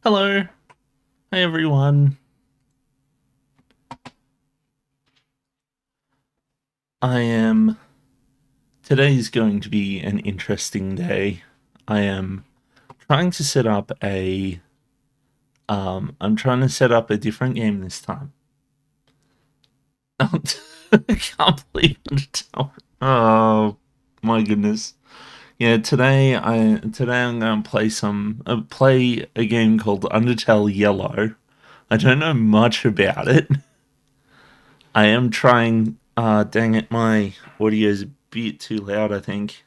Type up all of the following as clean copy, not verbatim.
Hello. Hi, everyone. I am. Today's going to be an interesting day. I am trying to set up a. I'm trying to set up a different game this time. I can't believe it. Oh, my goodness. Yeah, today I'm going to play a game called Undertale Yellow. I don't know much about it. I am trying. Dang it, my audio's a bit too loud, I think.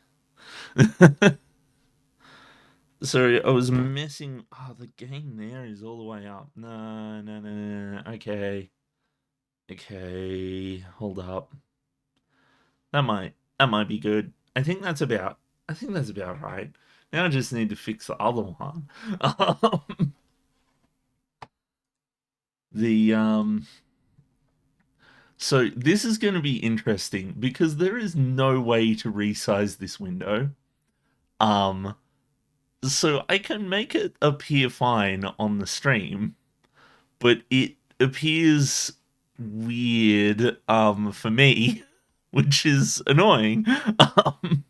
Sorry, I was messing. Oh, the game there is all the way up. No, no, no, no, no. Okay, okay. Hold up. That might be good. I think that's about right. Now I just need to fix the other one. Um, the So this is going to be interesting because there is no way to resize this window. Um, so I can make it appear fine on the stream, but it appears weird for me, which is annoying. Um,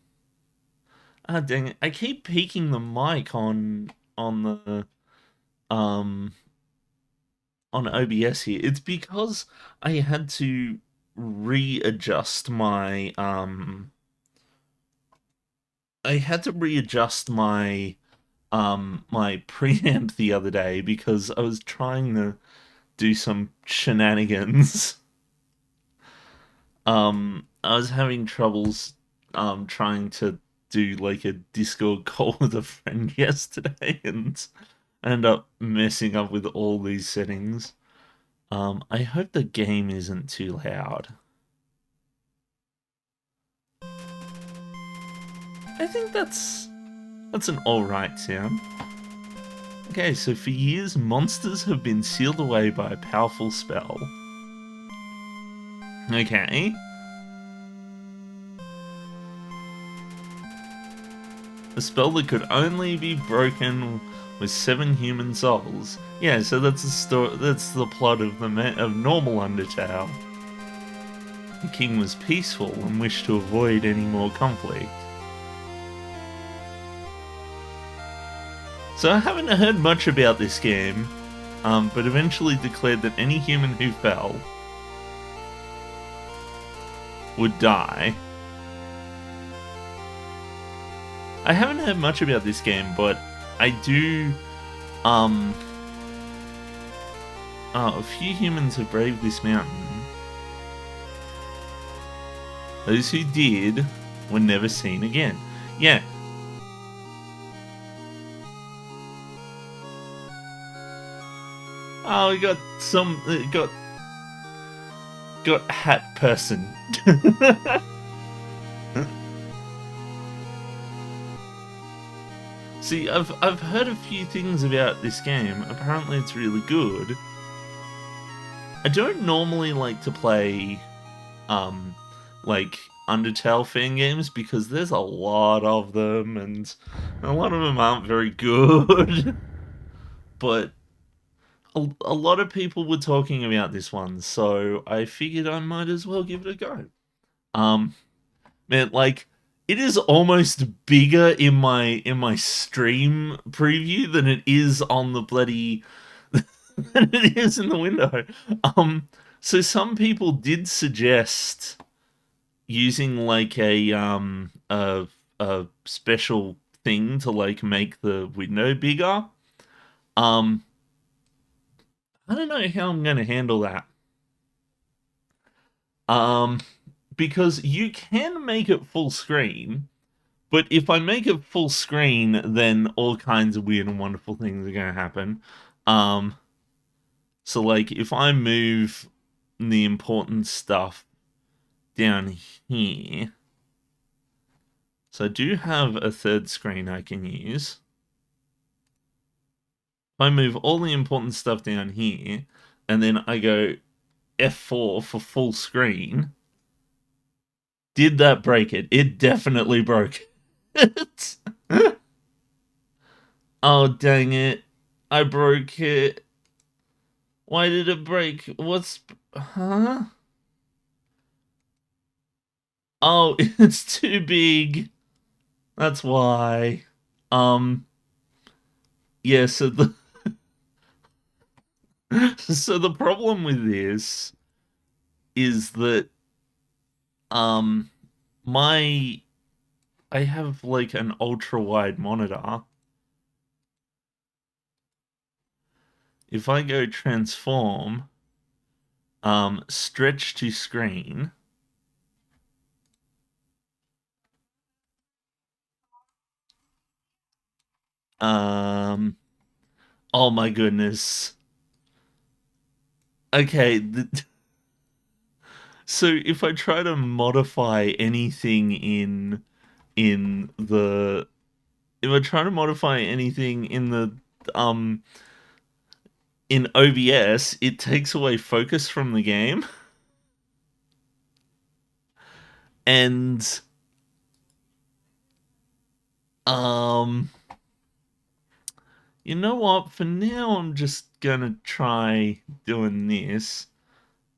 Dang it! I keep peeking the mic on the um on OBS here. It's because I had to readjust my my preamp the other day because I was trying to do some shenanigans. I was having troubles trying to do like a Discord call with a friend yesterday and end up messing up with all these settings. I hope the game isn't too loud. I think that's an alright sound. Okay, so for years, monsters have been sealed away by a powerful spell. Okay. A spell that could only be broken with 7 human souls. Yeah, so that's the story. That's the plot of of normal Undertale. The king was peaceful and wished to avoid any more conflict. So I haven't heard much about this game, but eventually declared that any human who fell would die. I haven't heard much about this game, but I do. A few humans have braved this mountain. Those who did were never seen again. Yeah. Oh, we got some. Got hat person. See, I've heard a few things about this game. Apparently, it's really good. I don't normally like to play, um, like Undertale fan games because there's a lot of them, and a lot of them aren't very good. But a lot of people were talking about this one, so I figured I might as well give it a go. Um, Man, like it is almost bigger in my stream preview than it is on the bloody than it is in the window. Um, so some people did suggest using like a special thing to like make the window bigger. Um, I don't know how I'm going to handle that. Um, because you can make it full screen, but if I make it full screen, then all kinds of weird and wonderful things are going to happen. Um, so like if I move the important stuff down here, so I do have a third screen I can use. If I move all the important stuff down here, and then I go F4 for full screen, did that break it? It definitely broke it. Oh, dang it. I broke it. Why did it break? What's... Huh? Oh, it's too big. That's why. Um, yeah, so the... So the problem with this is that, um, my... I have, like, an ultra-wide monitor. If I go transform, stretch to screen, um, oh my goodness. Okay, so if I try to modify anything in the if I try to modify anything um in OBS, it takes away focus from the game. And um you know what? For now I'm just gonna try doing this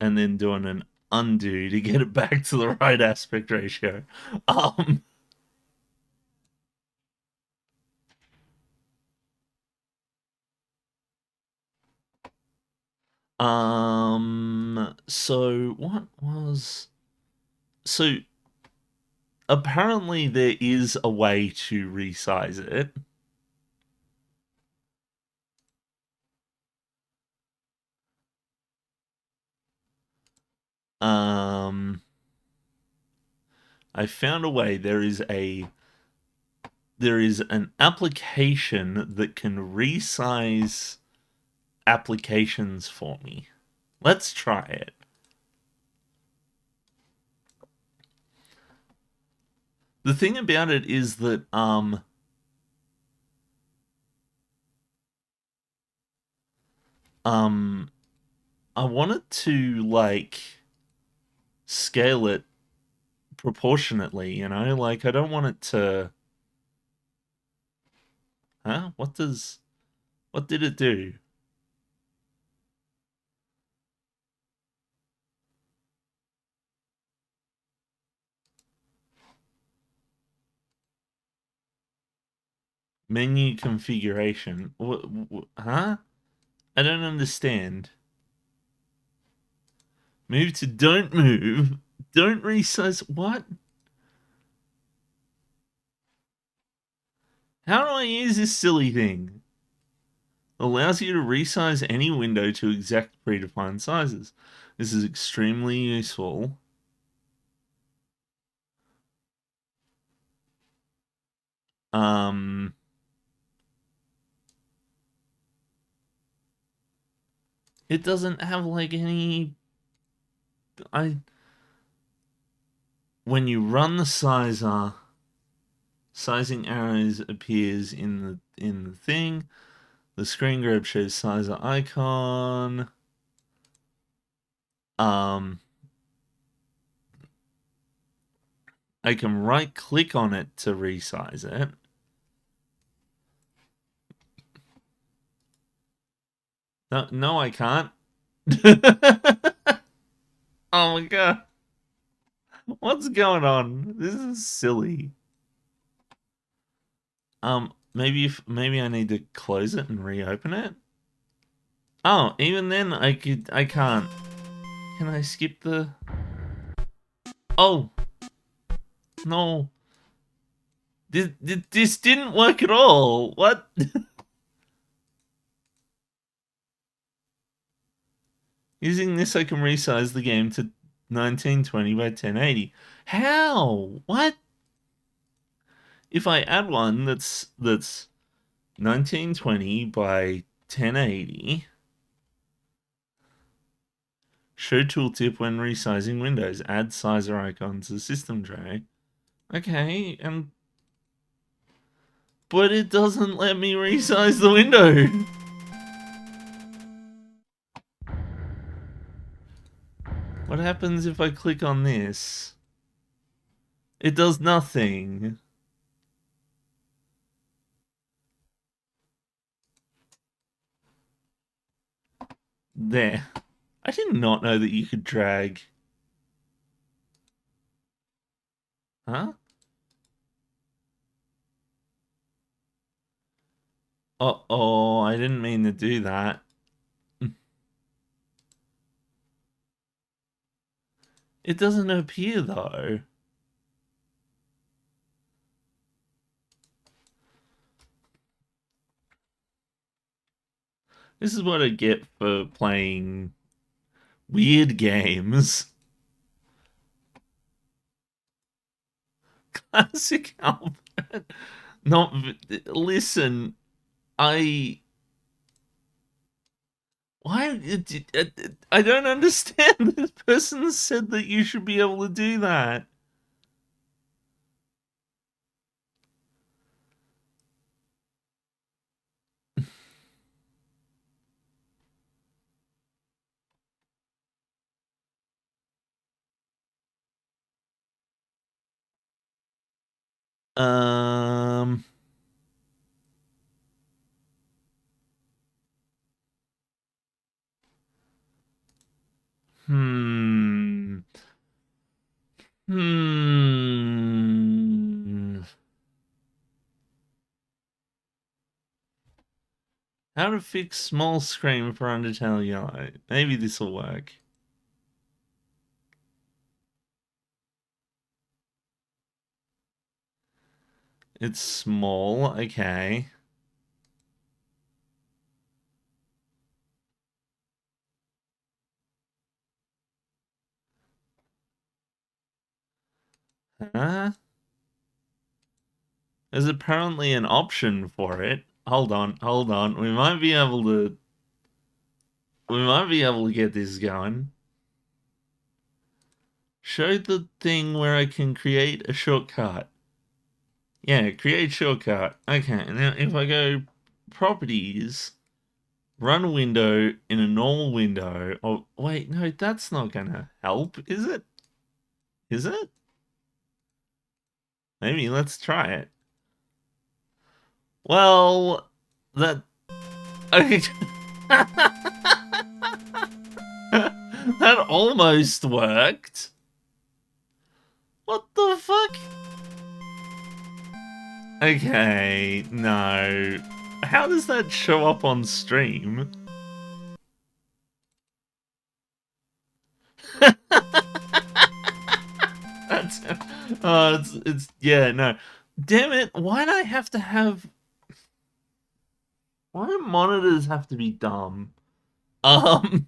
and then doing an undo to get it back to the right aspect ratio. Um so what was so apparently there is a way to resize it. Um, I found a way. There is an application that can resize applications for me. Let's try it. The thing about it is that um I wanted to like scale it proportionately, you know? Like I don't want it to huh? What did it do? Menu configuration. Huh? I don't understand. Move to don't move. Don't resize. What? How do I use this silly thing? Allows you to resize any window to exact predefined sizes. This is extremely useful. Um, it doesn't have like any. I when you run the sizer, sizing arrows appears in the thing. The screen grab shows sizer icon. Um, I can right click on it to resize it. No, no, I can't. Oh my god. What's going on? This is silly. Maybe I need to close it and reopen it. Oh, even then I can't. Can I skip the Oh, no. This didn't work at all. What? Using this I can resize the game to 1920 by 1080. How? What? If I add one that's 1920 by 1080. Show tooltip when resizing windows. Add sizer icon to system tray. Okay, but it doesn't let me resize the window. What happens if I click on this? It does nothing. There. I did not know that you could drag. Huh? Uh-oh, I didn't mean to do that. It doesn't appear, though. This is what I get for playing weird games. Classic Albert. Not. Listen, I. Why? I don't understand. This person said that you should be able to do that. Um. Hmm. Hmm. How to fix small screen for Undertale Yellow. Maybe this will work. It's small. Okay. Huh? There's apparently an option for it. Hold on, hold on. We might be able to. We might be able to get this going. Show the thing where I can create a shortcut. Yeah, create shortcut. Okay, now if I go properties, run a window in a normal window. Oh, wait, no, that's not gonna help, is it? Is it? Maybe let's try it. Well, that. Okay. That almost worked. What the fuck? Okay, no. How does that show up on stream? That's it's yeah, no. Damn it, why do I have to have why do monitors have to be dumb? Um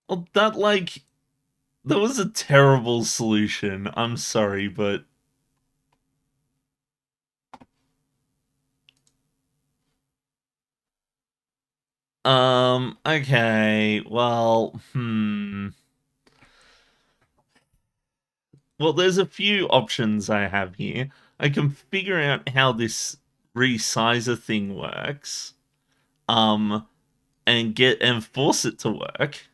well, that was a terrible solution. I'm sorry, but okay, well, Well, there's a few options I have here. I can figure out how this resizer thing works, um, and get and force it to work,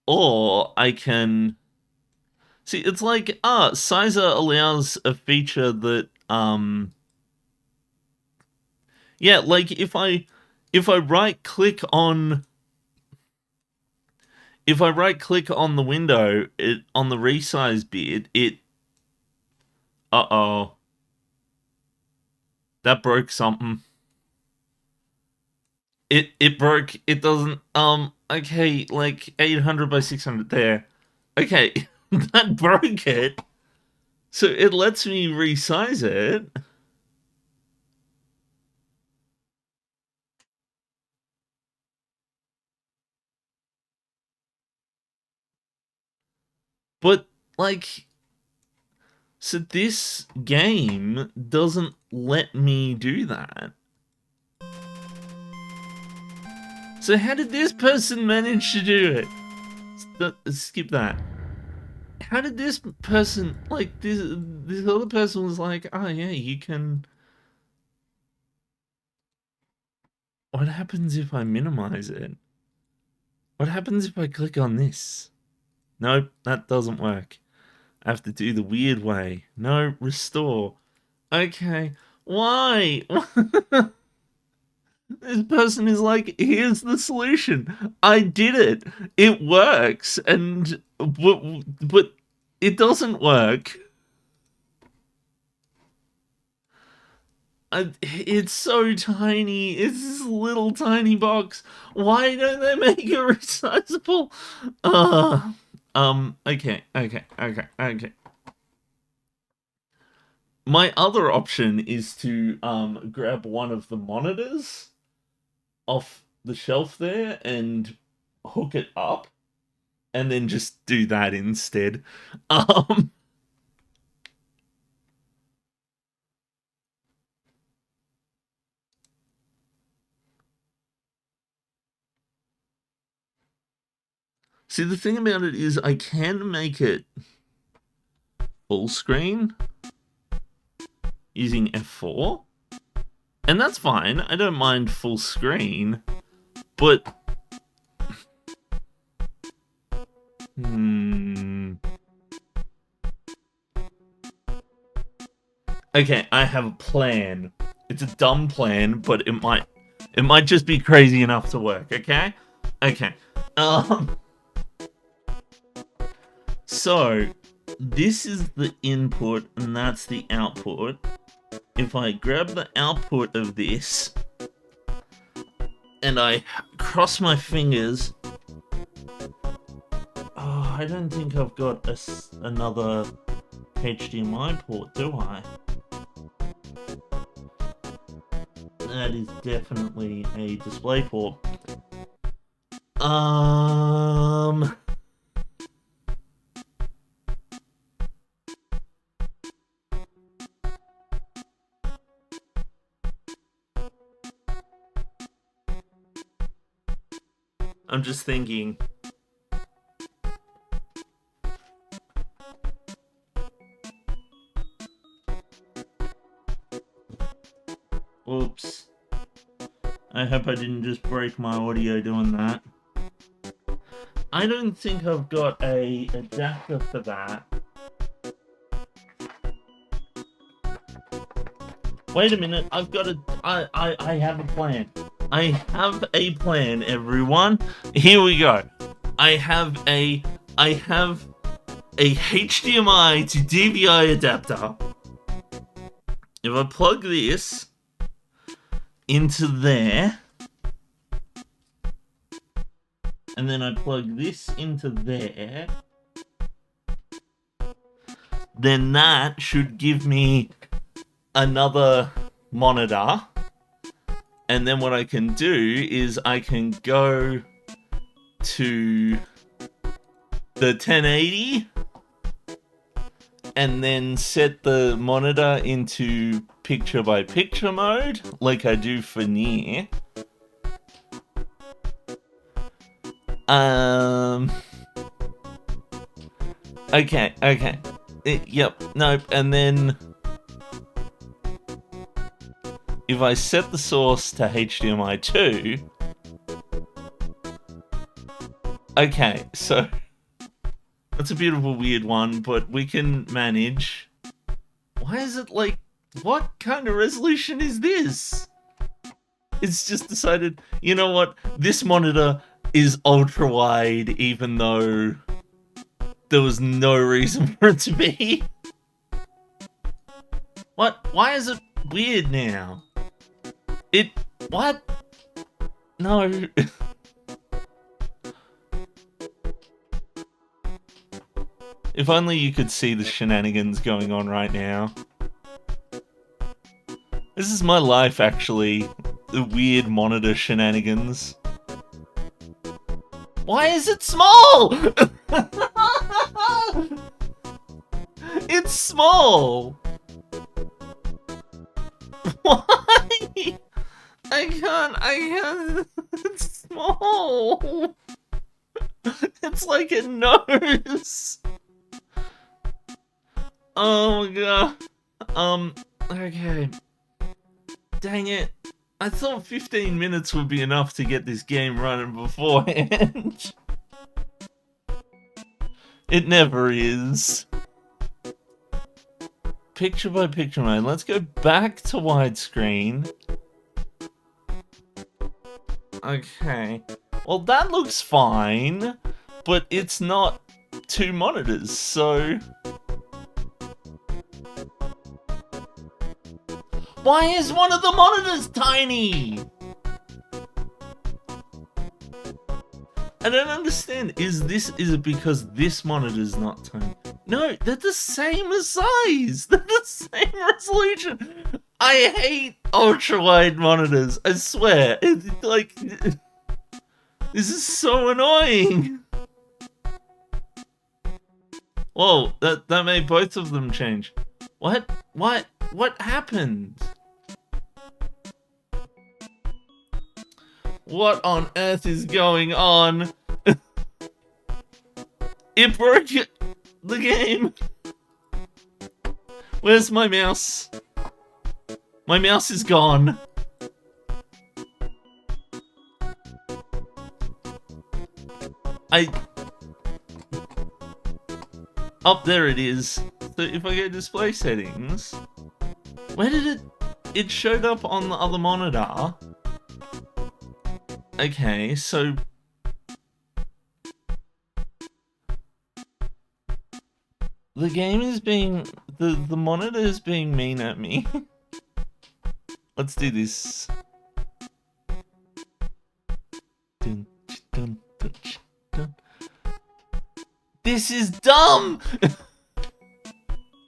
or I can see. It's like sizer allows a feature that yeah, like if I right click on if I right click on the window, it on the resize bit, it uh-oh, that broke something. It broke. It doesn't okay, like 800 by 600 there. Okay, that broke it. So it lets me resize it. But like so this game doesn't let me do that. So how did this person manage to do it? Skip that. How did this person like this other person was like, "Oh yeah, you can." What happens if I minimize it? What happens if I click on this? Nope, that doesn't work. I have to do the weird way. No, restore. Okay. Why? This person is like, here's the solution. I did it. It works. And but it doesn't work. It's so tiny. It's this little tiny box. Why don't they make it resizable? Uh, okay. My other option is to grab one of the monitors off the shelf there and hook it up, and then just do that instead. Um, See, the thing about it is, I can make it full screen using F4, and that's fine. I don't mind full screen, but okay, I have a plan. It's a dumb plan, but it might just be crazy enough to work. Okay. Um. So this is the input, and that's the output. If I grab the output of this and I cross my fingers, oh, I don't think I've got another HDMI port, do I? That is definitely a display port. I'm just thinking. Oops. I hope I didn't just break my audio doing that. I don't think I've got a adapter for that. Wait a minute, I have a plan. I have a plan, everyone. Here we go. I have a HDMI to DVI adapter. If I plug this into there, and then I plug this into there, then that should give me another monitor. And then what I can do is I can go to the 1080 and then set the monitor into picture by picture mode like I do for Nier. Okay. Yep, nope, and then if I set the source to HDMI 2, okay, so that's a beautiful weird one, but we can manage. Why is it like, what kind of resolution is this? It's just decided, you know what, this monitor is ultra wide even though there was no reason for it to be. What? Why is it weird now? What? No. If only you could see the shenanigans going on right now. This is my life, actually. The weird monitor shenanigans. Why is it small? It's small. Why? I can't. It's small. It's like a nose. Oh my god. Okay. Dang it. I thought 15 minutes would be enough to get this game running beforehand. It never is. Picture by picture mode. Let's go back to widescreen. Okay. Well, that looks fine, but it's not 2 monitors, so... Why is one of the monitors tiny? I don't understand. Is it because this monitor's not tiny? No, they're the same size. They're the same resolution. I hate ultra-wide monitors. I swear. It's like, this is so annoying. Whoa, that made both of them change. What? What happened? What on earth is going on? It broke the game. Where's my mouse? My mouse is gone. Up there it is. So if I go display settings, where did it showed up on the other monitor? Okay, so the game is being the monitor is being mean at me. Let's do this. Dun, dun, dun, dun. This is dumb!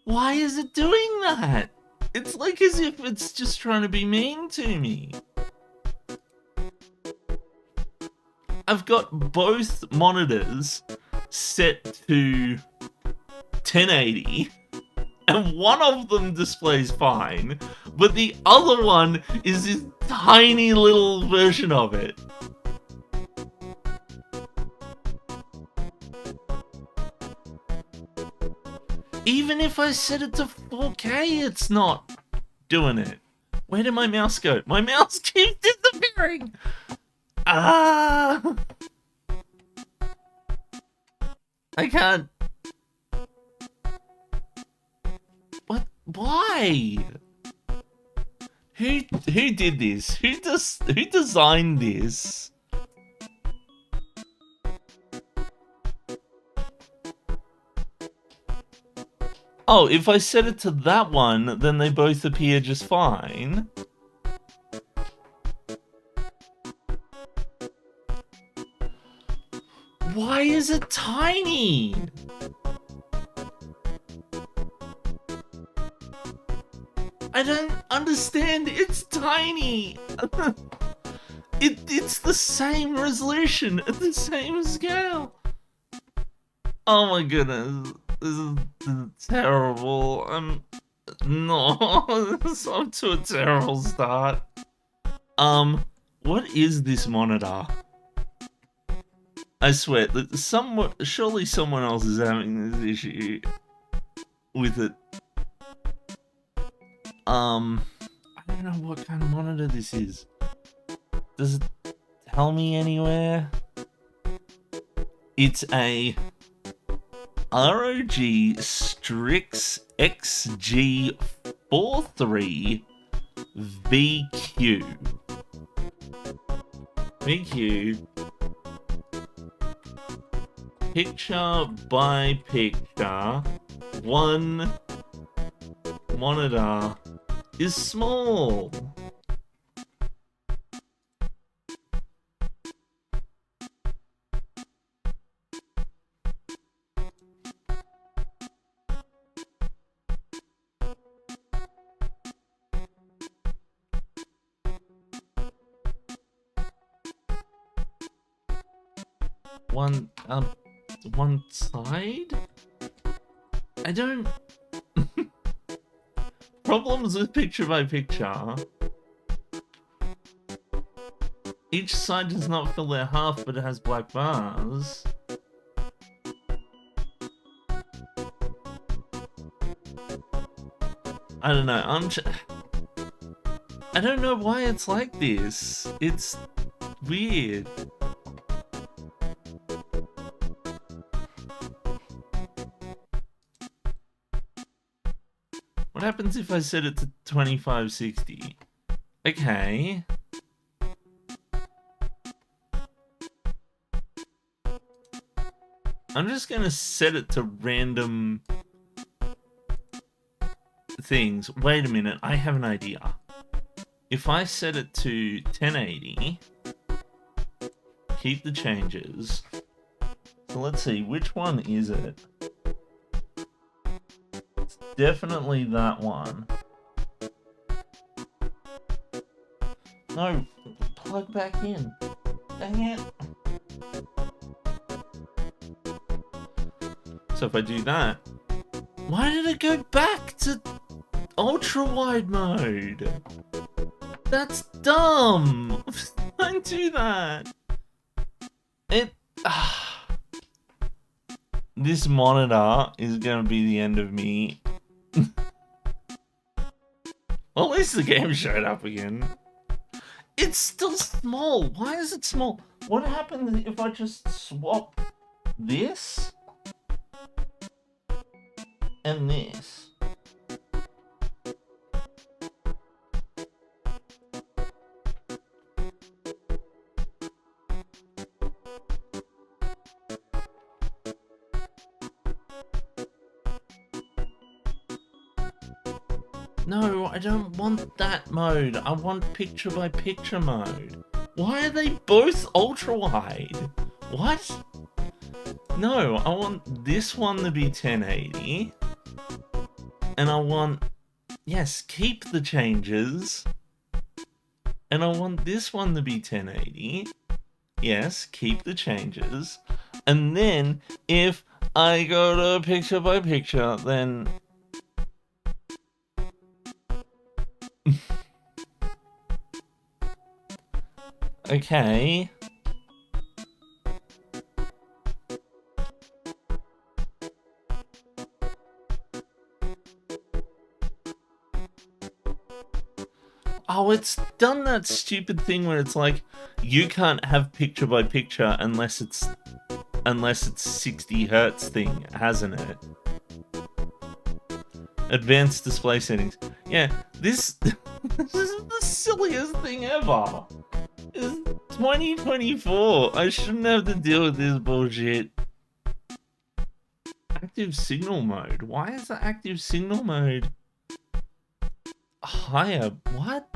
Why is it doing that? It's like as if it's just trying to be mean to me. I've got both monitors set to 1080, and one of them displays fine, but the other one is this tiny little version of it. Even if I set it to 4K, it's not doing it. Where did my mouse go? My mouse keeps disappearing! Ah! I can't... What? Why? Who did this? Who designed this? Oh, if I set it to that one, then they both appear just fine. Why is it tiny? I don't understand. It's tiny. It's the same resolution at the same scale. Oh my goodness. This is terrible. It's up to a terrible start. What is this monitor? I swear that surely someone else is having this issue with it. I don't know what kind of monitor this is. Does it tell me anywhere? It's a ROG Strix XG43 VQ. VQ. Picture by picture. One monitor is small. One side? I don't... Problems with picture by picture. Each side does not fill their half, but it has black bars. I don't know, I don't know why it's like this. It's weird. What happens if I set it to 2560? Okay. I'm just gonna set it to random things. Wait a minute, I have an idea. If I set it to 1080, keep the changes. So let's see, which one is it? It's definitely that one. No, plug back in. Dang it. So if I do that, why did it go back to ultra wide mode? That's dumb. Don't do that. This monitor is gonna be the end of me. Well, at least the game showed up again. It's still small. Why is it small? What happens if I just swap this and this? No, I don't want that mode. I want picture by picture mode. Why are they both ultra wide? What? No, I want this one to be 1080. And I want, yes, keep the changes. And I want this one to be 1080. Yes, keep the changes. And then if I go to picture by picture, then okay. Oh, it's done that stupid thing where it's like, you can't have picture by picture unless it's 60 hertz thing, hasn't it? Advanced display settings. Yeah, this is the silliest thing ever. It's 2024. I shouldn't have to deal with this bullshit. Active signal mode. Why is the active signal mode higher? What?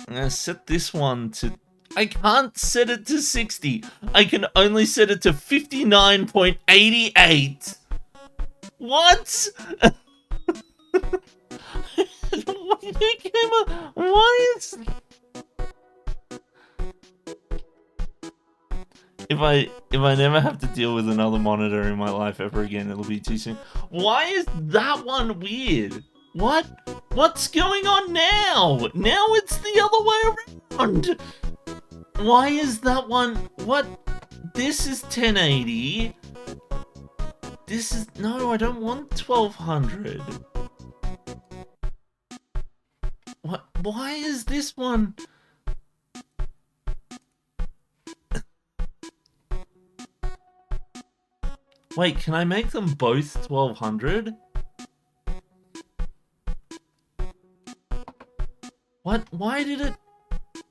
I'm gonna set this one to... I can't set it to 60. I can only set it to 59.88. What? Why is... If I never have to deal with another monitor in my life ever again, it'll be too soon. Why is that one weird? What? What's going on now? Now it's the other way around. Why is that one... What? This is 1080. This is... No, I don't want 1200. What? Why is this one... Wait, can I make them both 1200? What? Why did it...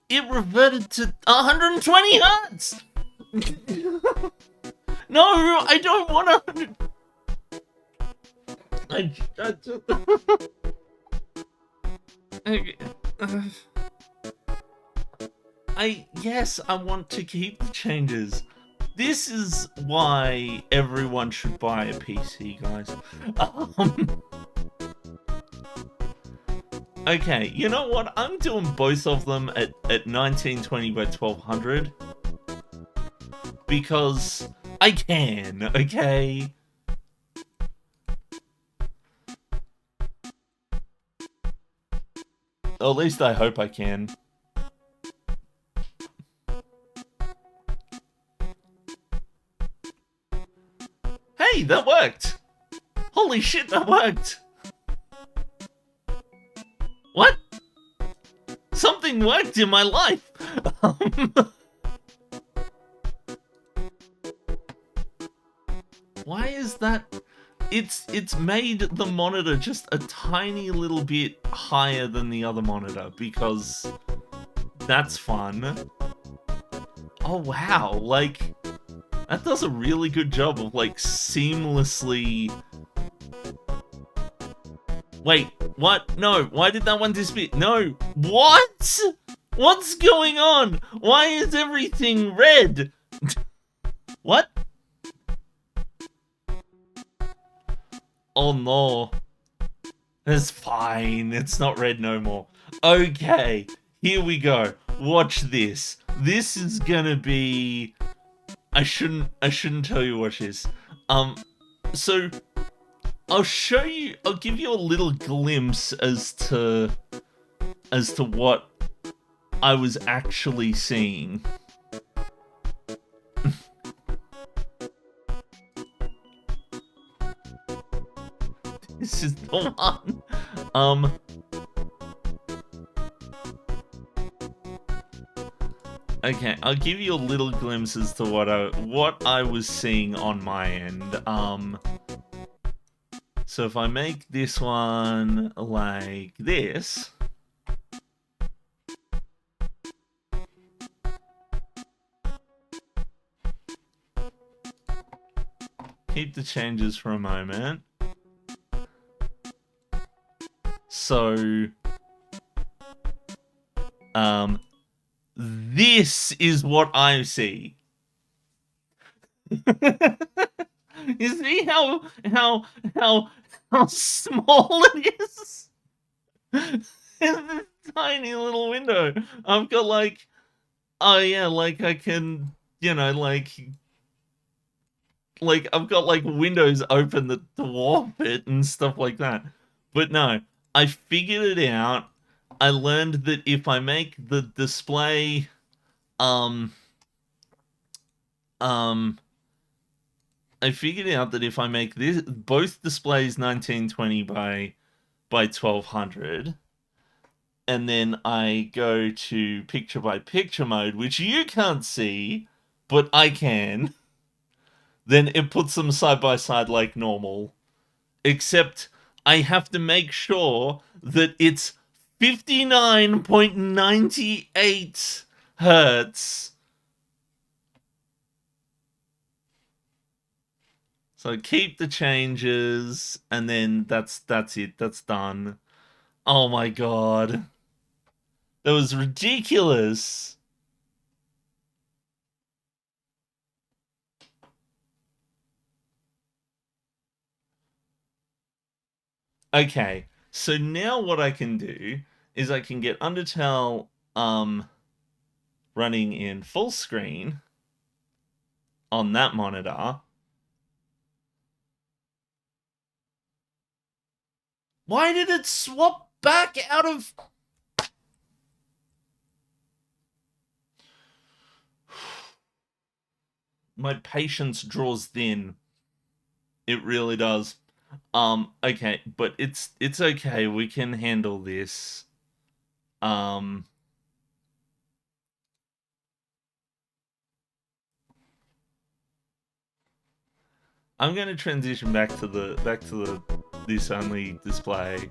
It reverted to 120 hertz! No, I don't want 100... Yes, I want to keep the changes. This is why everyone should buy a PC, guys. Okay, you know what? I'm doing both of them at 1920 by 1200. Because I can, okay? Or at least I hope I can. Hey, that worked! Holy shit, that worked! What? Something worked in my life! Why is that? It's made the monitor just a tiny little bit higher than the other monitor because that's fun. Oh wow, like That does a really good job of, like, seamlessly... Wait, what? No, why did that one disappear? No, what? What's going on? Why is everything red? What? Oh no. It's fine, it's not red no more. Okay, here we go. Watch this. This is gonna be... I shouldn't tell you what it is. So I'll give you a little glimpse as to what I was actually seeing. This is the one. Okay, I'll give you a little glimpse as to what I was seeing on my end. So if I make this one like this, keep the changes for a moment. So, this is what I see. You see how small it is? It's this tiny little window. I've got like, oh yeah, like I can, you know, like I've got like windows open that dwarf it and stuff like that. But no, I figured it out. I learned that if I make the display, I figured out that if I make this both displays 1920 by 1200, and then I go to picture by picture mode, which you can't see, but I can, then it puts them side by side like normal. Except I have to make sure that it's 59.98 hertz. So keep the changes, and then that's it. That's done. Oh my god. That was ridiculous. Okay, so now what I can do is I can get Undertale running in full screen on that monitor. Why did it swap back out of... My patience draws thin. It really does. Okay, but it's okay. We can handle this. I'm going to transition back to the this only display,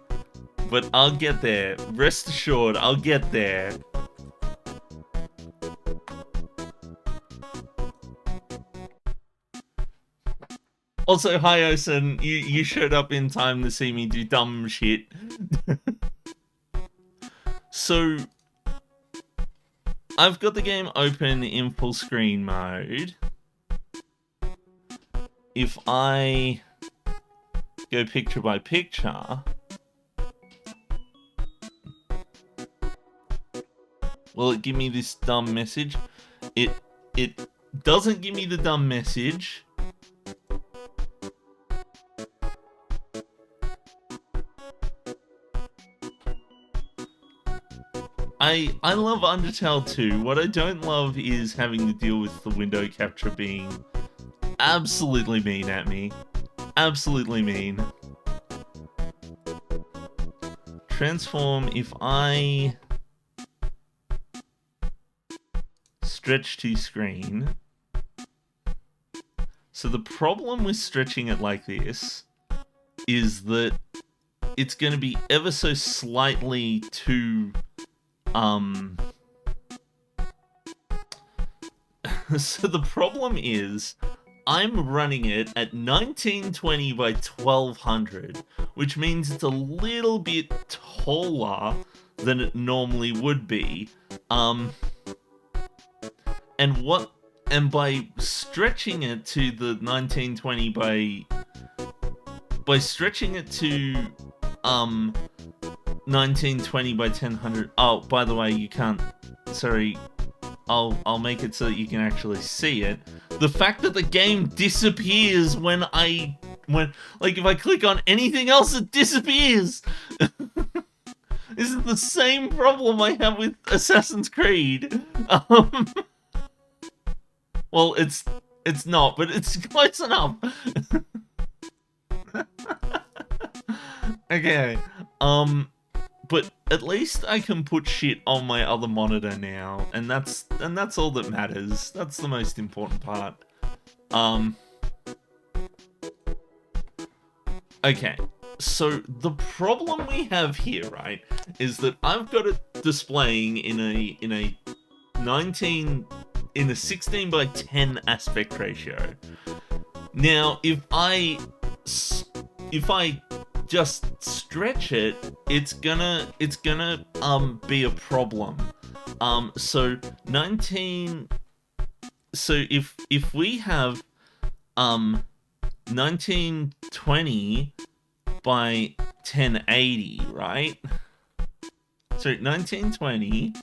but I'll get there. Rest assured, I'll get there. Also, hi Osen, you showed up in time to see me do dumb shit. So, I've got the game open in full screen mode. If I go picture by picture, will it give me this dumb message? It doesn't give me the dumb message. I love Undertale 2. What I don't love is having to deal with the window capture being absolutely mean at me. Absolutely mean. Transform, if I stretch to screen. So the problem with stretching it like this is that it's going to be ever so slightly too So the problem is, I'm running it at 1920 by 1200, which means it's a little bit taller than it normally would be. And by stretching it to the 1920 by stretching it to 1920 by 1000. Oh, by the way, you can't. Sorry. I'll make it so that you can actually see it. The fact that the game disappears when like if I click on anything else, it disappears. This is the same problem I have with Assassin's Creed. Well, it's not, but it's close enough. Okay. But at least I can put shit on my other monitor now, and that's all that matters. That's the most important part. Okay. So the problem we have here, right, is that I've got it displaying in a 16 by 10 aspect ratio. Now, if I just stretch it, it's gonna be a problem. So if we have 1920 by 1080, right? So 1920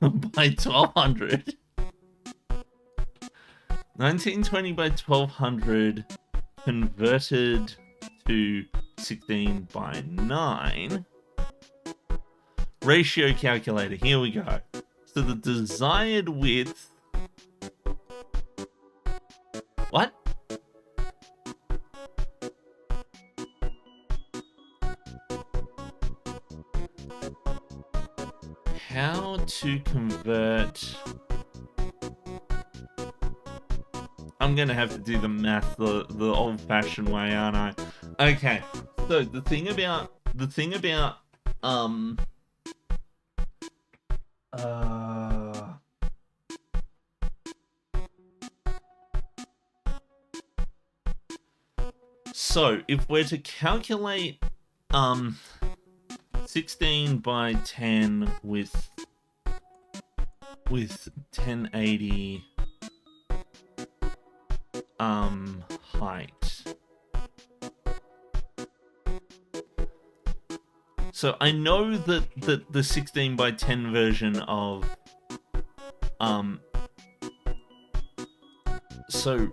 by 1200. 1920 by 1200 converted to 16 by 9. Ratio calculator, here we go. So the desired width... What? How to convert... I'm gonna have to do the math the old-fashioned way, aren't I? Okay, so the thing about so if we're to calculate 16 by 10 with 1080 height. So I know that the 16 by 10 version of so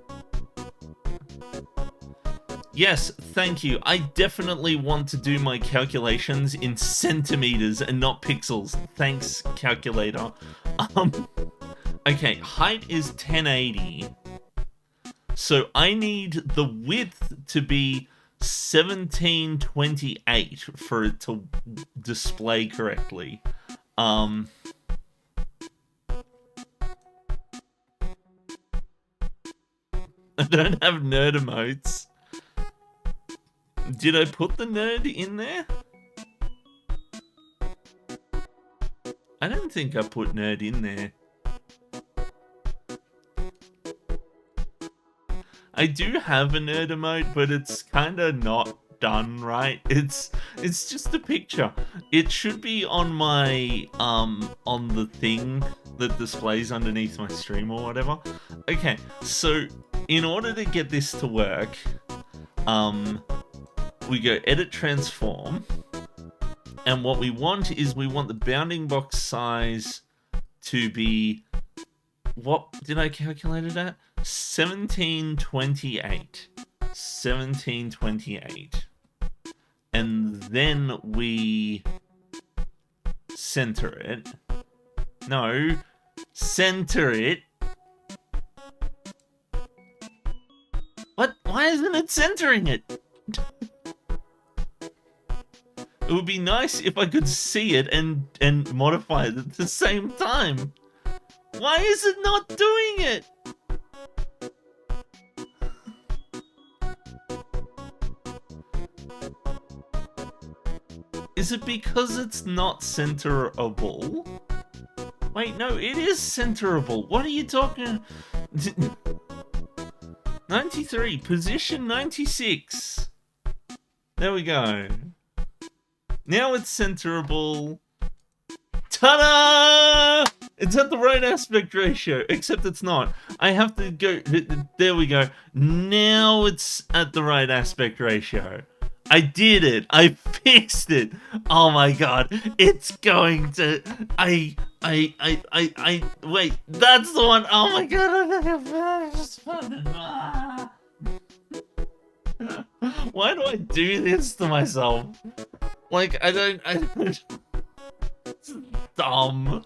yes, thank you. I definitely want to do my calculations in centimeters and not pixels. Thanks, calculator. Okay, height is 1080. So I need the width to be 1728 for it to display correctly. I don't have nerd emotes. Did I put the nerd in there? I don't think I put nerd in there. I do have a nerd emote, but it's kind of not done right. It's just a picture. It should be on my on the thing that displays underneath my stream or whatever. Okay, so in order to get this to work, we go edit transform, and what we want is we want the bounding box size to be, what did I calculate it at? 1728. 1728. And then we center it. No, center it. What? Why isn't it centering it? It would be nice if I could see it and modify it at the same time. Why is it not doing it? Is it because it's not centerable? Wait, no, it is centerable. What are you talking? 93, position 96. There we go. Now it's centerable. Ta-da! It's at the right aspect ratio, except it's not. I have to go, there we go. Now it's at the right aspect ratio. I did it. I fixed it. Oh my god. It's going to, wait, that's the one. Oh my god. Why do I do this to myself? Like, I don't it's dumb.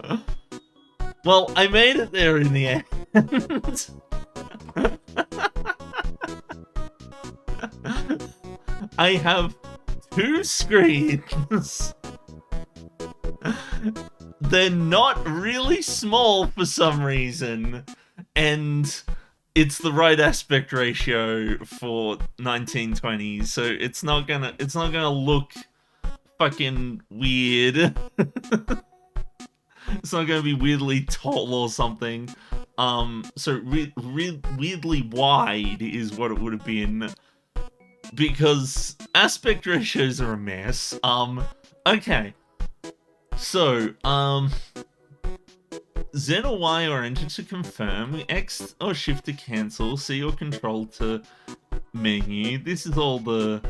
Well, I made it there in the end. I have 2 screens. They're not really small for some reason, and it's the right aspect ratio for 1920s, so it's not gonna look fucking weird. It's not gonna be weirdly tall or something. So weirdly wide is what it would have been, because aspect ratios are a mess. Okay. So, Z or Y or enter to confirm, X or shift to cancel, C or control to menu. This is all the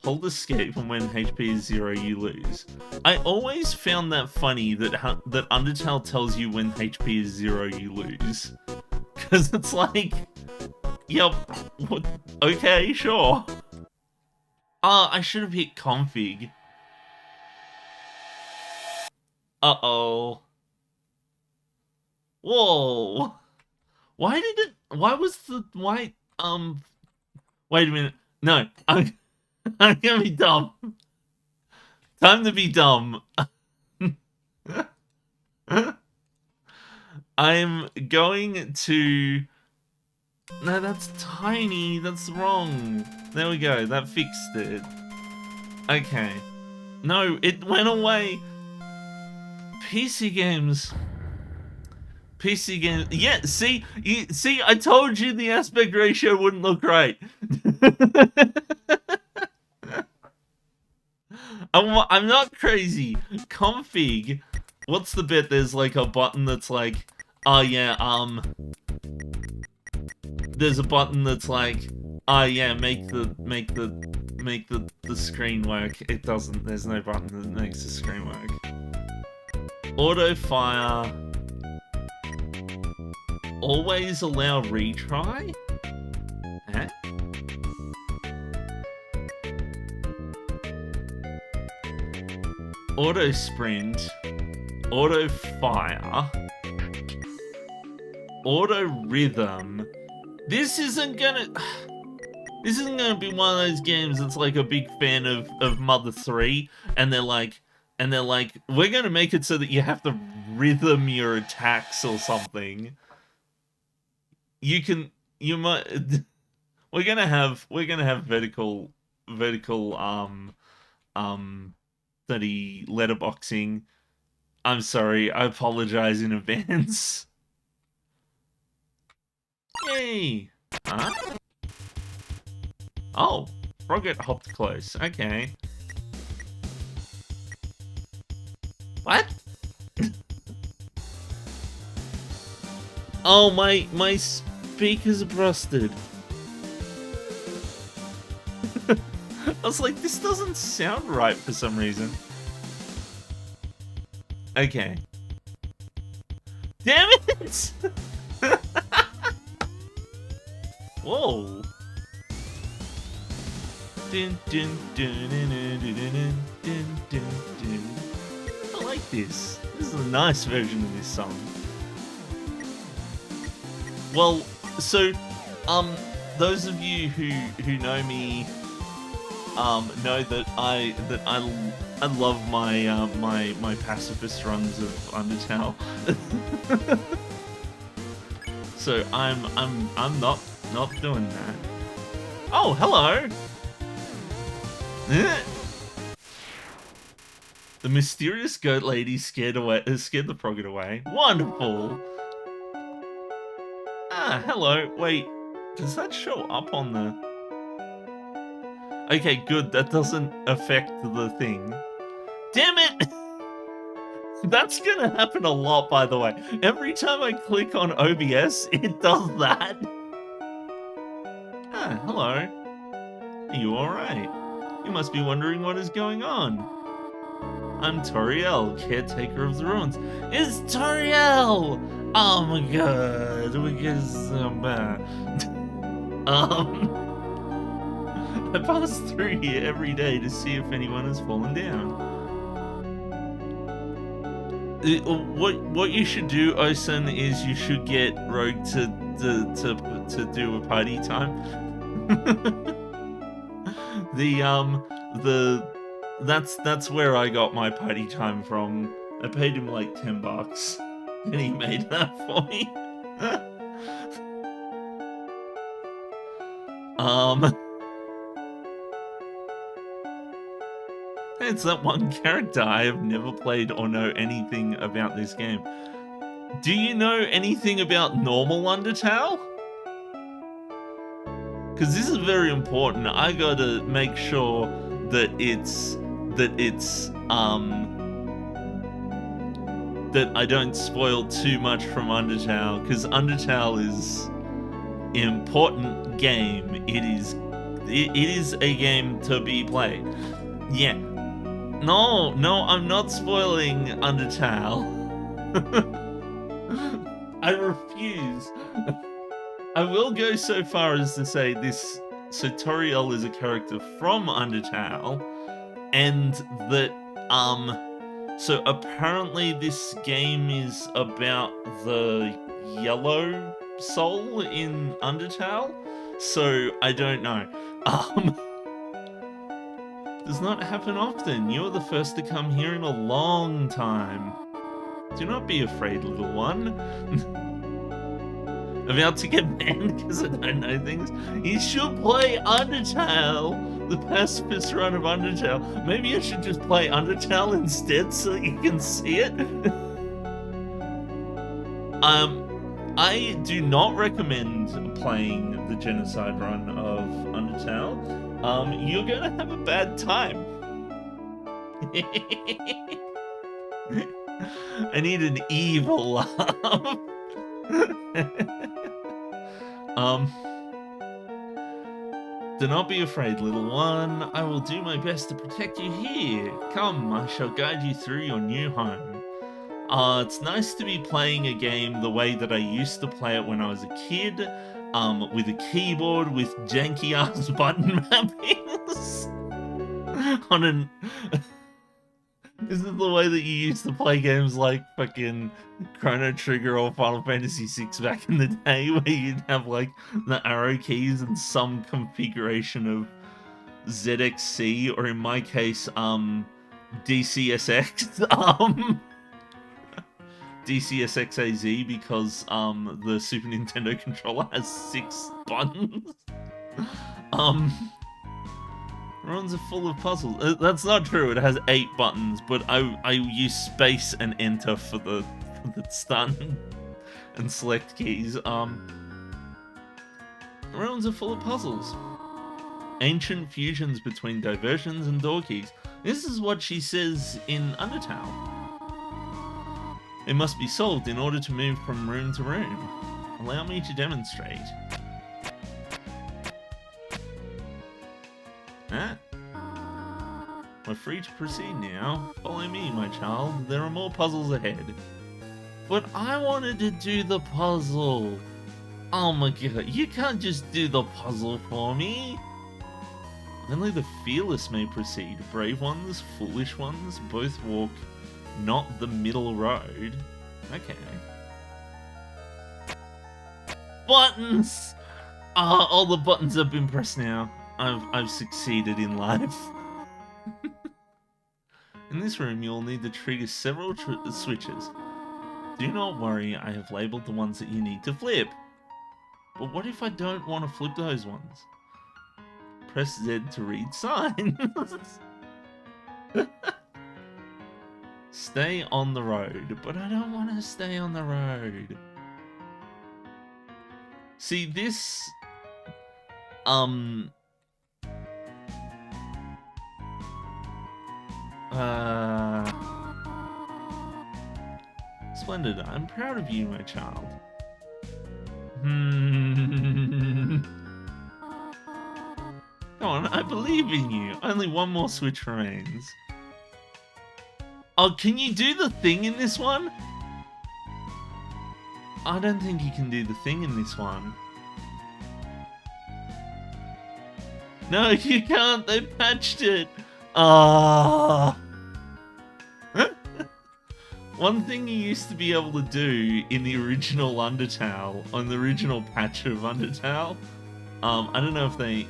hold escape, and when HP is 0 you lose. I always found that funny that that Undertale tells you when HP is 0 you lose. Cause it's like, yep, okay, sure. I should have hit config. Uh-oh. Whoa. Why wait a minute. No, I'm gonna be dumb. Time to be dumb. I'm going to... No, that's tiny. That's wrong. There we go. That fixed it. Okay. No, it went away. PC games. PC games. Yeah, see, I told you the aspect ratio wouldn't look right. I'm not crazy. Config. What's the bit? There's like a button that's like, oh yeah, there's a button that's like, oh yeah, make the screen work. It doesn't. There's no button that makes the screen work. Auto fire. Always allow retry? Huh? Auto sprint. Auto fire. Auto rhythm. This isn't gonna be one of those games that's like a big fan of Mother 3, and they're like, we're gonna make it so that you have to rhythm your attacks or something. We're gonna have vertical study letterboxing. I'm sorry, I apologize in advance. Yay! Huh? Oh, Frogget hopped close. Okay. What? Oh, my speakers are busted. I was like, this doesn't sound right for some reason. Okay. Damn it! Whoa. Dun, dun, dun, dun, dun, dun, dun, dun, dun. I like this. This is a nice version of this song. Well, so, those of you who know me, know that I love my my pacifist runs of Undertale. So I'm not doing that. Oh, hello. The mysterious goat lady scared the frogget away. Wonderful. Ah, hello. Wait, does that show up on the... Okay, good. That doesn't affect the thing. Damn it! That's gonna happen a lot, by the way. Every time I click on OBS, it does that. Ah, hello. Are you alright? You must be wondering what is going on. I'm Toriel, caretaker of the ruins. It's Toriel! Oh my god, because I pass through here every day to see if anyone has fallen down. What you should do, Osen, is you should get Rogue to do a party time. That's where I got my party time from. I paid him like $10 and he made that for me. It's that one character. I have never played or know anything about this game. Do you know anything about normal Undertale? Because this is very important. I gotta make sure that that I don't spoil too much from Undertale, because Undertale is an important game. It is a game to be played. Yeah. No, I'm not spoiling Undertale. I refuse. I will go so far as to say this. So Toriel is a character from Undertale, and that so apparently this game is about the yellow soul in Undertale. So I don't know. Does not happen often. You're the first to come here in a long time. Do not be afraid, little one. About to get banned because I don't know things. You should play Undertale, the pacifist run of Undertale. Maybe I should just play Undertale instead so that you can see it. I do not recommend playing the genocide run of Undertale. You're gonna have a bad time. I need an evil laugh. Do not be afraid, little one. I will do my best to protect you here. Come, I shall guide you through your new home. It's nice to be playing a game the way that I used to play it when I was a kid, with a keyboard with janky-ass button mappings. On an... This is the way that you used to play games like fucking Chrono Trigger or Final Fantasy VI back in the day, where you'd have like the arrow keys and some configuration of ZXC, or in my case, DCSX, DCSXAZ, because the Super Nintendo controller has 6 buttons. Runs are full of puzzles. That's not true. It has 8 buttons, but I use space and enter for the stun and select keys. Ruins are full of puzzles. Ancient fusions between diversions and door keys. This is what she says in Undertale. It must be solved in order to move from room to room. Allow me to demonstrate. Ah. We're free to proceed now. Follow me, my child. There are more puzzles ahead. But I wanted to do the puzzle. Oh my god, you can't just do the puzzle for me. Only the fearless may proceed. Brave ones, foolish ones, both walk not the middle road. Okay. Buttons! All the buttons have been pressed now. I've succeeded in life. In this room, you'll need to trigger several switches. Do not worry, I have labeled the ones that you need to flip. But what if I don't want to flip those ones? Press Z to read signs. Stay on the road, but I don't want to stay on the road. See, this... Splendid. I'm proud of you, my child. Come on, I believe in you. Only one more switch remains. Oh, can you do the thing in this one? I don't think you can do the thing in this one. No, you can't. They patched it. Ah. One thing you used to be able to do in the original Undertale, on the original patch of Undertale, I don't know if they...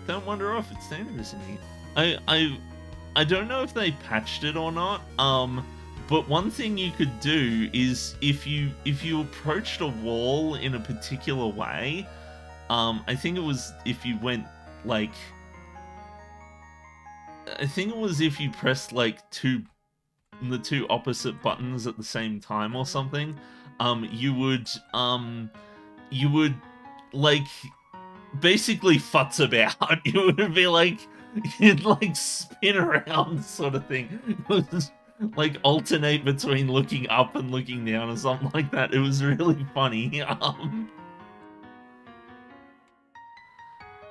Don't wander off, it's dangerous in here. I don't know if they patched it or not, but one thing you could do is if you approached a wall in a particular way, I think it was if you went, like... I think it was if you pressed, like, the two opposite buttons at the same time or something, you would, like, basically futz about. You would be like, you'd, like, spin around sort of thing. It was, like, alternate between looking up and looking down or something like that. It was really funny.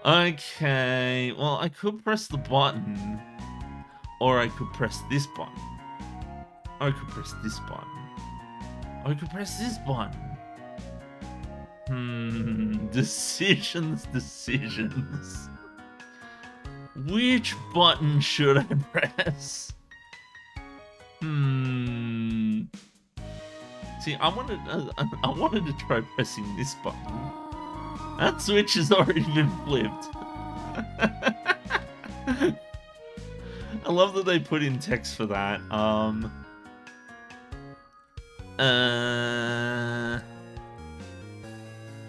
Okay, well, I could press the button, or I could press this button. I could press this button. I could press this button. Decisions. Which button should I press? See, I wanted to try pressing this button. That switch has already been flipped. I love that they put in text for that. I'm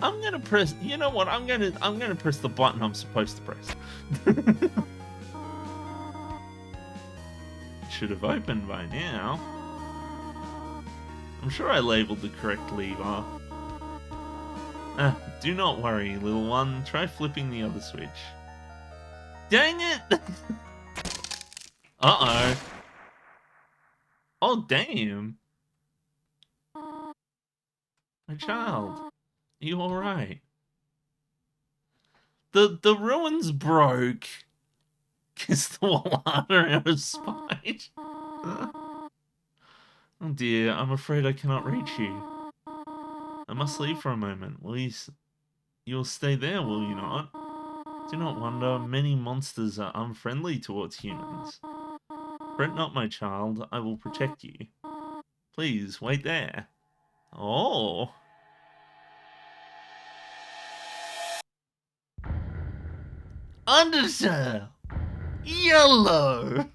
gonna press. You know what? I'm gonna press the button I'm supposed to press. Should have opened by now. I'm sure I labeled the correct lever. Do not worry, little one. Try flipping the other switch. Dang it! Uh-oh. Oh, damn. My child. Are you alright? The ruins broke. Kissed the wall harder out of spite. Oh dear, I'm afraid I cannot reach you. I must leave for a moment. You'll stay there, will you not? Do not wonder, many monsters are unfriendly towards humans. Fret not, my child, I will protect you. Please, wait there. Oh. Undertale Yellow!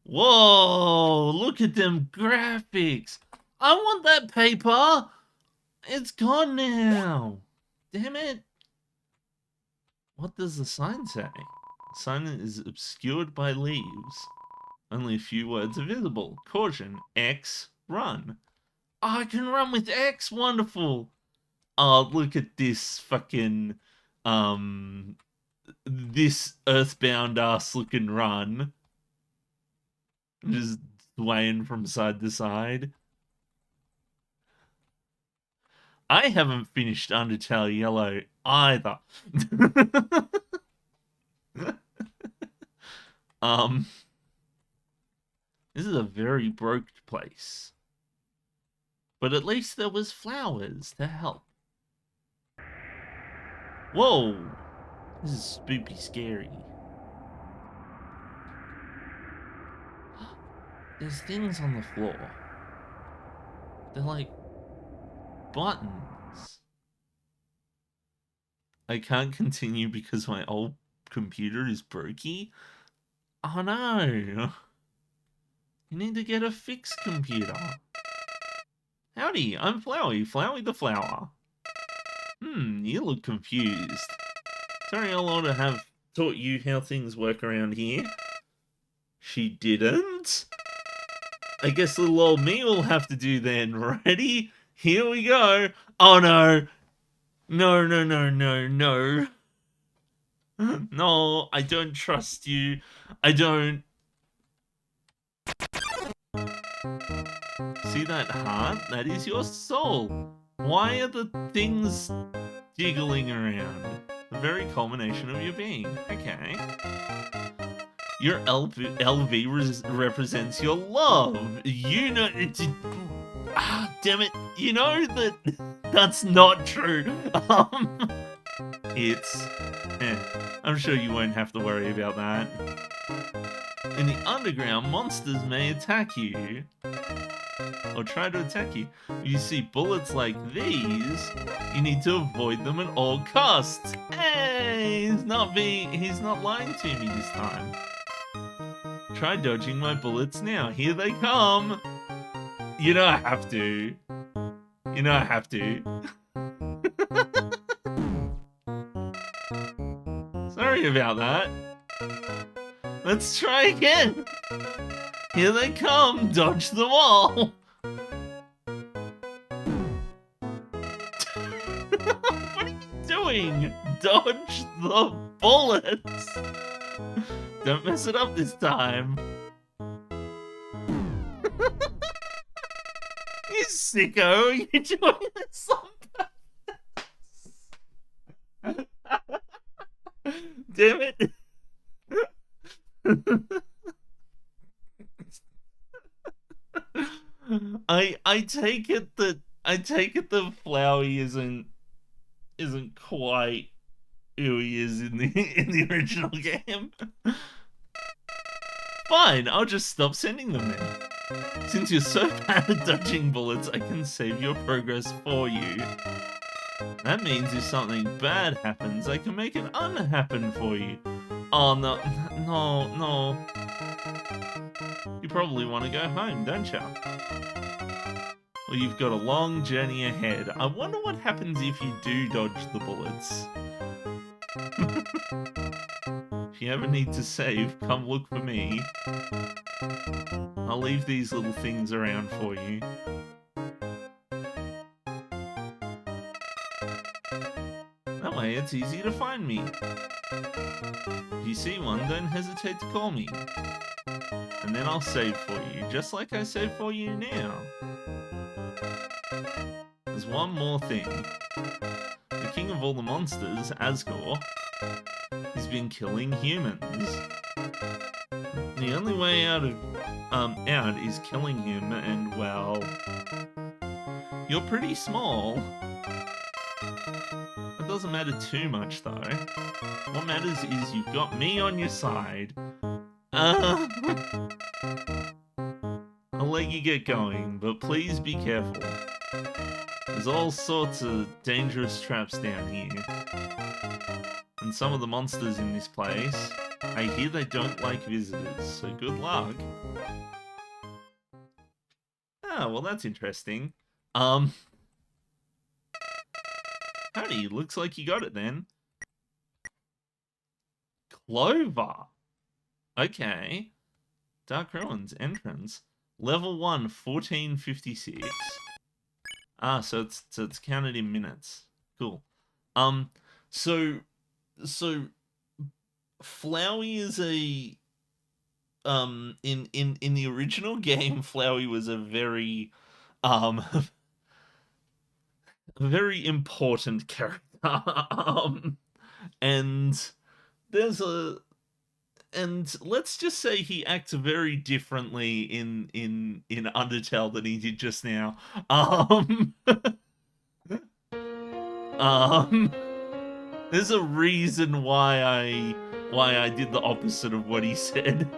Whoa, look at them graphics. I want that paper. It's gone now. Damn it. What does the sign say? The sign is obscured by leaves. Only a few words are visible. Caution, X, run. Oh, I can run with X. Wonderful. Oh, look at this fucking, this earthbound ass looking run. Just swaying from side to side. I haven't finished Undertale Yellow either. This is a very broke place. But at least there was flowers to help. Whoa! This is spooky scary. There's things on the floor. They're like buttons. I can't continue because my old computer is brokey. Oh no! You need to get a fixed computer. Howdy, I'm Flowey, Flowey the Flower. You look confused. Sorry, I ought to have taught you how things work around here. She didn't? I guess little old me will have to do then. Ready? Here we go. Oh no. No, no, no, no, no. No, I don't trust you. I don't. See that heart? That is your soul. Why are the things jiggling around? The very culmination of your being. Okay. Your LV represents your love. You know. Damn it. You know that that's not true. It's. I'm sure you won't have to worry about that. In the underground, monsters may attack you. Or try to attack you. If you see bullets like these, you need to avoid them at all costs. Hey, he's not lying to me this time. Try dodging my bullets now. Here they come. You know I have to. You know I have to. Sorry about that. Let's try again. Here they come. Dodge them all. What are you doing? Dodge the bullets. Don't mess it up this time. You sicko. You're doing this on purpose. Damn it. I take it that Flowey isn't quite who he is in the original game. Fine, I'll just stop sending them then. Since you're so bad at dodging bullets, I can save your progress for you. That means if something bad happens, I can make it unhappen for you. Oh, no. You probably want to go home, don't you? Well, you've got a long journey ahead. I wonder what happens if you do dodge the bullets. If you ever need to save, come look for me. I'll leave these little things around for you. That way it's easy to find me. If you see one, don't hesitate to call me. And then I'll save for you, just like I save for you now. There's one more thing. The king of all the monsters, Asgore, has been killing humans. The only way out is killing him, and well, you're pretty small. That doesn't matter too much, though. What matters is you've got me on your side. I'll let you get going, but please be careful. There's all sorts of dangerous traps down here. And some of the monsters in this place, I hear they don't like visitors, so good luck. Ah, well that's interesting. Howdy, looks like you got it then. Clover. Okay. Dark Ruins entrance. Level 1, 1456. Ah, so it's counted in minutes. Cool. So Flowey is a in the original game, Flowey was a very a very important character. And there's and let's just say he acts very differently in Undertale than he did just now. There's a reason why I did the opposite of what he said.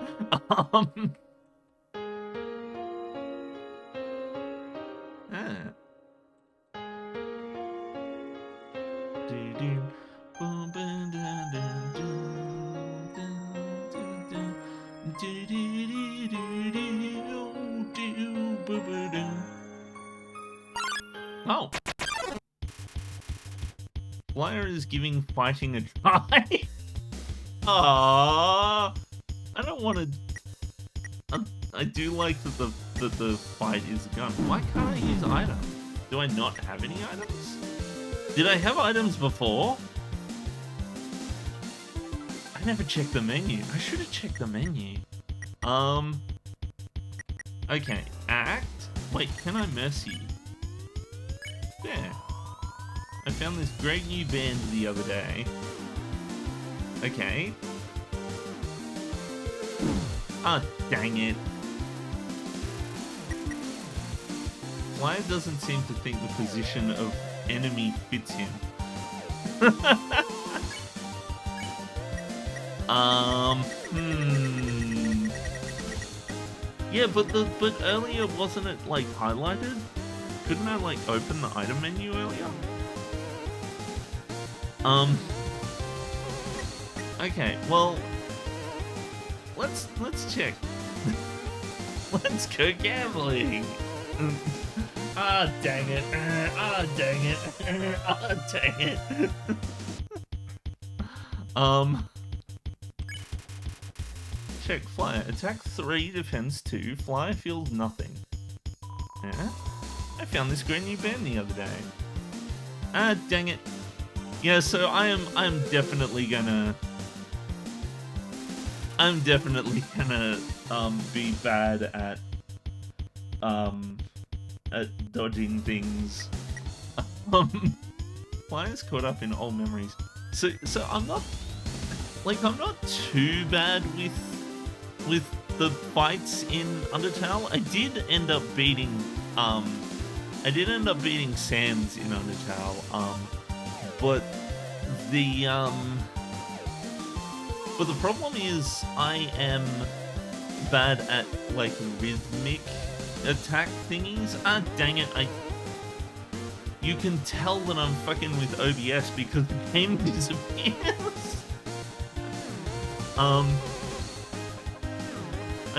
Oh. Flyer is giving fighting a try. Aww. I don't want to... I do like that the fight is a gun. Why can't I use items? Do I not have any items? Did I have items before? I never checked the menu. I should have checked the menu. Okay, act. Wait, can I mercy? Yeah. I found this great new band the other day. Okay. Ah, dang it. Flyer doesn't seem to think the position of enemy fits him. Yeah, but earlier wasn't it like highlighted? Couldn't I like open the item menu earlier? Okay, well, let's check. Let's go gambling. Ah, dang it. Ah, dang it. Ah, dang it. Check Flyer. Attack 3, defense 2. Flyer feels nothing. Yeah? I found this great new band the other day. Ah, dang it. Yeah, so I'm definitely gonna be bad at dodging things. Flyer's caught up in old memories. So I'm not too bad with the fights in Undertale. I did end up beating Sans in Undertale. But the problem is I am bad at like rhythmic attack thingies. Ah, dang it! You can tell that I'm fucking with OBS because the game disappears. I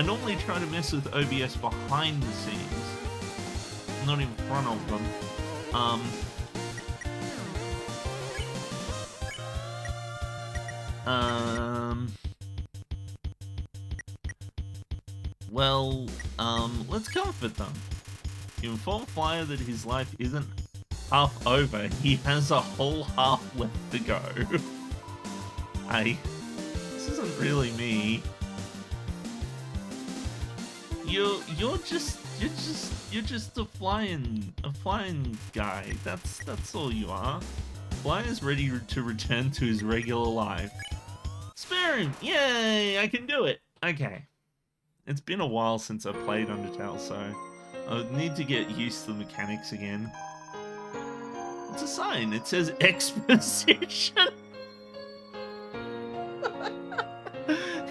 normally try to mess with OBS behind the scenes, not in front of them. Well, let's comfort them. You inform Flyer that his life isn't half over. He has a whole half left to go. Hey, this isn't really me. You're just a flying guy. That's all you are. Flyer's ready to return to his regular life. Spare him! Yay! I can do it! Okay. It's been a while since I played Undertale, so I need to get used to the mechanics again. It's a sign. It says exposition.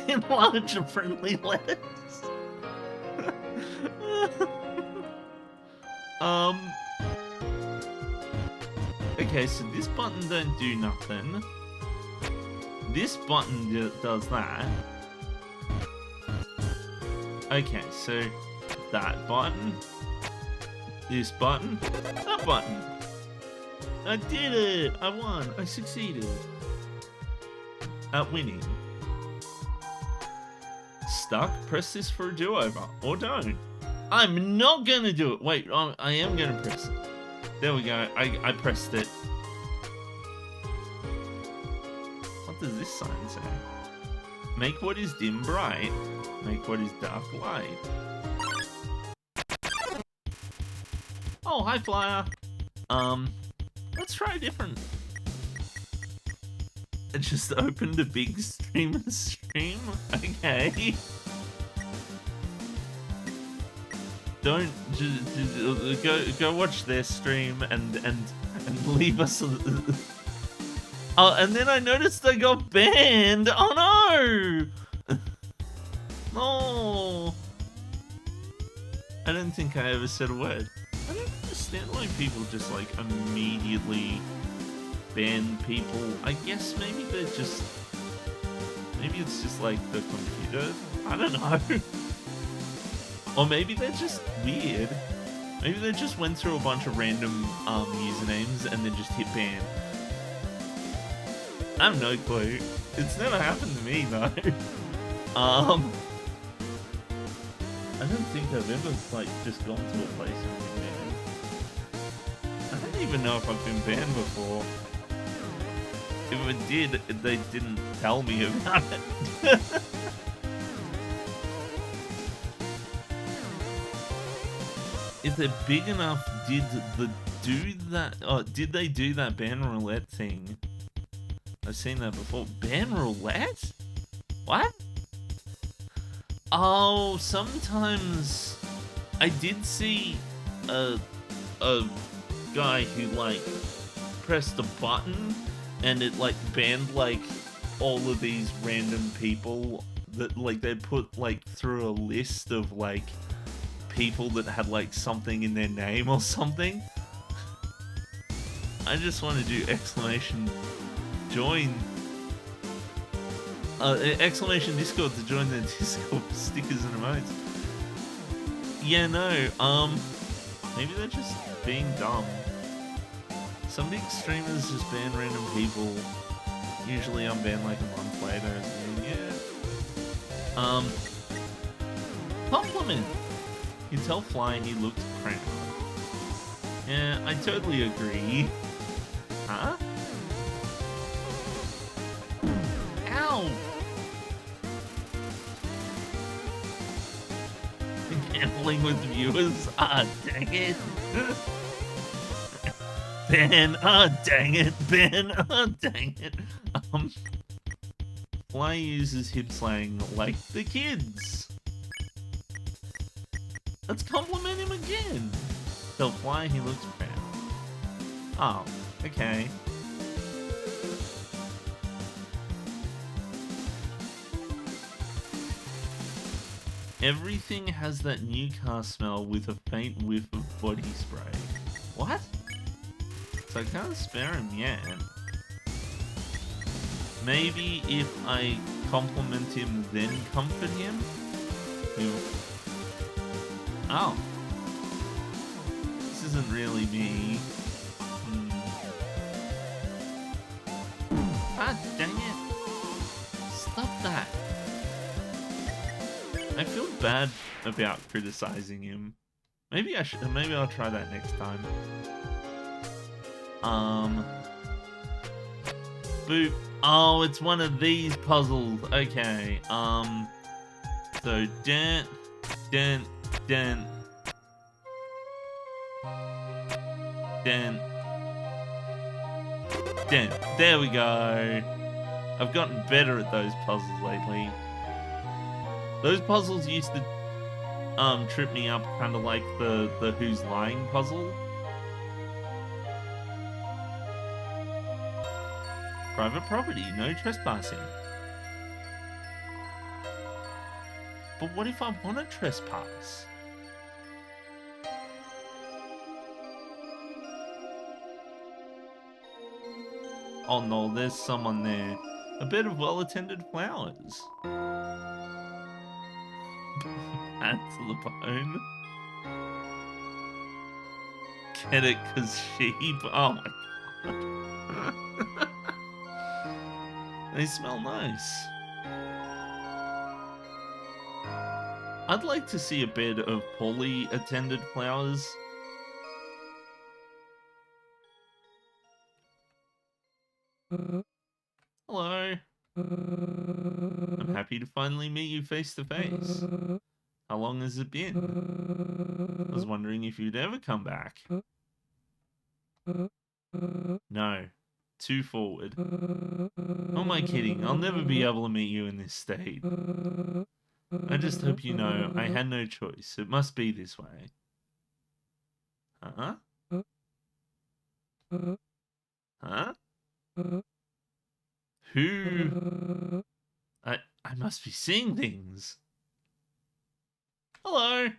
In large and friendly letters. Okay, so this button don't do nothing. This button does that. Okay, so that button, this button, that button. I did it! I won! I succeeded at winning. Stuck? Press this for a do-over, or don't. I'm not gonna do it. Wait, I am gonna press it. There we go. I pressed it. What does this sign say? Make what is dim bright. Make what is dark light. Oh, hi Flyer. Let's try a different. I just opened a big stream. Okay. Don't go watch their stream and leave us. Oh, and then I noticed they got banned. Oh no! No. I don't think I ever said a word. I don't understand why people just like immediately ban people. I guess maybe they're just. Maybe it's just like the computer. I don't know. Or maybe they're just weird. Maybe they just went through a bunch of random usernames and then just hit ban. I have no clue. It's never happened to me though. I don't think I've ever, like, just gone to a place and been banned. I don't even know if I've been banned before. If I did, they didn't tell me about it. If they're big enough, did they do that ban roulette thing? I've seen that before. Ban roulette? What? Oh, sometimes I did see a guy who, like, pressed a button and it, like, banned, like, all of these random people that, like, they put, like, through a list of, like, people that had, like, something in their name or something. I just want to do exclamation join exclamation Discord to join their Discord stickers and emotes. Yeah, no, maybe they're just being dumb. Some big streamers just ban random people. Usually I'm banned like a month later. Yeah. Compliment. You tell Fly he looked proud. Yeah, I totally agree. Huh? Ow! Gambling with viewers? Ah, dang it. Ben, ah, dang it. Ben, ah, dang it. Fly uses hip slang like the kids. Let's compliment him again. Tell Fly he looks proud. Oh, okay. Everything has that new car smell with a faint whiff of body spray. What? So I can't spare him yet. Maybe if I compliment him, then comfort him? Oh. This isn't really me. Ah, dang it. Stop that. I feel bad about criticizing him. Maybe I should. Maybe I'll try that next time. Boop. Oh, it's one of these puzzles. Okay. So dent. There we go. I've gotten better at those puzzles lately. Those puzzles used to trip me up, kind of like the Who's Lying puzzle. Private property, no trespassing. But what if I want to trespass? Oh no, there's someone there. A bed of well-attended flowers. Add to the bone. Get it, 'cause sheep. Oh my god. They smell nice. I'd like to see a bed of poorly attended flowers. Hello. I'm happy to finally meet you face to face. How long has it been? I was wondering if you'd ever come back. No. Too forward. Who am I kidding? I'll never be able to meet you in this state. I just hope you know I had no choice. It must be this way. Huh? Huh? Who? I must be seeing things. Hello.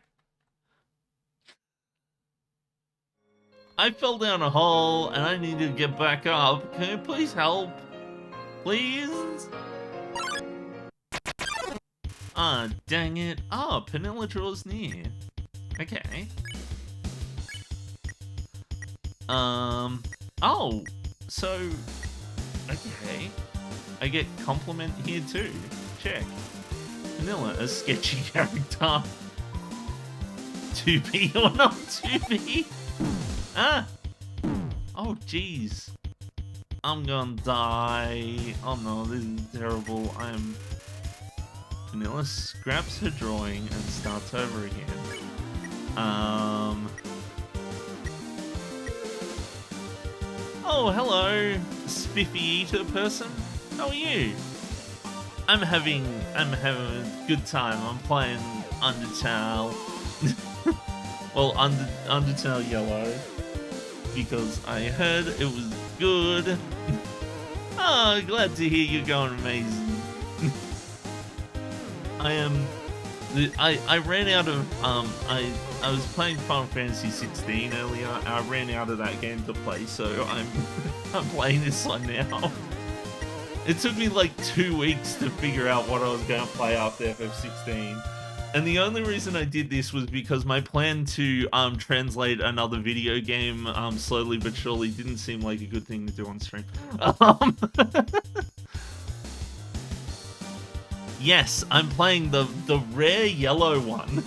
I fell down a hole and I need to get back up. Can you please help? Please? Ah, dang it. Oh, Penilla draws near. Okay. Oh, so, okay. I get compliment here too. Check. Penilla, a sketchy character. 2B or not 2B? Ah! Oh, jeez. I'm gonna die. Oh no, this is terrible. Vanilla scraps her drawing and starts over again. Oh, hello, spiffy eater person. How are you? I'm having a good time. I'm playing Undertale. Well, Undertale Yellow. Because I heard it was good. Oh, glad to hear you're going amazing. I ran out of I was playing Final Fantasy 16 earlier. I ran out of that game to play, so I'm playing this one now. It took me like 2 weeks to figure out what I was going to play after FF16. And the only reason I did this was because my plan to translate another video game slowly but surely didn't seem like a good thing to do on stream. Yes, I'm playing the rare yellow one.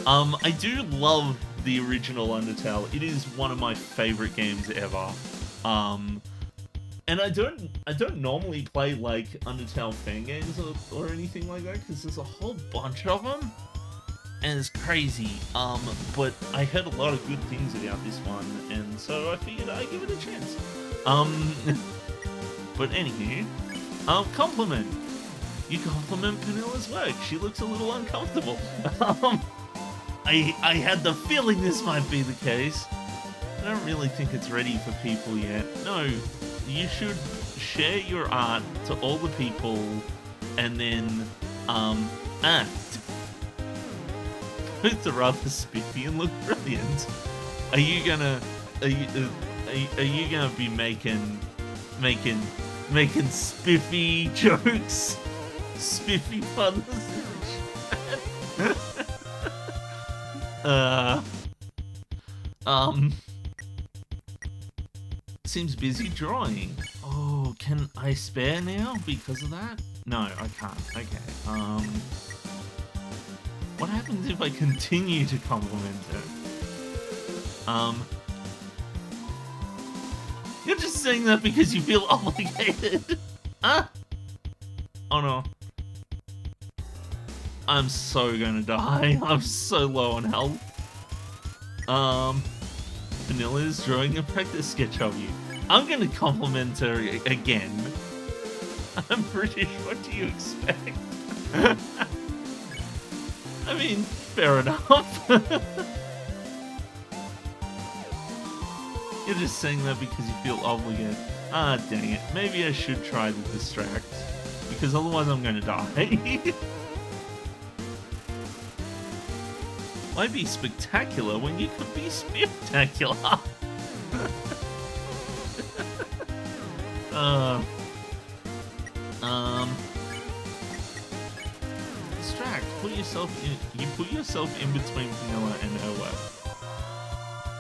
I do love the original Undertale. It is one of my favorite games ever. And I don't normally play like Undertale fan games or anything like that because there's a whole bunch of them, and it's crazy. But I heard a lot of good things about this one, and so I figured I'd give it a chance. But anywho, compliment. You compliment Panilla's work. She looks a little uncomfortable. I had the feeling this might be the case. I don't really think it's ready for people yet. No. You should share your art to all the people and then act. Both are rather spiffy and look brilliant. Are you gonna be making spiffy jokes? Spiffy puns? Seems busy drawing. Oh, can I spare now because of that? No, I can't. Okay. What happens if I continue to compliment it? You're just saying that because you feel obligated. Huh? Oh no. I'm so gonna die. I'm so low on health. Vanilla is drawing a practice sketch of you. I'm gonna compliment her again. I'm British, what do you expect? I mean, fair enough. You're just saying that because you feel obligated. Ah, dang it. Maybe I should try to distract. Because otherwise I'm gonna die. Why be spectacular when you could be spectacular? Distract. Put yourself in. You put yourself in between Vanilla and her work.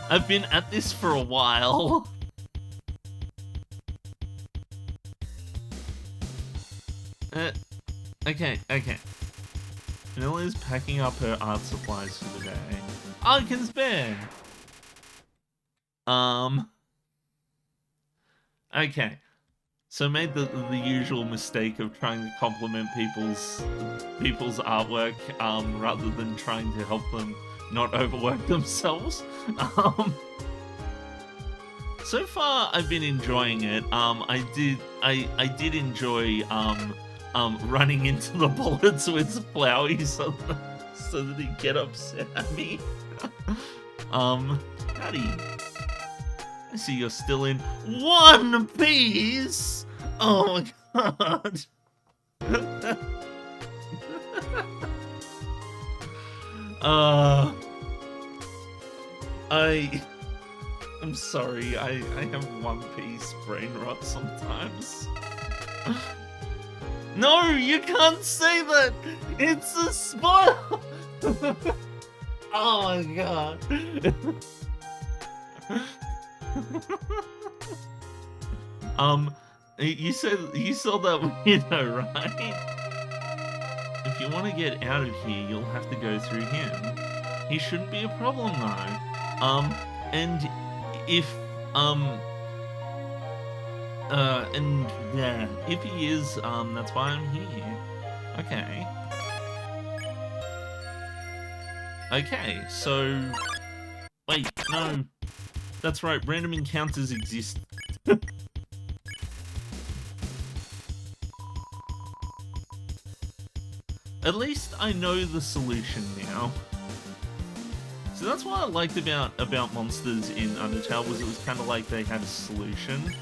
I've been at this for a while. Okay. Vanilla is packing up her art supplies for the day. I can spare. Okay. So made the usual mistake of trying to compliment people's artwork, rather than trying to help them not overwork themselves. So far I've been enjoying it. I did enjoy running into the bullets with Flowey so that he'd get upset at me. Howdy. I see you're still in One Piece! Oh my god. I'm sorry, I have One Piece brain rot sometimes. No, you can't say that! It's a spoil! Oh my god. You saw that weirdo, right? If you want to get out of here, you'll have to go through him. He shouldn't be a problem though. And if and yeah, if he is, that's why I'm here. Okay. Okay, so wait, no. That's right, random encounters exist. At least I know the solution now. So that's what I liked about monsters in Undertale, was it was kind of like they had a solution.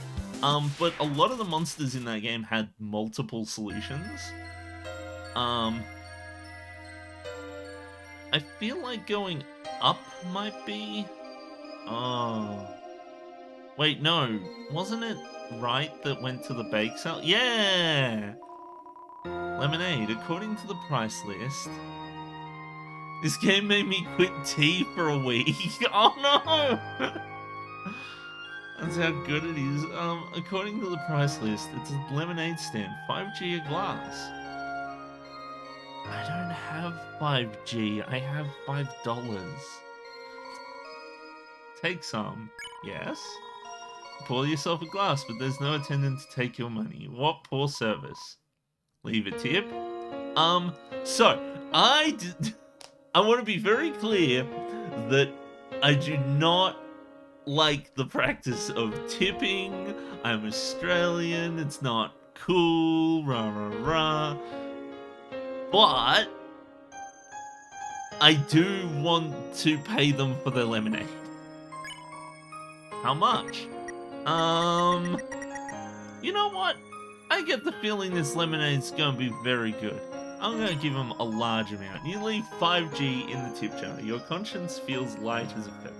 But a lot of the monsters in that game had multiple solutions. I feel like going up might be... Oh... Wait, no. Wasn't it right that went to the bake sale? Yeah! Lemonade, according to the price list. This game made me quit tea for a week. Oh no! That's how good it is. According to the price list, it's a lemonade stand, 5G a glass. I don't have 5G, I have $5. Take some. Yes? Pour yourself a glass, but there's no attendant to take your money. What poor service. Leave a tip? So, I want to be very clear that I do not like the practice of tipping. I'm Australian, it's not cool, rah rah rah. But I do want to pay them for their lemonade. How much? You know what? I get the feeling this lemonade's gonna be very good. I'm gonna give them a large amount. You leave 5G in the tip jar. Your conscience feels light as a feather.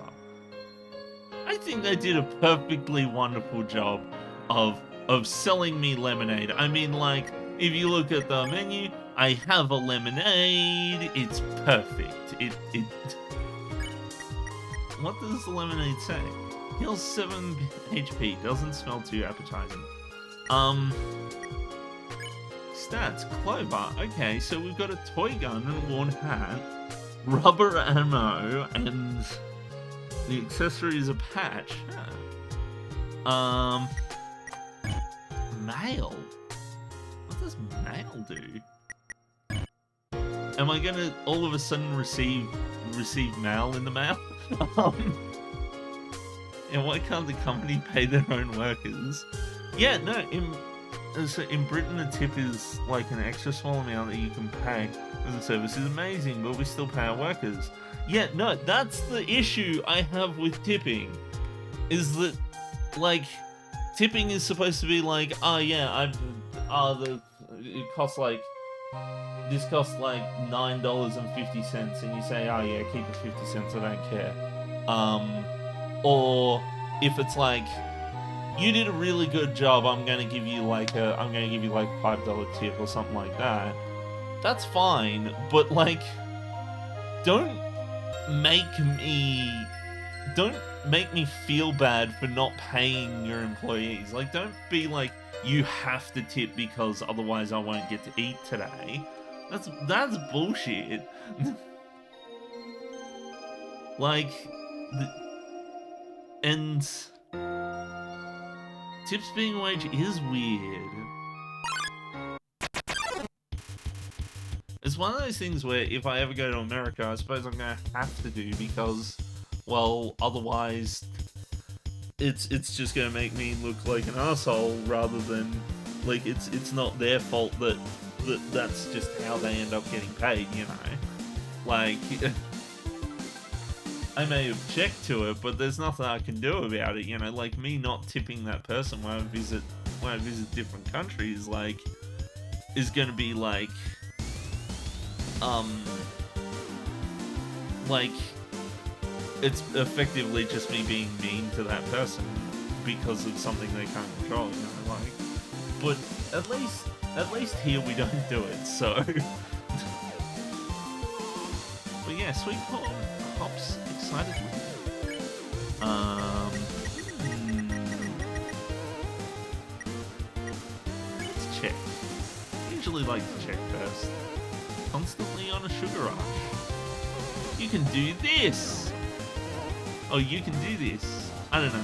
I think they did a perfectly wonderful job of selling me lemonade. I mean, like, if you look at the menu, I have a lemonade. It's perfect. What does the lemonade say? Heals 7 HP. Doesn't smell too appetizing. Stats. Clover. Okay, so we've got a toy gun and a worn hat, rubber ammo, and the accessory is a patch. Huh. Mail. What does mail do? Am I gonna all of a sudden receive mail in the mail? And why can't the company pay their own workers? Yeah, no, in Britain a tip is like an extra small amount that you can pay, and the service is amazing, but we still pay our workers. Yeah, no, that's the issue I have with tipping, is that, like, tipping is supposed to be like, oh yeah, it costs like, this costs like $9.50, and you say, oh yeah, keep it 50 cents, I don't care. Or if it's like, you did a really good job, I'm gonna give you like $5 tip or something like that. That's fine, but like, don't make me feel bad for not paying your employees. Like, don't be like, you have to tip because otherwise I won't get to eat today. That's bullshit. Like, and tips being a wage is weird. It's one of those things where if I ever go to America, I suppose I'm gonna have to do, because, well, otherwise it's just gonna make me look like an asshole, rather than, like, it's not their fault that's just how they end up getting paid, you know? Like, I may object to it, but there's nothing I can do about it, you know? Like, me not tipping that person when I visit different countries, like, is gonna be like, like, it's effectively just me being mean to that person because of something they can't control, you know, like, but at least here we don't do it, so. But yeah, Sweet Corn hops excitedly. Let's check. I usually like to check first. Constantly on a sugar rush. You can do this! Oh, you can do this. I don't know.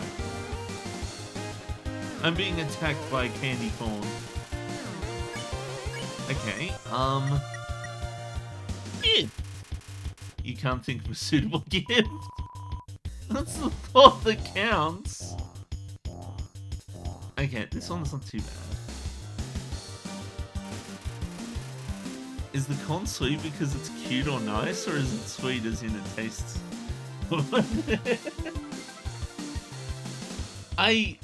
I'm being attacked by a candy corn. Okay, gift! You can't think of a suitable gift? That's the thought that counts. Okay, this one's not too bad. Is the corn sweet because it's cute or nice, or is it sweet as in it tastes good? I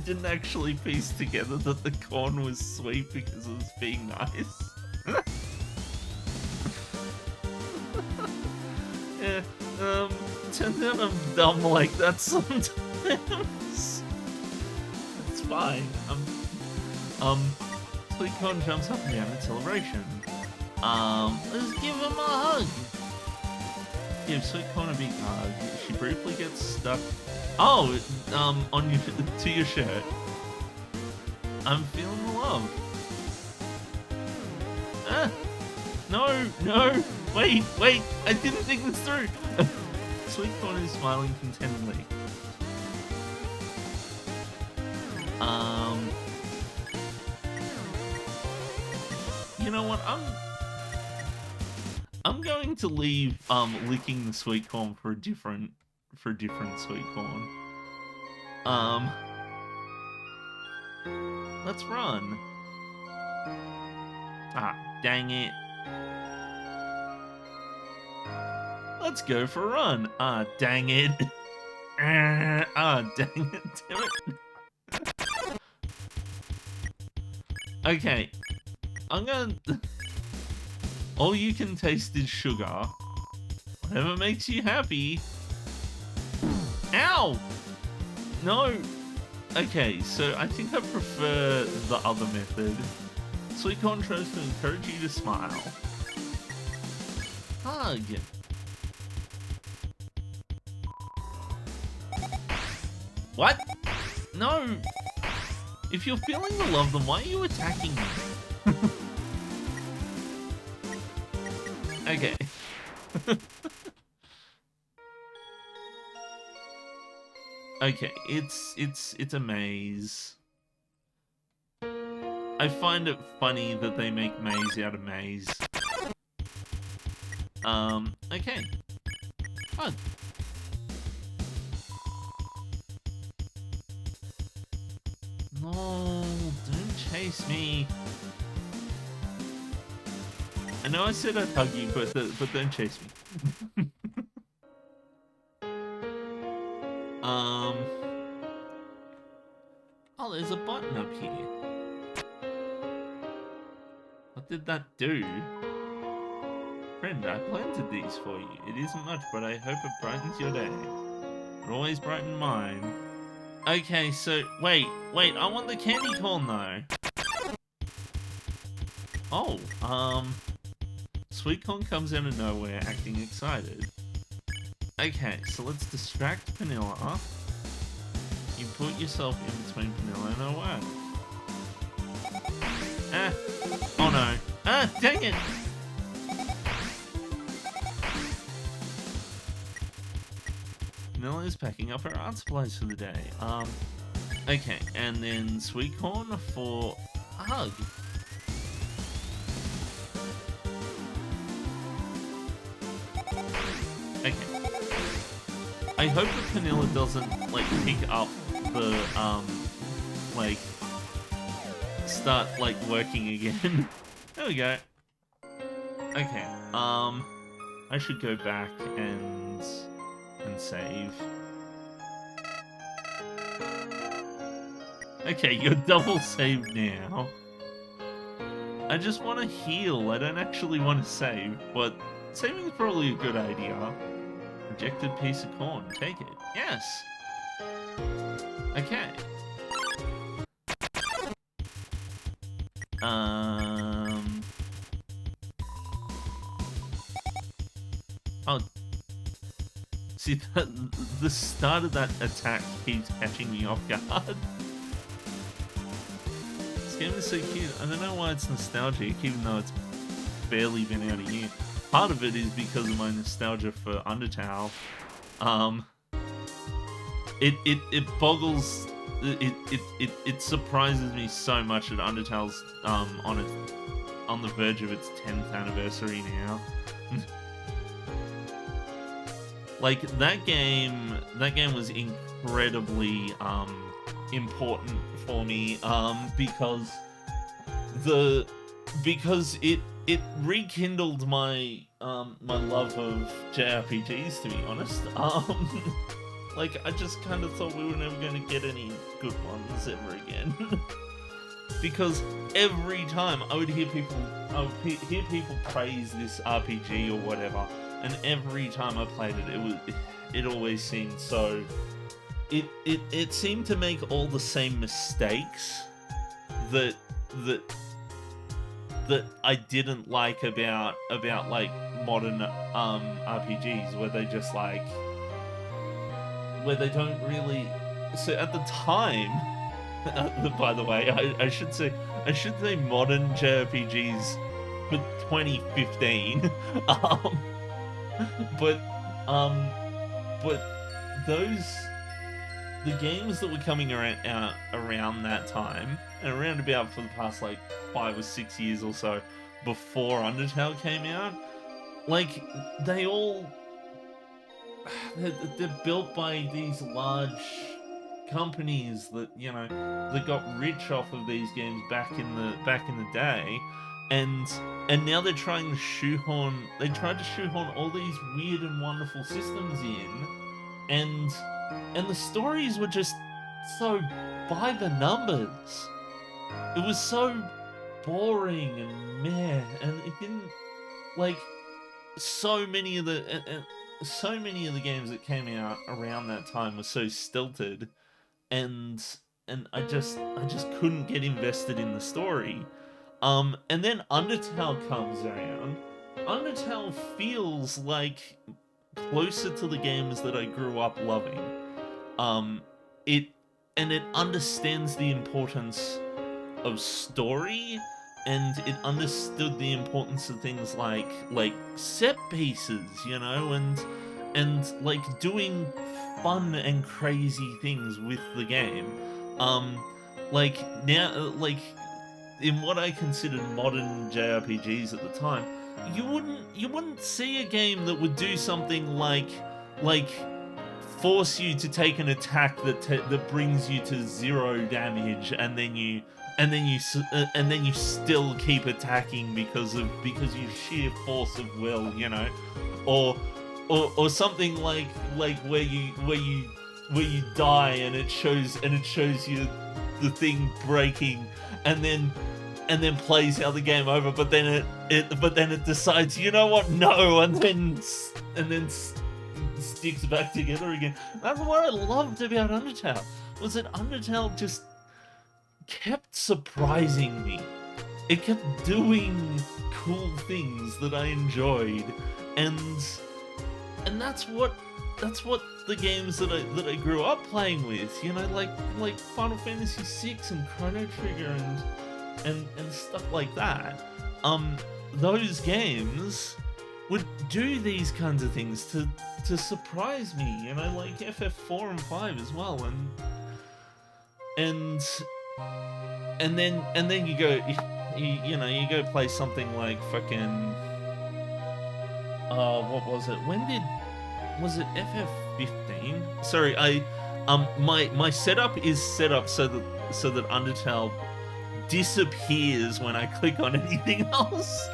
didn't actually piece together that the corn was sweet because it was being nice. Yeah, turns out I'm dumb like that sometimes. It's fine. Sweet corn jumps up and down in celebration. Let's give him a hug. Give Sweet Corn a big hug. She briefly gets stuck. Oh, on your to your shirt. I'm feeling the love. Ah, no, wait, I didn't think this through. Sweet Corn is smiling contentedly. You know what? I'm going to leave licking the sweet corn for a different sweet corn. Let's run. Ah, dang it. Let's go for a run. Ah, dang it. Ah, dang it. Damn it. Okay. I'm gonna... All you can taste is sugar. Whatever makes you happy. Ow! No! Okay, so I think I prefer the other method. Sweet corn tries to encourage you to smile. Hug! What? No! If you're feeling the love, then why are you attacking me? Okay. Okay, it's a maze. I find it funny that they make maze out of maze. Okay. Fun. No, don't chase me. I know I said I'd hug you, but don't chase me. Oh, there's a button up here. What did that do? Friend, I planted these for you. It isn't much, but I hope it brightens your day. It always brightened mine. Okay, so, wait, I want the candy corn, though. Oh, Sweet corn comes out of nowhere, acting excited. Okay, so let's distract Vanilla. You put yourself in between Vanilla and Owen. Ah! Oh no! Ah! Dang it! Vanilla is packing up her art supplies for the day. Okay, and then Sweet corn for a hug. Okay. I hope that Vanilla doesn't, like, pick up the, like, start, like, working again. There we go. Okay, I should go back and save. Okay, you're double saved now. I just want to heal, I don't actually want to save, but saving is probably a good idea. Rejected piece of corn. Take it. Yes! Okay. Oh. See, the start of that attack keeps catching me off guard. This game is so cute. I don't know why it's nostalgic, even though it's barely been out a year. Part of it is because of my nostalgia for Undertale. It boggles. It surprises me so much that Undertale's on the verge of its 10th anniversary now. Like that game was incredibly important for me because it rekindled my my love of JRPGs, to be honest. Like I just kind of thought we were never going to get any good ones ever again. Because every time I would hear people praise this RPG or whatever, and every time I played it, it always seemed so. It seemed to make all the same mistakes that I didn't like about like modern RPGs, where they just like where they don't really. So at the time, by the way, I should say modern JRPGs for 2015, but the games that were coming around that time, and around about for the past like 5 or 6 years or so before Undertale came out, like they're built by these large companies that, you know, that got rich off of these games back in the day, and now they tried to shoehorn all these weird and wonderful systems in, and the stories were just so by the numbers. It was so boring and meh, and it didn't, like, so many of the games that came out around that time were so stilted, and I just couldn't get invested in the story. And then Undertale comes around. Undertale feels like closer to the games that I grew up loving. It understands the importance of story, and it understood the importance of things like set pieces, you know, and like doing fun and crazy things with the game. Like now, like in what I considered modern JRPGs at the time, you wouldn't see a game that would do something like force you to take an attack that brings you to 0 damage, and then you still keep attacking because you sheer force of will, you know, or something like where you die and it shows you the thing breaking, and then plays how the game over, but then it decides, you know what, no, and then sticks back together again. That's what I loved about Undertale, was that Undertale just kept surprising me. It kept doing cool things that I enjoyed, and that's what the games that I grew up playing with, you know, like Final Fantasy VI and Chrono Trigger and stuff like that. Those games would do these kinds of things to surprise me, you know, like FF4 and 5 as well, and then you go, you know, you go play something like fucking what was it? Was it FF15? Sorry, my setup is set up so that Undertale disappears when I click on anything else.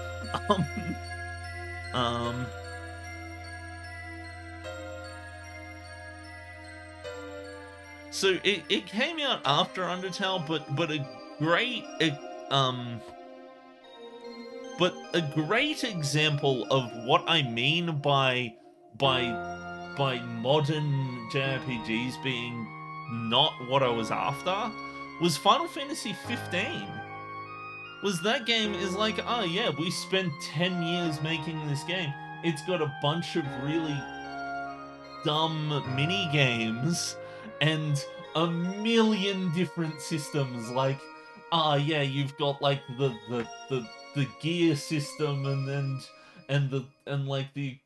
So it came out after Undertale, but a great example of what I mean by modern JRPGs being not what I was after was Final Fantasy 15. Was that game is like, oh yeah, we spent 10 years making this game. It's got a bunch of really dumb mini games and a million different systems, like, yeah, you've got like the the gear system and like the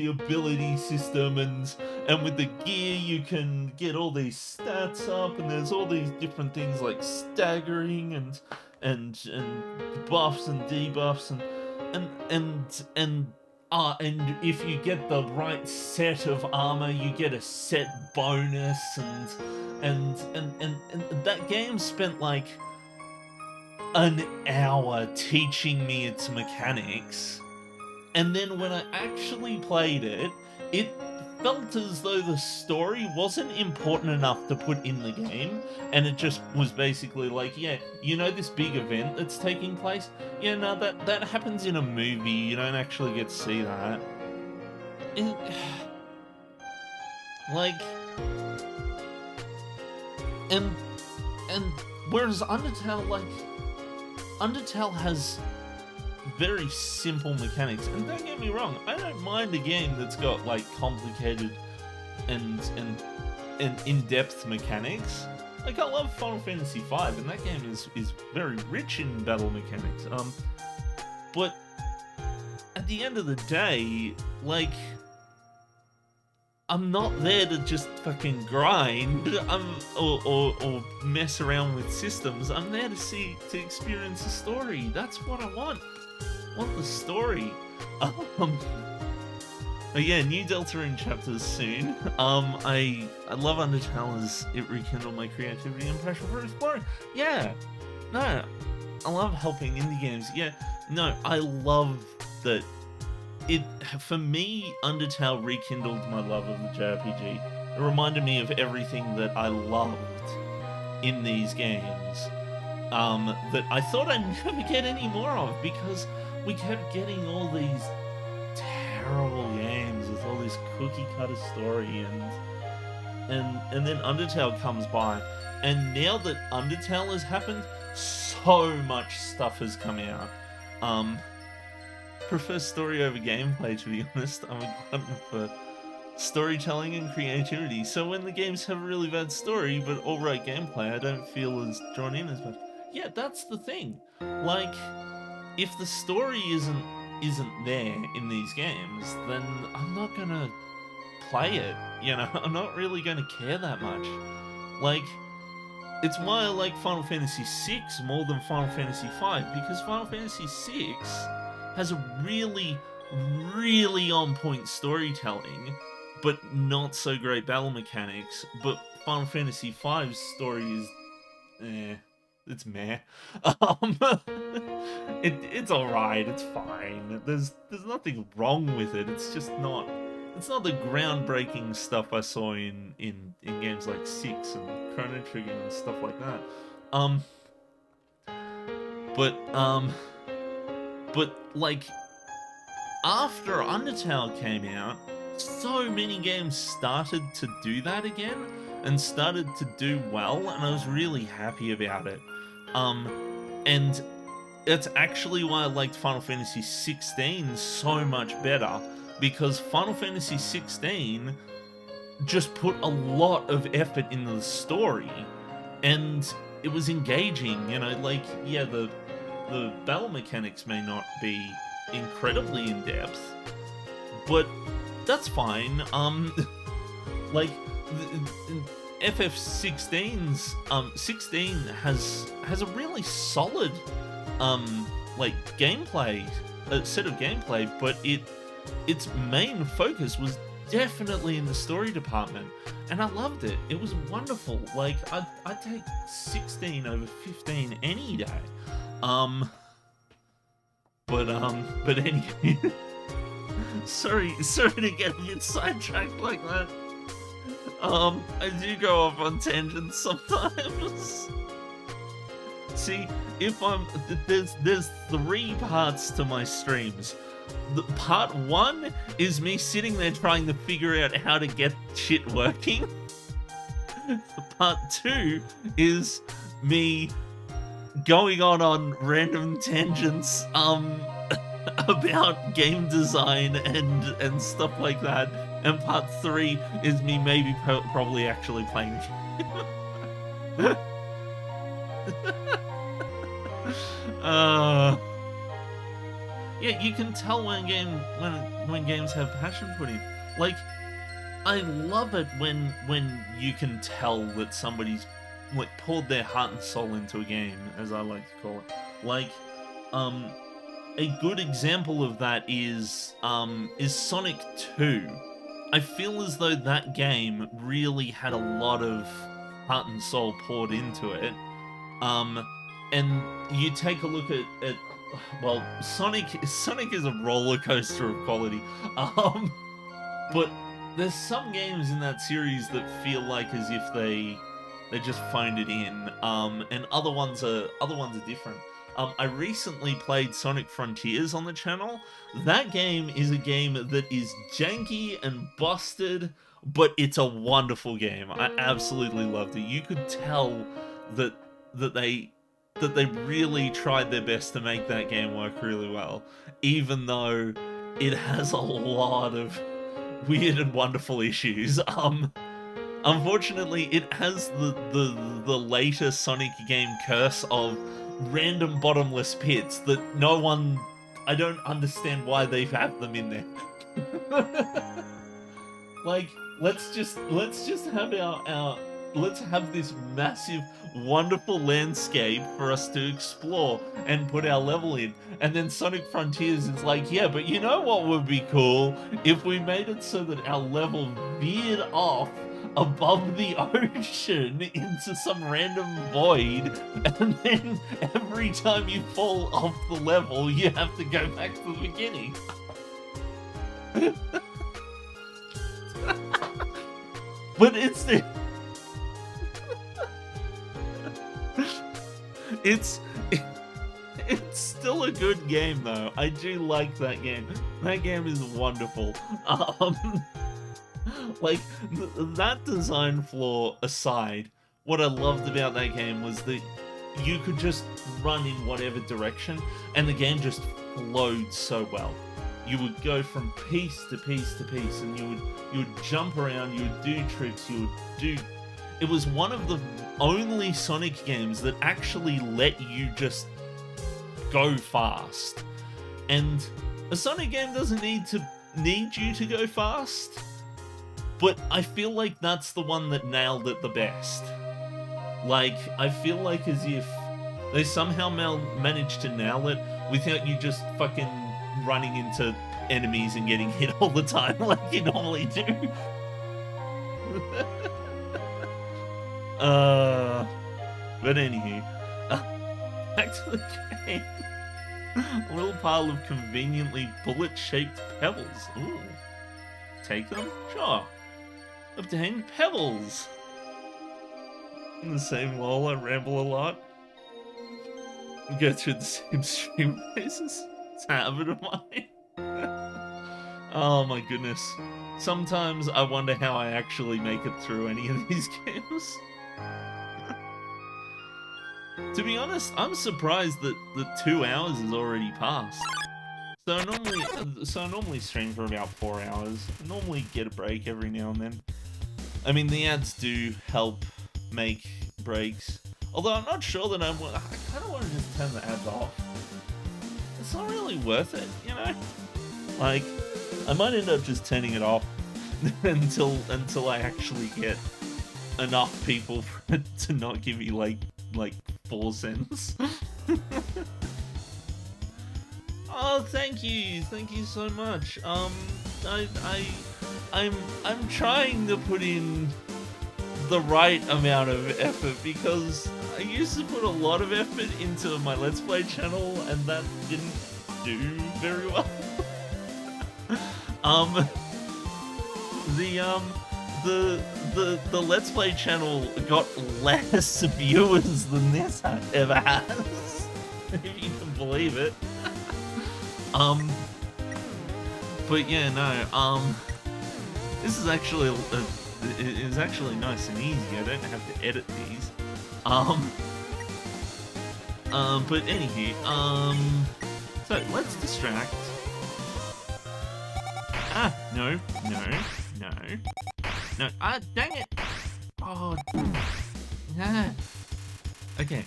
ability system, and with the gear you can get all these stats up, and there's all these different things like staggering and buffs and debuffs and if you get the right set of armor, you get a set bonus, and that game spent like an hour teaching me its mechanics. And then when I actually played it, it felt as though the story wasn't important enough to put in the game, and it just was basically like, yeah, you know this big event that's taking place? Yeah, no, that happens in a movie, you don't actually get to see that. It, like, and whereas Undertale has very simple mechanics, and don't get me wrong, I don't mind a game that's got like complicated and in-depth mechanics. Like, I love Final Fantasy V, and that game is very rich in battle mechanics. But at the end of the day, like, I'm not there to just fucking grind, or mess around with systems. I'm there to experience a story. That's what I want. I want the story. Yeah, new Delta Rune chapters soon. I love Undertale as it rekindled my creativity and passion for exploring. Yeah, no, I love helping indie games. Yeah, no, I love that. For me, Undertale rekindled my love of the JRPG. It reminded me of everything that I loved in these games, that I thought I'd never get any more of, because we kept getting all these terrible games with all this cookie cutter story, and then Undertale comes by, and now that Undertale has happened, so much stuff has come out. Prefer story over gameplay, to be honest. I'm a glutton for storytelling and creativity, so when the games have a really bad story but alright gameplay, I don't feel as drawn in as much. Yeah, that's the thing. Like, if the story isn't there in these games, then I'm not gonna play it, you know? I'm not really gonna care that much. Like, it's why I like Final Fantasy VI more than Final Fantasy V, because Final Fantasy VI has a really, really on-point storytelling, but not so great battle mechanics. But Final Fantasy V's story is, it's meh. It's alright. It's fine. There's nothing wrong with it. It's just not. It's not the groundbreaking stuff I saw in games like 6 and Chrono Trigger and stuff like that. But like, after Undertale came out, so many games started to do that again, and started to do well, and I was really happy about it. And that's actually why I liked Final Fantasy XVI so much better, because Final Fantasy XVI just put a lot of effort into the story, and it was engaging, you know, like, yeah, the battle mechanics may not be incredibly in-depth, but that's fine. Like, FF16's 16 has a really solid like gameplay, set of gameplay, but its main focus was definitely in the story department, and I loved it. It was wonderful. Like, I'd take 16 over 15 any day. But anyway, sorry to get a bit sidetracked like that. I do go off on tangents sometimes. See, there's 3 parts to my streams. The part 1 is me sitting there trying to figure out how to get shit working. Part 2 is me going on random tangents about game design and stuff like that, and part 3 is me maybe probably actually playing the game. Yeah, you can tell when games have passion put in. Like, I love it when you can tell that somebody's like poured their heart and soul into a game, as I like to call it. Like, um, a good example of that is Sonic 2. I feel as though that game really had a lot of heart and soul poured into it. Um, and you take a look at well, Sonic is a roller coaster of quality. But there's some games in that series that feel like as if they just phoned it in. And other ones are different. I recently played Sonic Frontiers on the channel. That game is a game that is janky and busted, but it's a wonderful game. I absolutely loved it. You could tell that that they that they really tried their best to make that game work really well, even though it has a lot of weird and wonderful issues. Unfortunately, it has the later Sonic game curse of random bottomless pits that no one. I don't understand why they have them in there. Like, let's just have our let's have this massive, wonderful landscape for us to explore and put our level in. And then Sonic Frontiers is like, yeah, but you know what would be cool? If we made it so that our level veered off above the ocean into some random void, and then every time you fall off the level, you have to go back to the beginning. But it's it's still a good game though. I do like that game. That game is wonderful. Like that design flaw aside, what I loved about that game was that you could just run in whatever direction and the game just flowed so well. You would go from piece to piece to piece, and you would jump around, you would do tricks, you would do. It was one of the only Sonic games that actually let you just go fast. And a Sonic game doesn't need you to go fast, but I feel like that's the one that nailed it the best. Like, I feel like as if they somehow managed to nail it without you just fucking running into enemies and getting hit all the time like you normally do. But anywho, back to the game. A little pile of conveniently bullet-shaped pebbles. Ooh. Take them? Sure. Obtain pebbles. In the same lull, I ramble a lot. Go through the same stream phases. It's a habit of mine. Oh my goodness. Sometimes I wonder how I actually make it through any of these games. To be honest, I'm surprised that the 2 hours has already passed. So I normally stream for about 4 hours. I normally get a break every now and then. I mean, the ads do help make breaks. Although I'm not sure that I kind of want to just turn the ads off. It's not really worth it, you know? Like, I might end up just turning it off until I actually get enough people for it to not give me like 4 cents. Oh, thank you so much. I'm trying to put in the right amount of effort because I used to put a lot of effort into my Let's Play channel and that didn't do very well. The Let's Play channel got less viewers than this ever has, if you can believe it. But yeah, no, this is actually it's actually nice and easy. I don't have to edit these. But anywho, so let's distract. Ah, no, dang it! Oh, nah. Okay.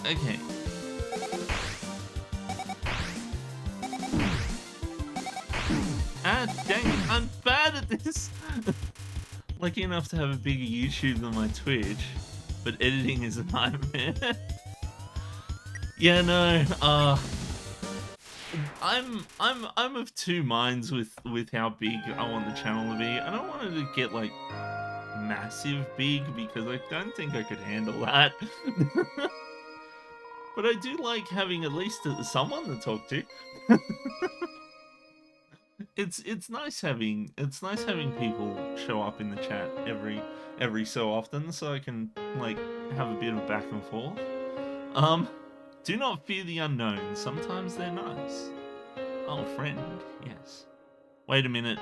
Okay. Ah, dang it, I'm bad at this! Lucky enough to have a bigger YouTube than my Twitch, but editing is a nightmare. Yeah, no, I'm of two minds with how big I want the channel to be. I don't want it to get like massive big because I don't think I could handle that. But I do like having at least someone to talk to. It's nice having people show up in the chat every so often, so I can like have a bit of back and forth. Do not fear the unknown. Sometimes they're nice. Oh, friend, yes. Wait a minute.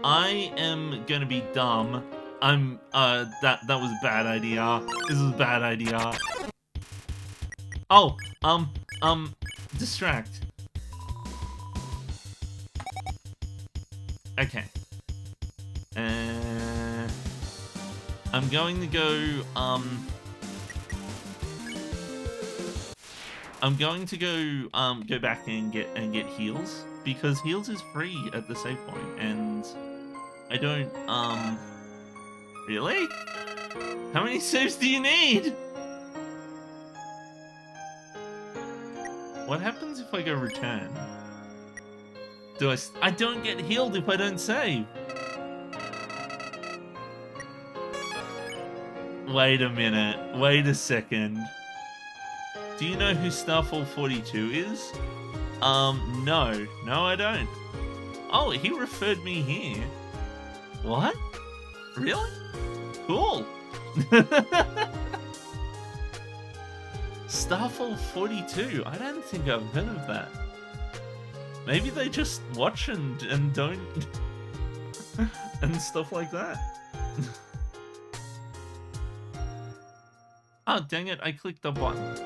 I am gonna be dumb. That was a bad idea. This is a bad idea. Oh, distract. Okay. I'm going to go, go back and get heals, because heals is free at the save point, and I don't, really? How many saves do you need? What happens if I go return? I don't get healed if I don't save. Wait a minute. Wait a second. Do you know who Starfall 42 is? No. No, I don't. Oh, he referred me here. What? Really? Cool. Starfall 42. I don't think I've heard of that. Maybe they just watch and don't and stuff like that. Oh, dang it, I clicked the button.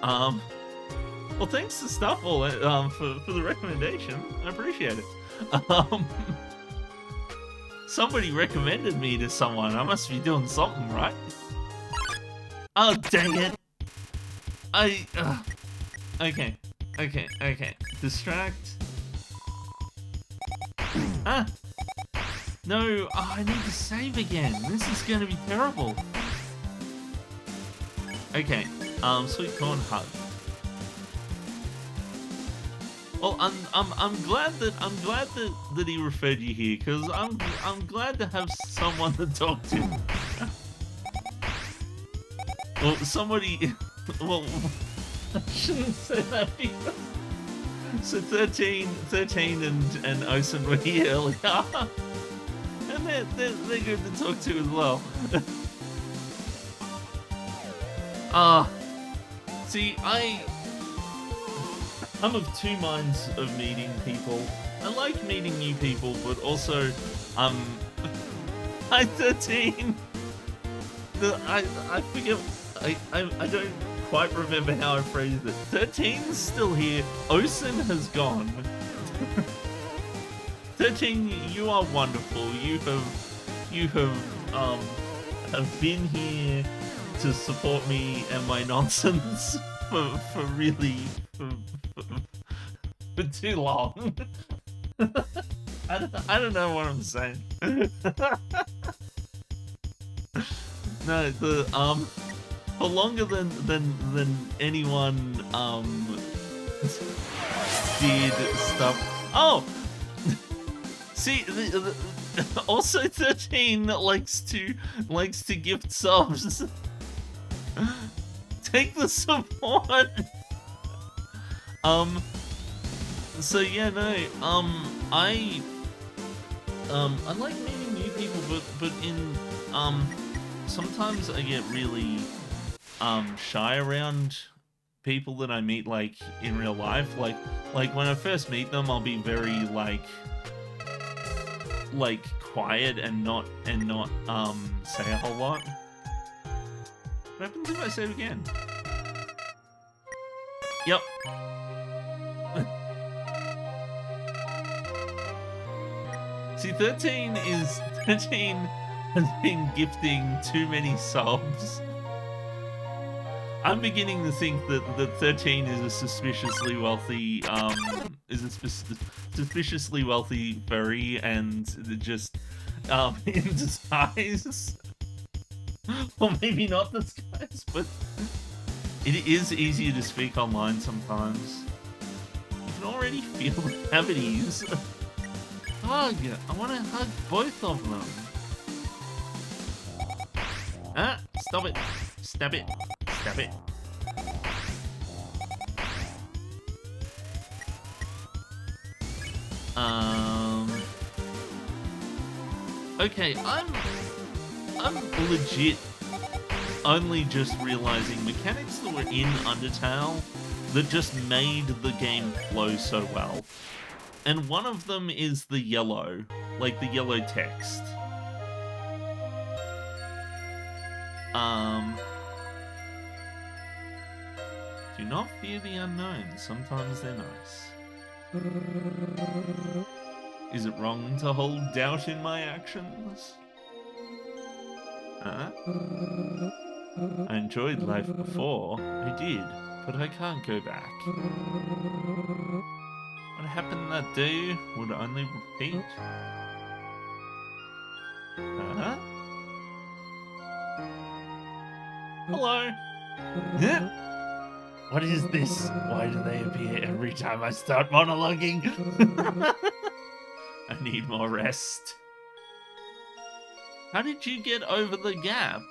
Well, thanks to Starfall for the recommendation. I appreciate it. Somebody recommended me to someone. I must be doing something right. Oh, dang it. Okay. Distract. Ah! No, I need to save again. This is gonna be terrible. Okay, sweet corn hug. Well, I'm glad that he referred you here, because I'm glad to have someone to talk to. Well, somebody. Well, I shouldn't say that either. So 13 and Osen were here earlier. And they're good to talk to as well. See, I'm of two minds of meeting people. I like meeting new people, but also, I'm 13. I forget, I don't quite remember how I phrased it. 13's still here. Osen has gone. 13, you are wonderful. You have been here to support me and my nonsense for too long. I don't know what I'm saying. No, for longer than anyone did stuff. Oh, see, also 13 likes to gift subs. Take the support. So yeah, no, I like meeting new people, but in sometimes I get really shy around people that I meet like in real life. Like when I first meet them, I'll be very like quiet and not say a whole lot. What happens if I save again? Yep. See, 13 has been gifting too many subs. I'm beginning to think that 13 is a suspiciously wealthy, suspiciously wealthy furry and just, in disguise. Or maybe not disguise, but it is easier to speak online sometimes. You can already feel the cavities. Hug! I want to hug both of them. Ah! Stop it! Stab it! Stab it! Okay, I'm legit only just realizing mechanics that were in Undertale that just made the game flow so well. And one of them is the yellow, like the yellow text. Do not fear the unknown, sometimes they're nice. Is it wrong to hold doubt in my actions? Huh? I enjoyed life before, I did, but I can't go back. What happened that day would only repeat. Huh? Hello? What is this? Why do they appear every time I start monologuing? I need more rest. How did you get over the gap?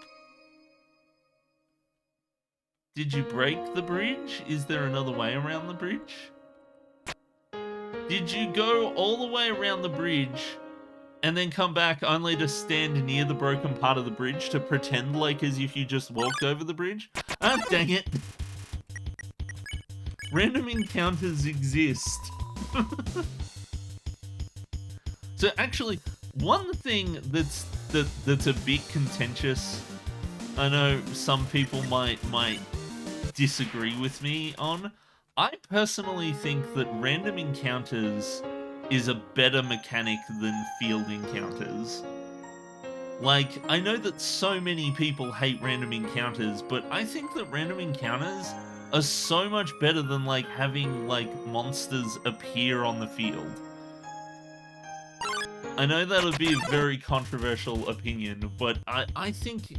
Did you break the bridge? Is there another way around the bridge? Did you go all the way around the bridge and then come back only to stand near the broken part of the bridge to pretend like as if you just walked over the bridge? Ah, dang it. Random encounters exist. So actually, one thing that's a bit contentious, I know some people might disagree with me on. I personally think that random encounters is a better mechanic than field encounters. Like, I know that so many people hate random encounters, but I think that random encounters are so much better than, like, having, like, monsters appear on the field. I know that'll be a very controversial opinion, but I think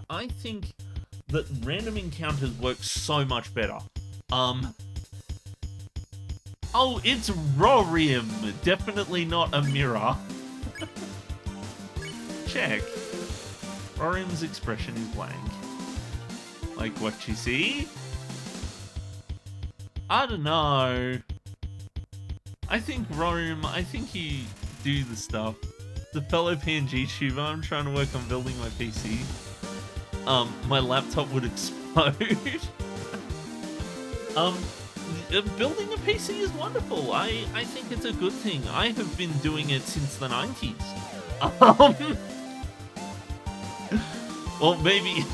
that random encounters work so much better. Oh, it's Rorium! Definitely not a mirror. Check. Rorium's expression is blank. Like what you see? I don't know. I think Rorium, I think you do the stuff. The fellow PNG tuber, I'm trying to work on building my PC. My laptop would explode. Building a PC is wonderful. I think it's a good thing. I have been doing it since the 90s. Well, maybe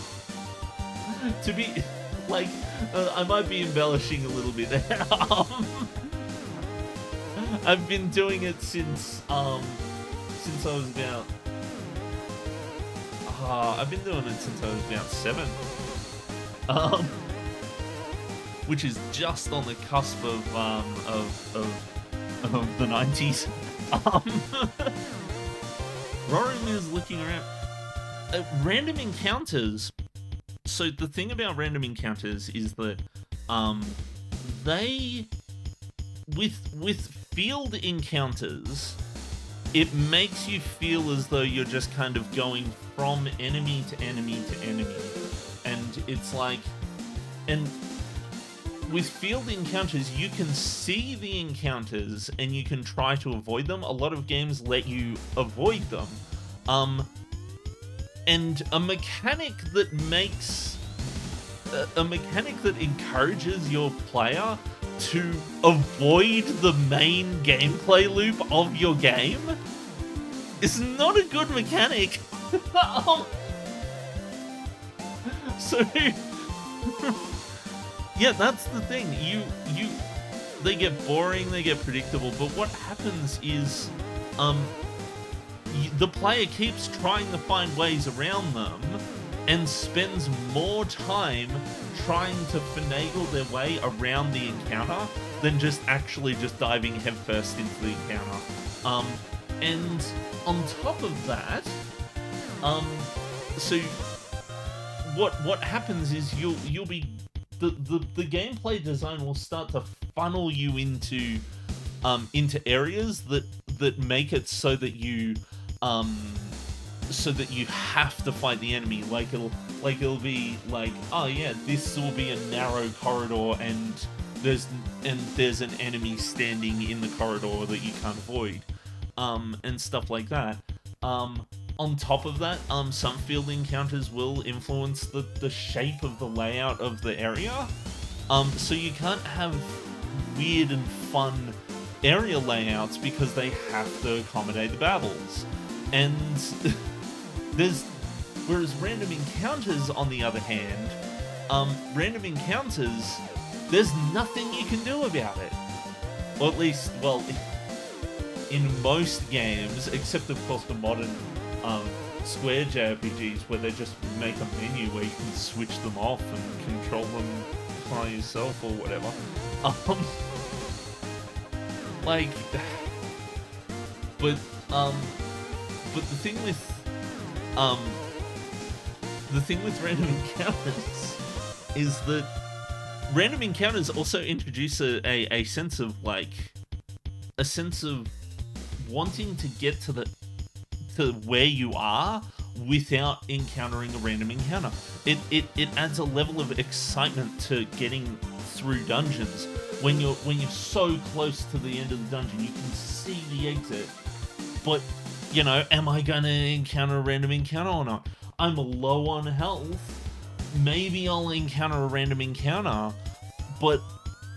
to be like, I might be embellishing a little bit. I've been doing it since I was about. I've been doing it since I was about 7. Which is just on the cusp of the 90s. Rorium is looking around. Random encounters. So the thing about random encounters is that they with field encounters, it makes you feel as though you're just kind of going from enemy to enemy to enemy, and it's like, and with field encounters, you can see the encounters and you can try to avoid them. A lot of games let you avoid them. And a mechanic that makes... a mechanic that encourages your player to avoid the main gameplay loop of your game is not a good mechanic. So... yeah, that's the thing. They get boring, they get predictable, but what happens is, the player keeps trying to find ways around them, and spends more time trying to finagle their way around the encounter than just actually just diving headfirst into the encounter. And on top of that, so what happens is you'll be the gameplay design will start to funnel you into areas that make it so that you have to fight the enemy. Like it'll be like, oh yeah, this will be a narrow corridor and there's an enemy standing in the corridor that you can't avoid, and stuff like that. On top of that, some field encounters will influence the shape of the layout of the area. So you can't have weird and fun area layouts because they have to accommodate the battles. And whereas random encounters, on the other hand, random encounters, there's nothing you can do about it. Or at least, well, in most games, except of course the modern Square JRPGs, where they just make a menu where you can switch them off and control them by yourself or whatever. But the thing with random encounters is that random encounters also introduce a sense of wanting to get to where you are without encountering a random encounter. It adds a level of excitement to getting through dungeons. When you're so close to the end of the dungeon, you can see the exit, but you know, am I going to encounter a random encounter or not? I'm low on health. Maybe I'll encounter a random encounter, but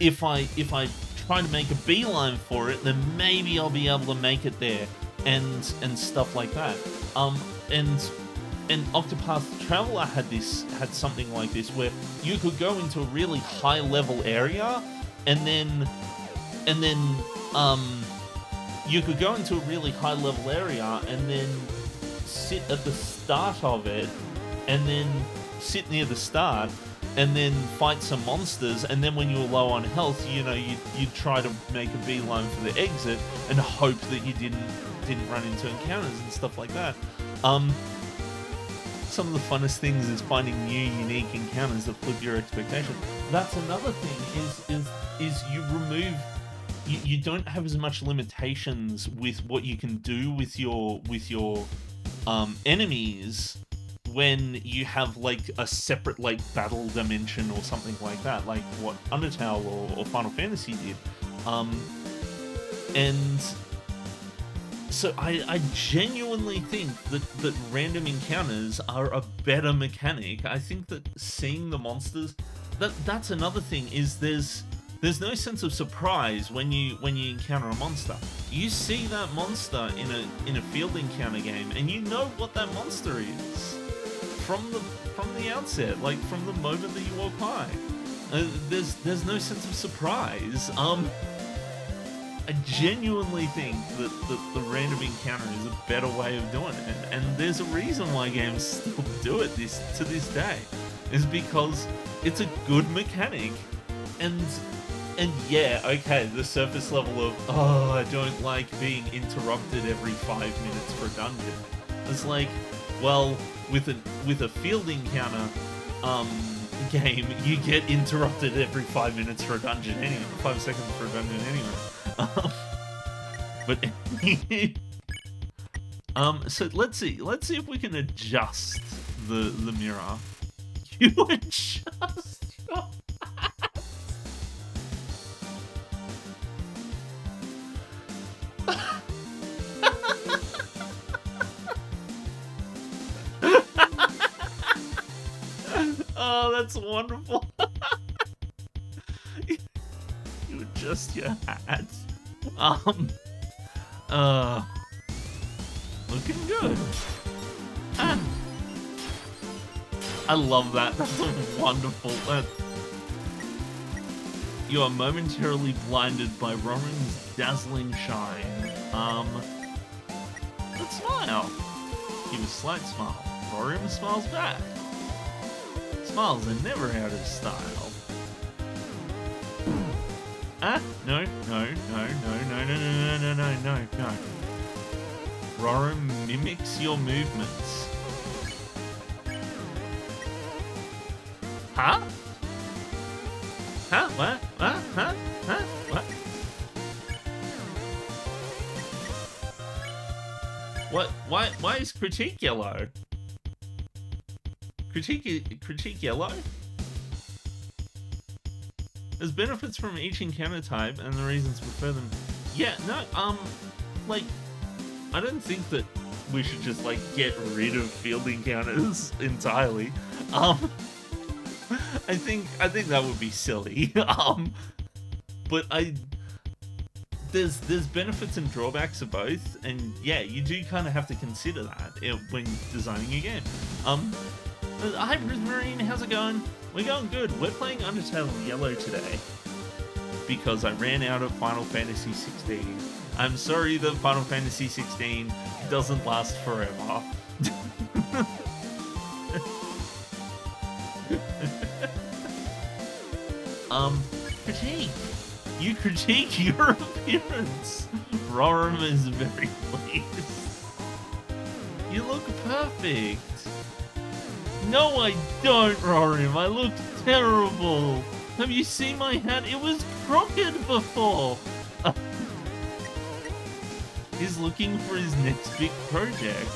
if I try to make a beeline for it, then maybe I'll be able to make it there, and stuff like that. And Octopath Traveler had something like this, where you could go into a really high level area, and then you could go into a really high level area and then sit at the start of it, and then sit near the start, and then fight some monsters, and then when you were low on health, you know, you'd try to make a beeline for the exit and hope that you didn't run into encounters and stuff like that. Some of the funnest things is finding new, unique encounters that flip your expectation. That's another thing, is you don't have as much limitations with what you can do with your enemies when you have like a separate like battle dimension or something like that, like what Undertale or Final Fantasy did. And so I genuinely think that random encounters are a better mechanic. I think that seeing the monsters, that's another thing, is there's no sense of surprise when you encounter a monster. You see that monster in a field encounter game, and you know what that monster is from the outset, like from the moment that you walk by. There's no sense of surprise. I genuinely think that the random encounter is a better way of doing it, and there's a reason why games still do it to this day, is because it's a good mechanic. And yeah, okay, the surface level of, oh, I don't like being interrupted every 5 minutes for a dungeon. It's like, well, with a field encounter game, you get interrupted every 5 minutes for a dungeon anyway, 5 seconds for a dungeon anyway. So let's see if we can adjust the mirror. You adjust your... Oh, that's wonderful. You adjust your hat. Looking good. I love that. That's a wonderful... You are momentarily blinded by Roran's dazzling shine. Let's smile. Give a slight smile. Roran smiles back. Smiles are never out of style. Ah, no. Roram mimics your movements. Huh? Huh? What? What? Huh? Huh? What? What? Why is critique yellow? Critique yellow? There's benefits from each encounter type and the reasons prefer them. Yeah, no, like, I don't think that we should just, like, get rid of field encounters entirely. I think that would be silly. But there's benefits and drawbacks of both, and yeah, you do kind of have to consider that when designing a game. Hi, Marine, how's it going? We're going good. We're playing Undertale Yellow today because I ran out of Final Fantasy 16. I'm sorry that Final Fantasy 16 doesn't last forever. Critique. You critique your appearance. Roram is very pleased. You look perfect. No, I don't, Roram. I look terrible. Have you seen my hat? It was crooked before. He's looking for his next big project.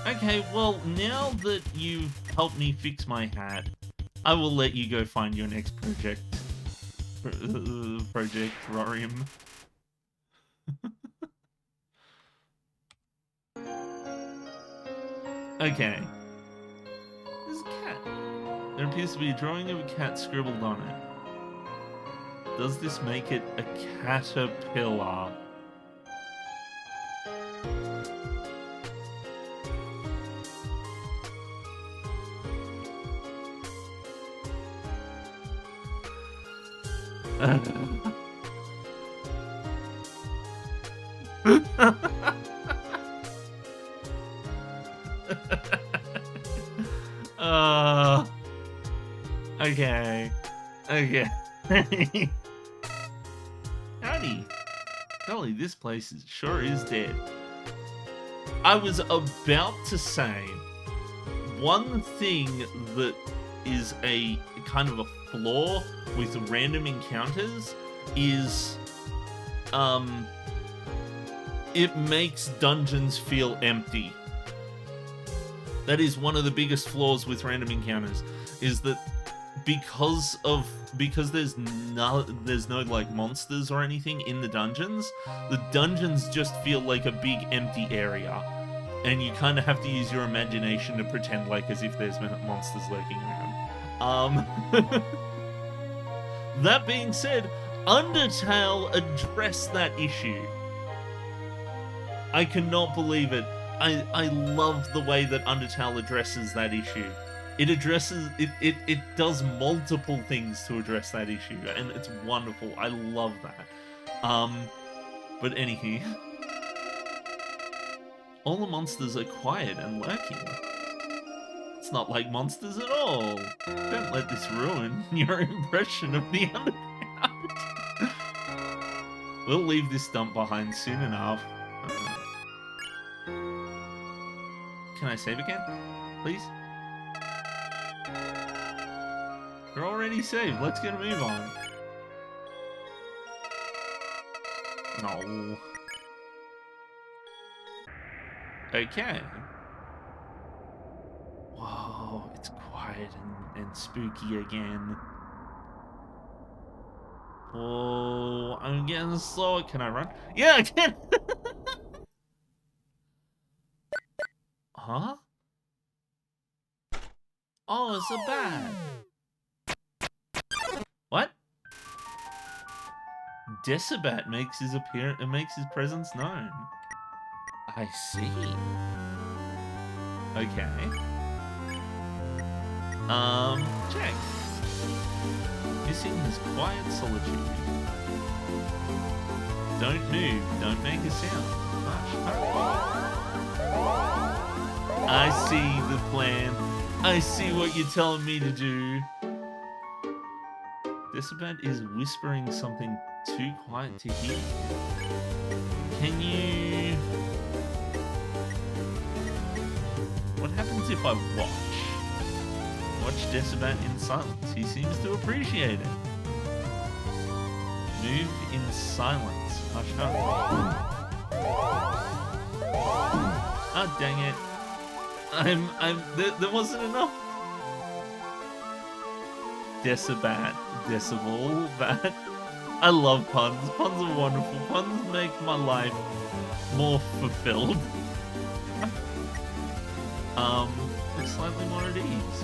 Okay, well, now that you've helped me fix my hat, I will let you go find your next project. Project Roram. Okay. There's a cat. There appears to be a drawing of a cat scribbled on it. Does this make it a caterpillar? Okay. Howdy. Golly, this place sure is dead. I was about to say, one thing that is a kind of a flaw with random encounters is, it makes dungeons feel empty. That is one of the biggest flaws with random encounters, is that because there's no like monsters or anything in the dungeons just feel like a big empty area, and you kind of have to use your imagination to pretend like as if there's monsters lurking around. That being said, Undertale addressed that issue. I cannot believe it. I love the way that Undertale addresses that issue. It does multiple things to address that issue, and it's wonderful. I love that. But anywho, all the monsters are quiet and lurking. It's not like monsters at all. Don't let this ruin your impression of the Underground. We'll leave this dump behind soon enough. Can I save again, please? You're already saved. Let's get a move on. No. Okay. Whoa, it's quiet and spooky again. Oh, I'm getting slower. Can I run? Yeah, I can! Huh? Oh, it's a bat. What? Decibat makes his presence known. I see. Okay. Check. Missing his quiet solitude. Don't move. Don't make a sound. Hush. I see the plan. I see what you're telling me to do. Decibel is whispering something too quiet to hear. Can you... What happens if I watch? Watch Decibel in silence. He seems to appreciate it. Move in silence. Hush, hush. Ah, dang it. There wasn't enough. Decibel, bat. I love puns. Puns are wonderful. Puns make my life more fulfilled. Slightly more at ease.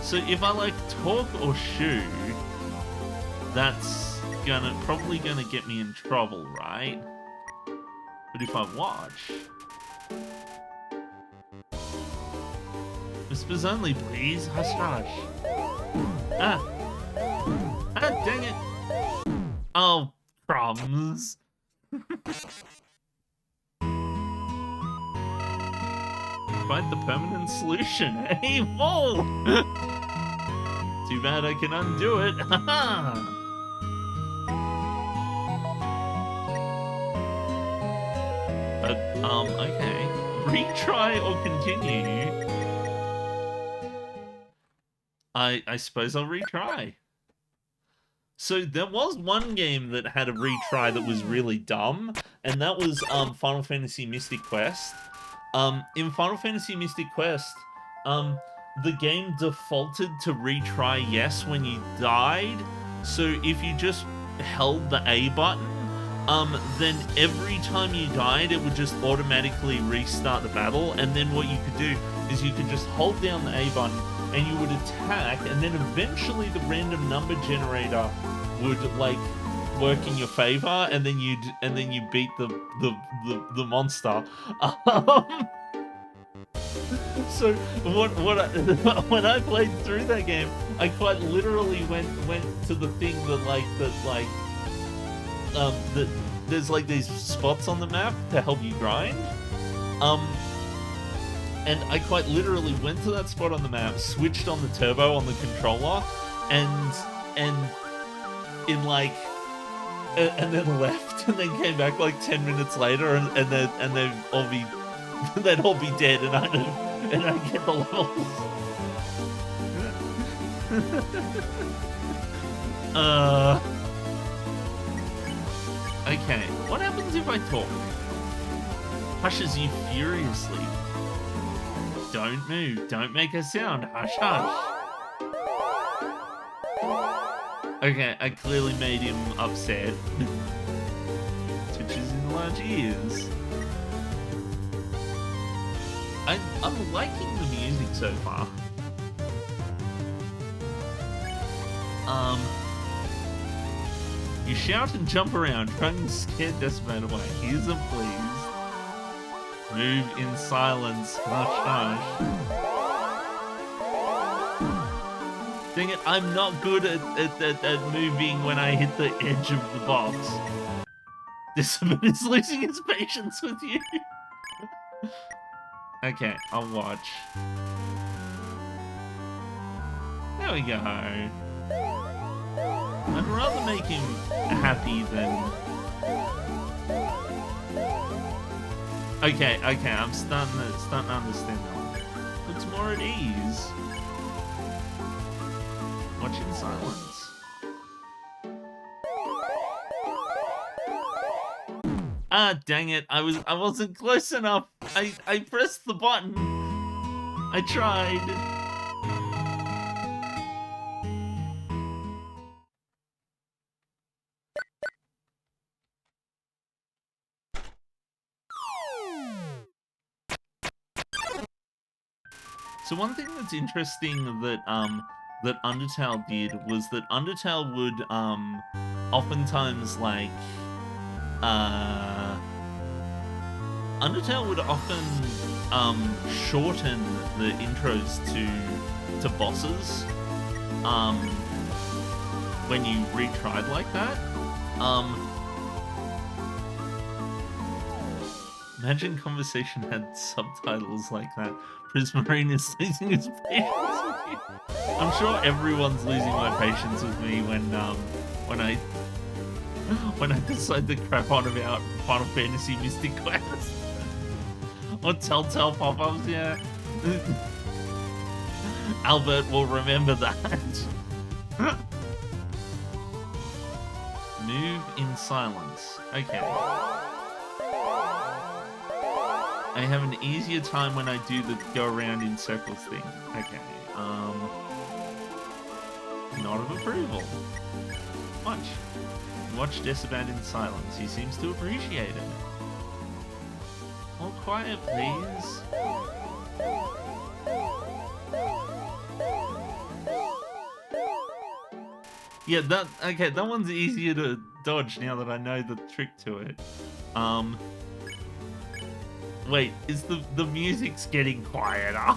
So if I like talk or shoo, that's probably gonna get me in trouble, right? But if I watch, whispers only, please. Hush, hush. Ah, dang it! Oh, crumbs. Find the permanent solution. Hey, whoa! Too bad I can undo it. Haha! But, okay. Retry or continue? I suppose I'll retry. So there was one game that had a retry that was really dumb, and that was Final Fantasy Mystic Quest. In Final Fantasy Mystic Quest, the game defaulted to retry yes when you died. So if you just held the A button, then every time you died, it would just automatically restart the battle. And then what you could do is you could just hold down the A button and you would attack, and then eventually the random number generator would like work in your favor, and then you beat the monster. So when I played through that game, I quite literally went to the thing that there's like these spots on the map to help you grind. And I quite literally went to that spot on the map, switched on the turbo on the controller, and then left, and then came back like 10 minutes later, and they'd all be dead, and I'd get the levels. Okay, what happens if I talk? Hushes you furiously. Don't move, don't make a sound, hush hush. Okay, I clearly made him upset. Twitches in large ears. I'm liking the music so far. You shout and jump around, trying to scare Decibel away. Here's a please. Move in silence, hush hush. Dang it, I'm not good at moving when I hit the edge of the box. Decibel is losing his patience with you. Okay, I'll watch. There we go. I'd rather make him happy than... Okay, I'm starting to understand now. It's more at ease. Watch in silence. Ah, dang it! I wasn't close enough. I pressed the button. I tried. So one thing that's interesting that that Undertale did was that Undertale would oftentimes like Undertale would often shorten the intros to bosses when you retried like that. Imagine conversation had subtitles like that. Prismarine is losing his patience with you. I'm sure everyone's losing my patience with me when I when I decide to crap on about Final Fantasy Mystic Quest. Or Telltale pop-ups, yeah. Albert will remember that. Move in silence. Okay. I have an easier time when I do the go around in circles thing. Okay. Nod of approval. Watch. Watch Decibad in silence. He seems to appreciate it. More quiet, please. Yeah, that one's easier to dodge now that I know the trick to it. Wait, is the music's getting quieter?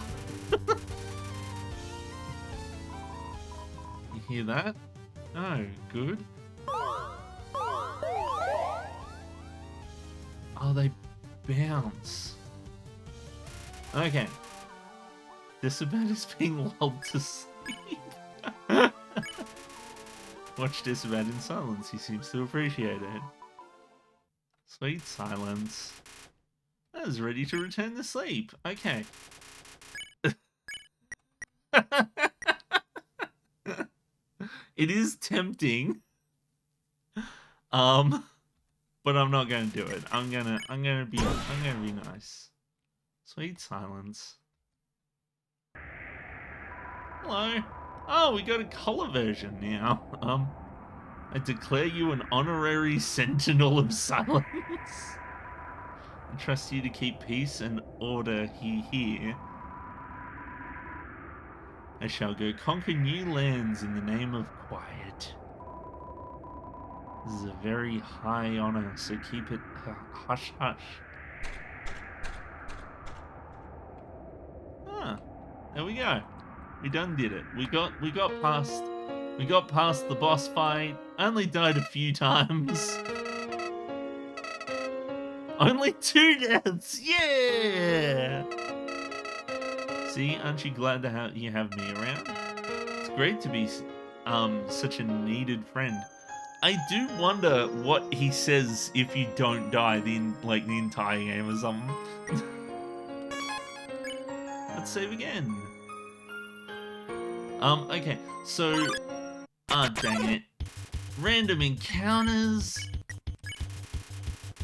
You hear that? Oh, good. Oh, they bounce. Okay. Decibad is being lulled to sleep. Watch Decibad in silence. He seems to appreciate it. Sweet silence. That is ready to return to sleep. Okay. It is tempting. But I'm not gonna do it. I'm gonna be nice. Sweet silence. Hello. Oh, we got a color version now. I declare you an honorary sentinel of silence. I trust you to keep peace and order here. I shall go conquer new lands in the name of quiet. This is a very high honor, so keep it hush hush. Ah, there we go. We done did it. We got past the boss fight. Only died a few times. Only 2 deaths. Yeah. See, aren't you glad to you have me around? It's great to be such a needed friend. I do wonder what he says if you don't die the entire game or something. Let's save again. Okay, so dang it. Random encounters.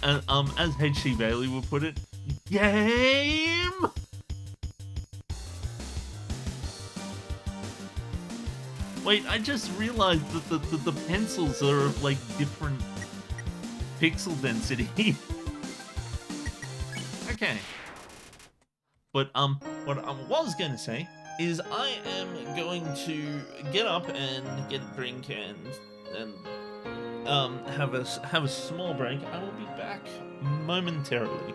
And as H.C. Bailey would put it, game. Wait, I just realized that the pencils are of like different pixel density. Okay. But what I was gonna say is I am going to get up and get a drink and have a small break. I will be back momentarily.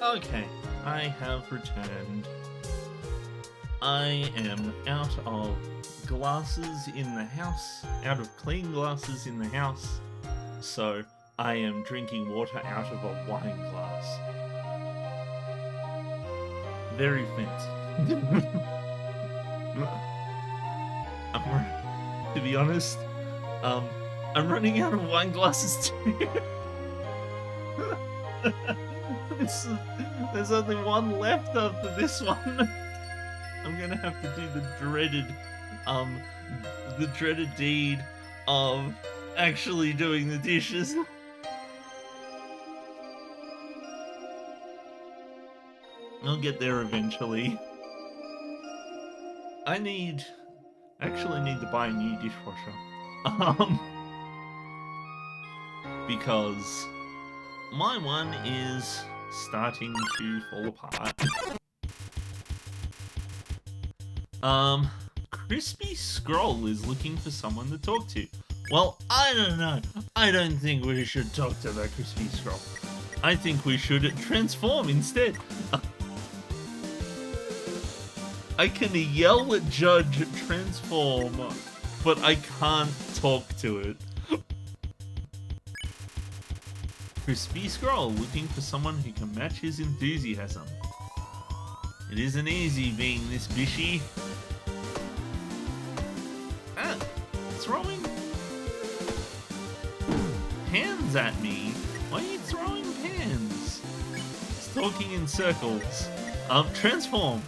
Okay, I have returned. I am out of glasses in the house, out of clean glasses in the house, so I am drinking water out of a wine glass. Very fancy. To be honest, I'm running out of wine glasses too. There's only one left after this one. I'm gonna have to do the dreaded deed of actually doing the dishes. I'll get there eventually. I actually need to buy a new dishwasher. Because my one is starting to fall apart. Crispy Scroll is looking for someone to talk to. Well, I don't know. I don't think we should talk to the Crispy Scroll. I think we should transform instead. I can yell at Judge transform, but I can't talk to it. Crispy Scroll looking for someone who can match his enthusiasm. It isn't easy being this bishy. Ah, throwing pans at me. Why are you throwing pans? It's talking in circles. Transform.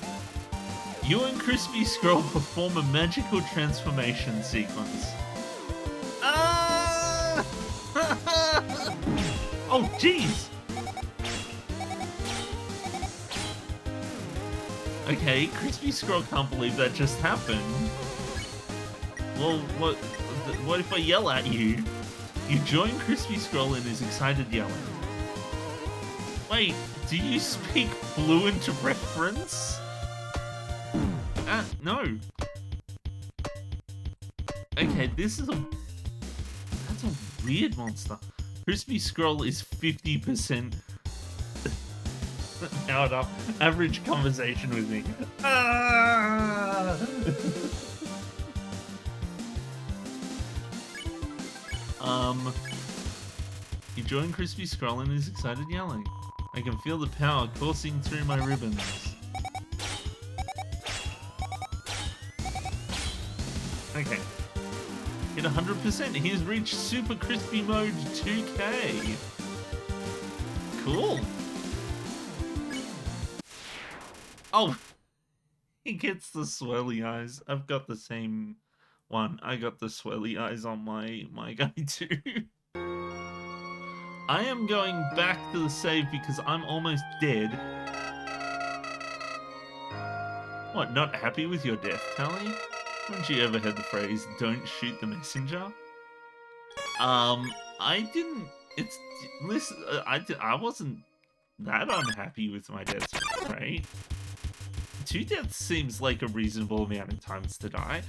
You and Crispy Scroll perform a magical transformation sequence. Ah! Oh, jeez! Okay, Crispy Scroll can't believe that just happened. Well, what if I yell at you? You join Crispy Scroll in his excited yelling. Wait, do you speak fluent reference? No. Okay, that's a weird monster. Crispy Scroll is 50% louder. Average conversation with me. Ah! You join Crispy Scroll in his excited yelling. I can feel the power coursing through my ribbons. Okay. Hit 100%. He's reached Super Crispy Mode 2K. Cool. Oh, he gets the swirly eyes. I've got the same one. I got the swirly eyes on my guy too. I am going back to the save because I'm almost dead. What, not happy with your death tally? Haven't you ever heard the phrase, don't shoot the messenger? I didn't, listen, I wasn't that unhappy with my death rate. 2 deaths seems like a reasonable amount of times to die.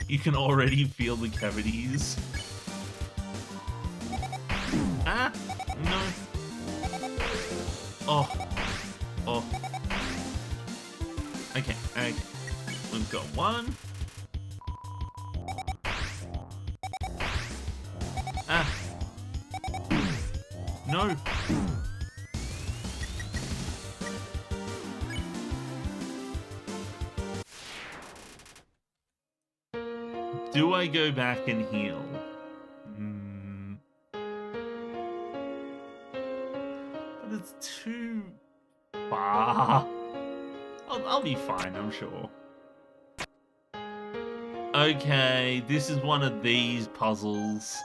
You can already feel the cavities. Ah, no. Oh. Okay. We've got 1. Ah. No. Do I go back and heal? But it's too far. I'll be fine, I'm sure. Okay, this is one of these puzzles.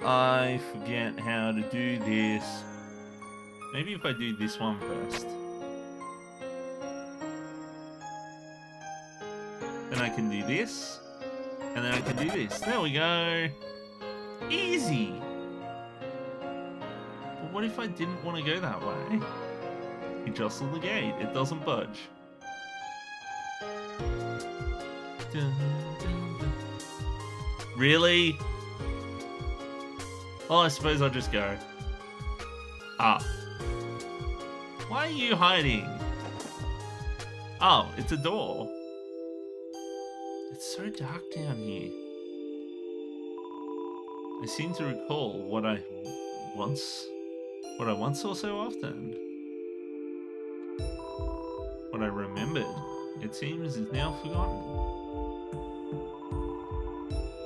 I forget how to do this. Maybe if I do this one first. Then I can do this. And then I can do this. There we go. Easy. But what if I didn't want to go that way? You jostle the gate. It doesn't budge. Dun, dun, dun. Really? Well, I suppose I'll just go. Ah. Why are you hiding? Oh, it's a door. It's so dark down here. I seem to recall what I once saw so often. What I remembered, it seems, is now forgotten.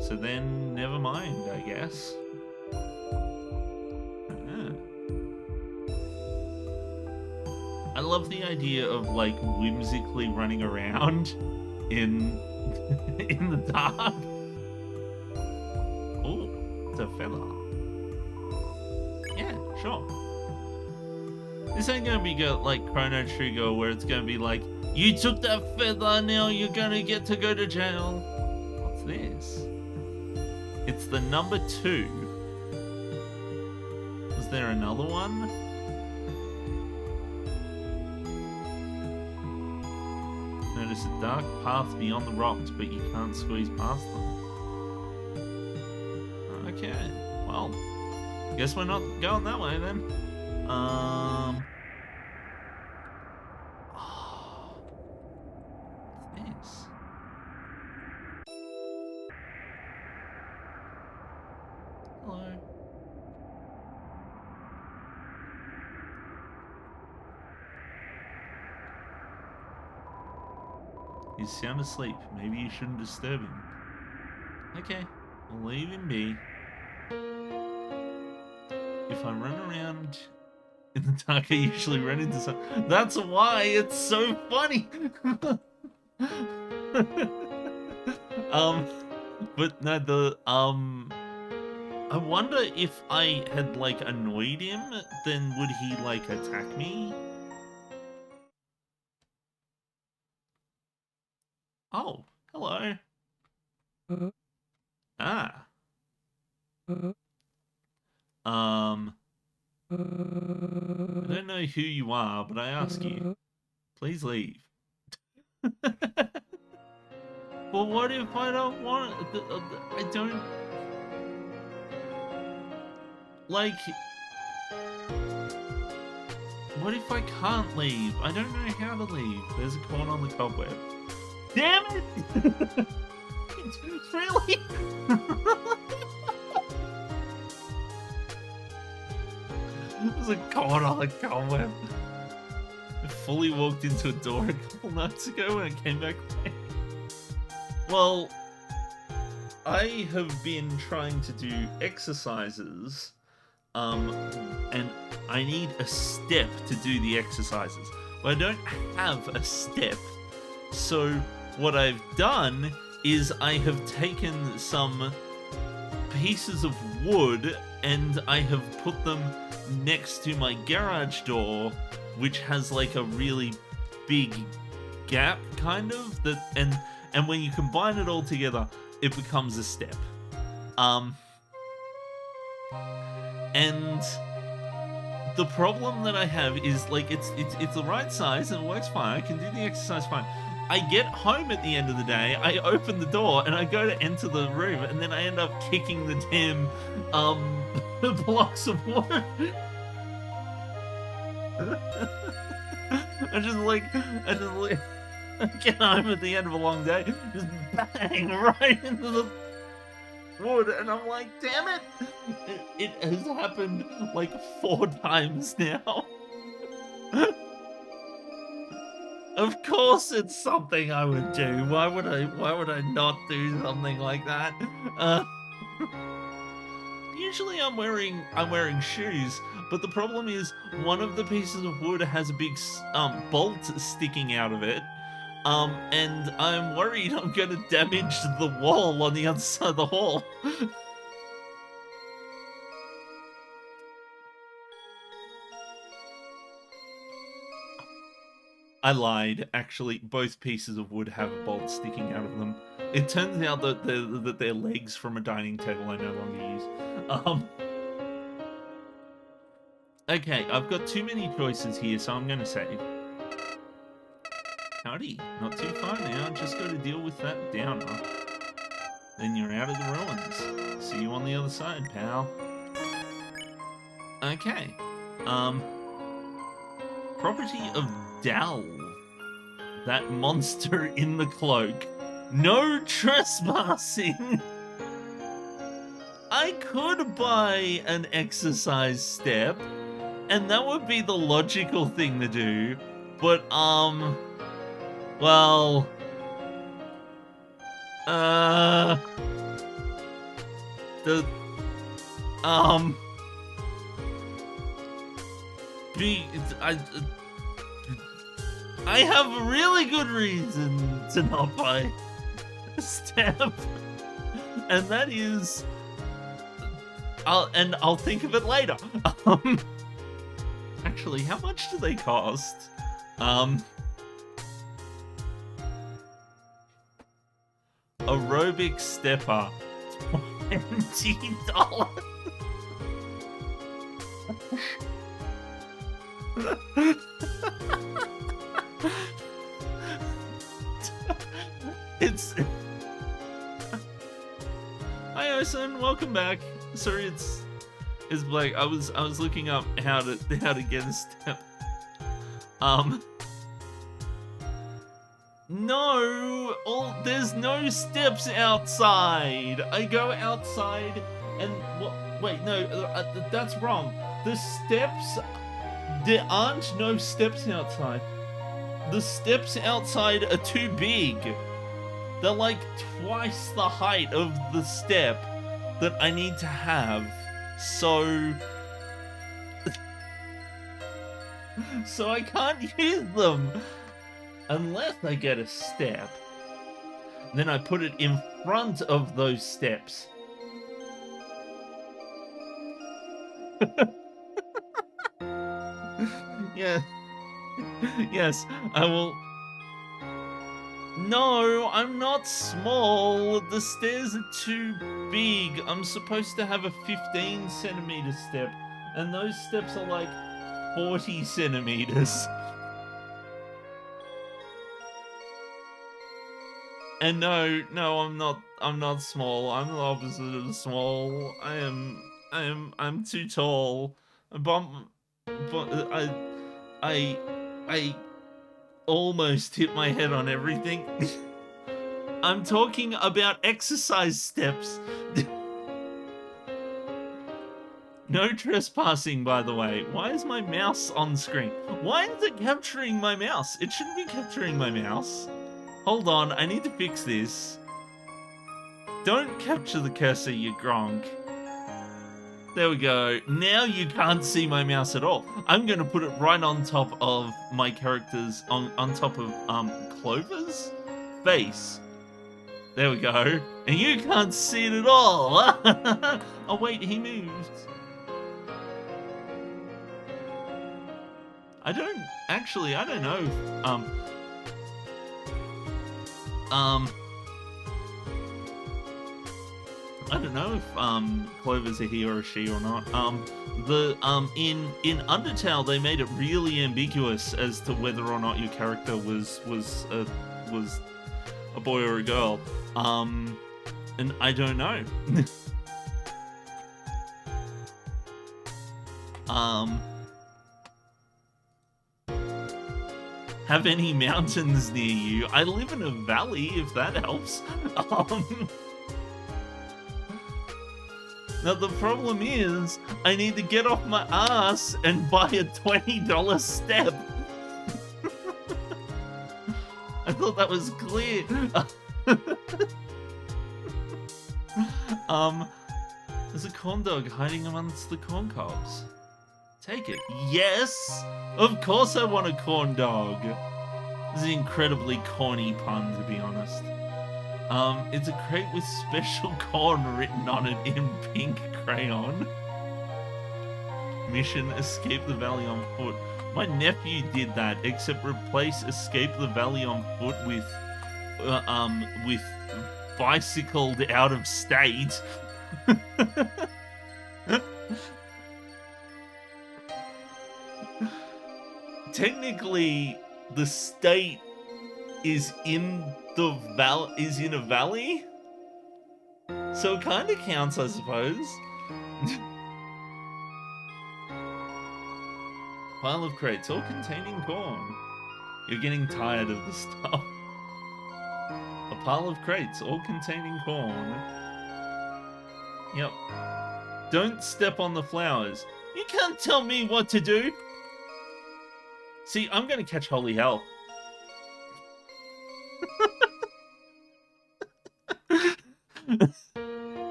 So then, never mind, I guess. I love the idea of, like, whimsically running around in in the dark. Oh, it's a feather. Yeah, sure. This ain't gonna be like Chrono Trigger, where it's gonna be like, you took that feather, now you're gonna get to go to jail. What's this? It's the number 2. Was there another one? Notice a dark path beyond the rocks, but you can't squeeze past them. Okay, well, guess we're not going that way then. Oh, what's this? Hello. He's sound asleep. Maybe you shouldn't disturb him. Okay, we'll leave him be. If I run around in the dark, I usually run into something. That's why it's so funny. But no, I wonder if I had, like, annoyed him, then would he, like, attack me? Oh, hello. Ah. I don't know who you are, but I ask you, please leave. Well, what if I don't want it? I don't... Like... What if I can't leave? I don't know how to leave. There's a corn on the cobweb. Damn it! Really? There's a corn on the cobweb. I fully walked into a door a couple nights ago when I came back late. Well, I have been trying to do exercises, and I need a step to do the exercises. But I don't have a step, so what I've done is I have taken some pieces of wood and I have put them next to my garage door, which has like a really big gap, kind of, that and when you combine it all together, it becomes a step. And the problem that I have is, like, it's the right size and it works fine. I can do the exercise fine. I get home at the end of the day, I open the door and I go to enter the room, and then I end up kicking the damn blocks of wood. I just get home at the end of a long day, just bang right into the wood, and I'm like, damn it! It has happened like 4 times now. Of course, it's something I would do. Why would I not do something like that? Usually I'm wearing shoes, but the problem is one of the pieces of wood has a big bolt sticking out of it. And I'm worried I'm going to damage the wall on the other side of the hall. I lied. Actually, both pieces of wood have a bolt sticking out of them. It turns out that they're legs from a dining table I no longer use. Okay, I've got too many choices here, so I'm going to save. Howdy. Not too far now. Just got to deal with that downer. Then you're out of the ruins. See you on the other side, pal. Okay. Property of Dal. That monster in the cloak. No trespassing! I could buy an exercise step, and that would be the logical thing to do, but, well... The... I have a really good reason to not buy a step, and that is... I'll think of it later. Actually, how much do they cost? Aerobic stepper, $20. It's... Hi, Ocean, welcome back. Sorry, it's Blake. I was looking up how to get a step. No, there's no steps outside. I go outside and wait, no, that's wrong. The steps, there aren't no steps outside. The steps outside are too big. They're like twice the height of the step that I need to have. So I can't use them unless I get a step. Then I put it in front of those steps. Yeah. Yes, I will. No, I'm not small. The stairs are too big. I'm supposed to have a 15 centimeter step, and those steps are like 40 centimeters. And no, I'm not small. I'm the opposite of small. I'm too tall. I almost hit my head on everything. I'm talking about exercise steps. No trespassing, by the way. Why is my mouse on screen? Why is it capturing my mouse? It shouldn't be capturing my mouse. Hold on, I need to fix this. Don't capture the cursor, you gronk. There we go. Now you can't see my mouse at all. I'm gonna put it right on top of my character's, on top of Clover's face. There we go. And you can't see it at all. Oh wait, he moved. I don't know if, I don't know if Clover's a he or a she or not. In Undertale they made it really ambiguous as to whether or not your character was a boy or a girl. And I don't know. Have any mountains near you? I live in a valley, if that helps. Now the problem is, I need to get off my ass and buy a $20 step. I thought that was clear. There's a corn dog hiding amongst the corn cobs. Take it. Yes! Of course I want a corn dog. This is an incredibly corny pun, to be honest. It's a crate with special corn written on it in pink crayon. Mission, escape the valley on foot. My nephew did that, except replace escape the valley on foot with bicycled out of state. Technically, the state is in the is in a valley. So it kind of counts, I suppose. Pile of crates, all containing corn. You're getting tired of this stuff. A pile of crates, all containing corn. Yep. Don't step on the flowers. You can't tell me what to do. See, I'm gonna catch holy hell.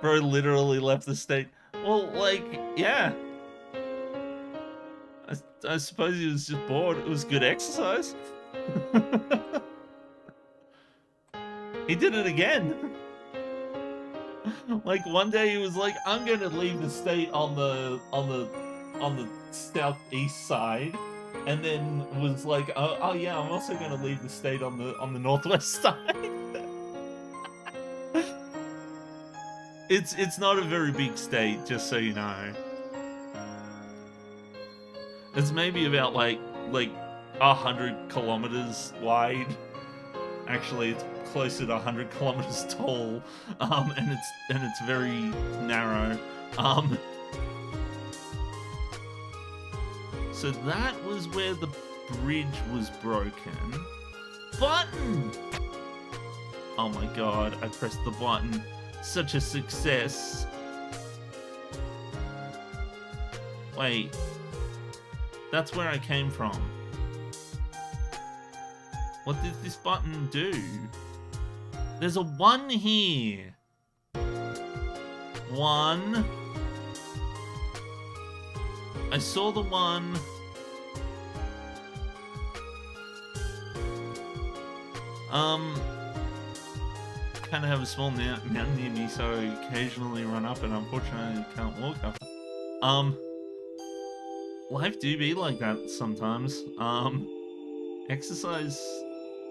Bro literally left the state. Well, like, yeah. I suppose he was just bored. It was good exercise. He did it again. Like one day he was like, I'm gonna leave the state on the southeast side, and then was like, oh yeah, I'm also gonna leave the state on the northwest side. It's not a very big state, just so you know. It's maybe about like 100 kilometers wide. Actually, it's closer to 100 kilometers tall, and it's very narrow. So that was where the bridge was broken. Button! Oh my god, I pressed the button. Such a success. Wait. That's where I came from. What did this button do? There's a 1 here. 1. I saw the 1. Kind of have a small mountain near me, so I occasionally run up, and unfortunately I can't walk up. Life do be like that sometimes. Exercise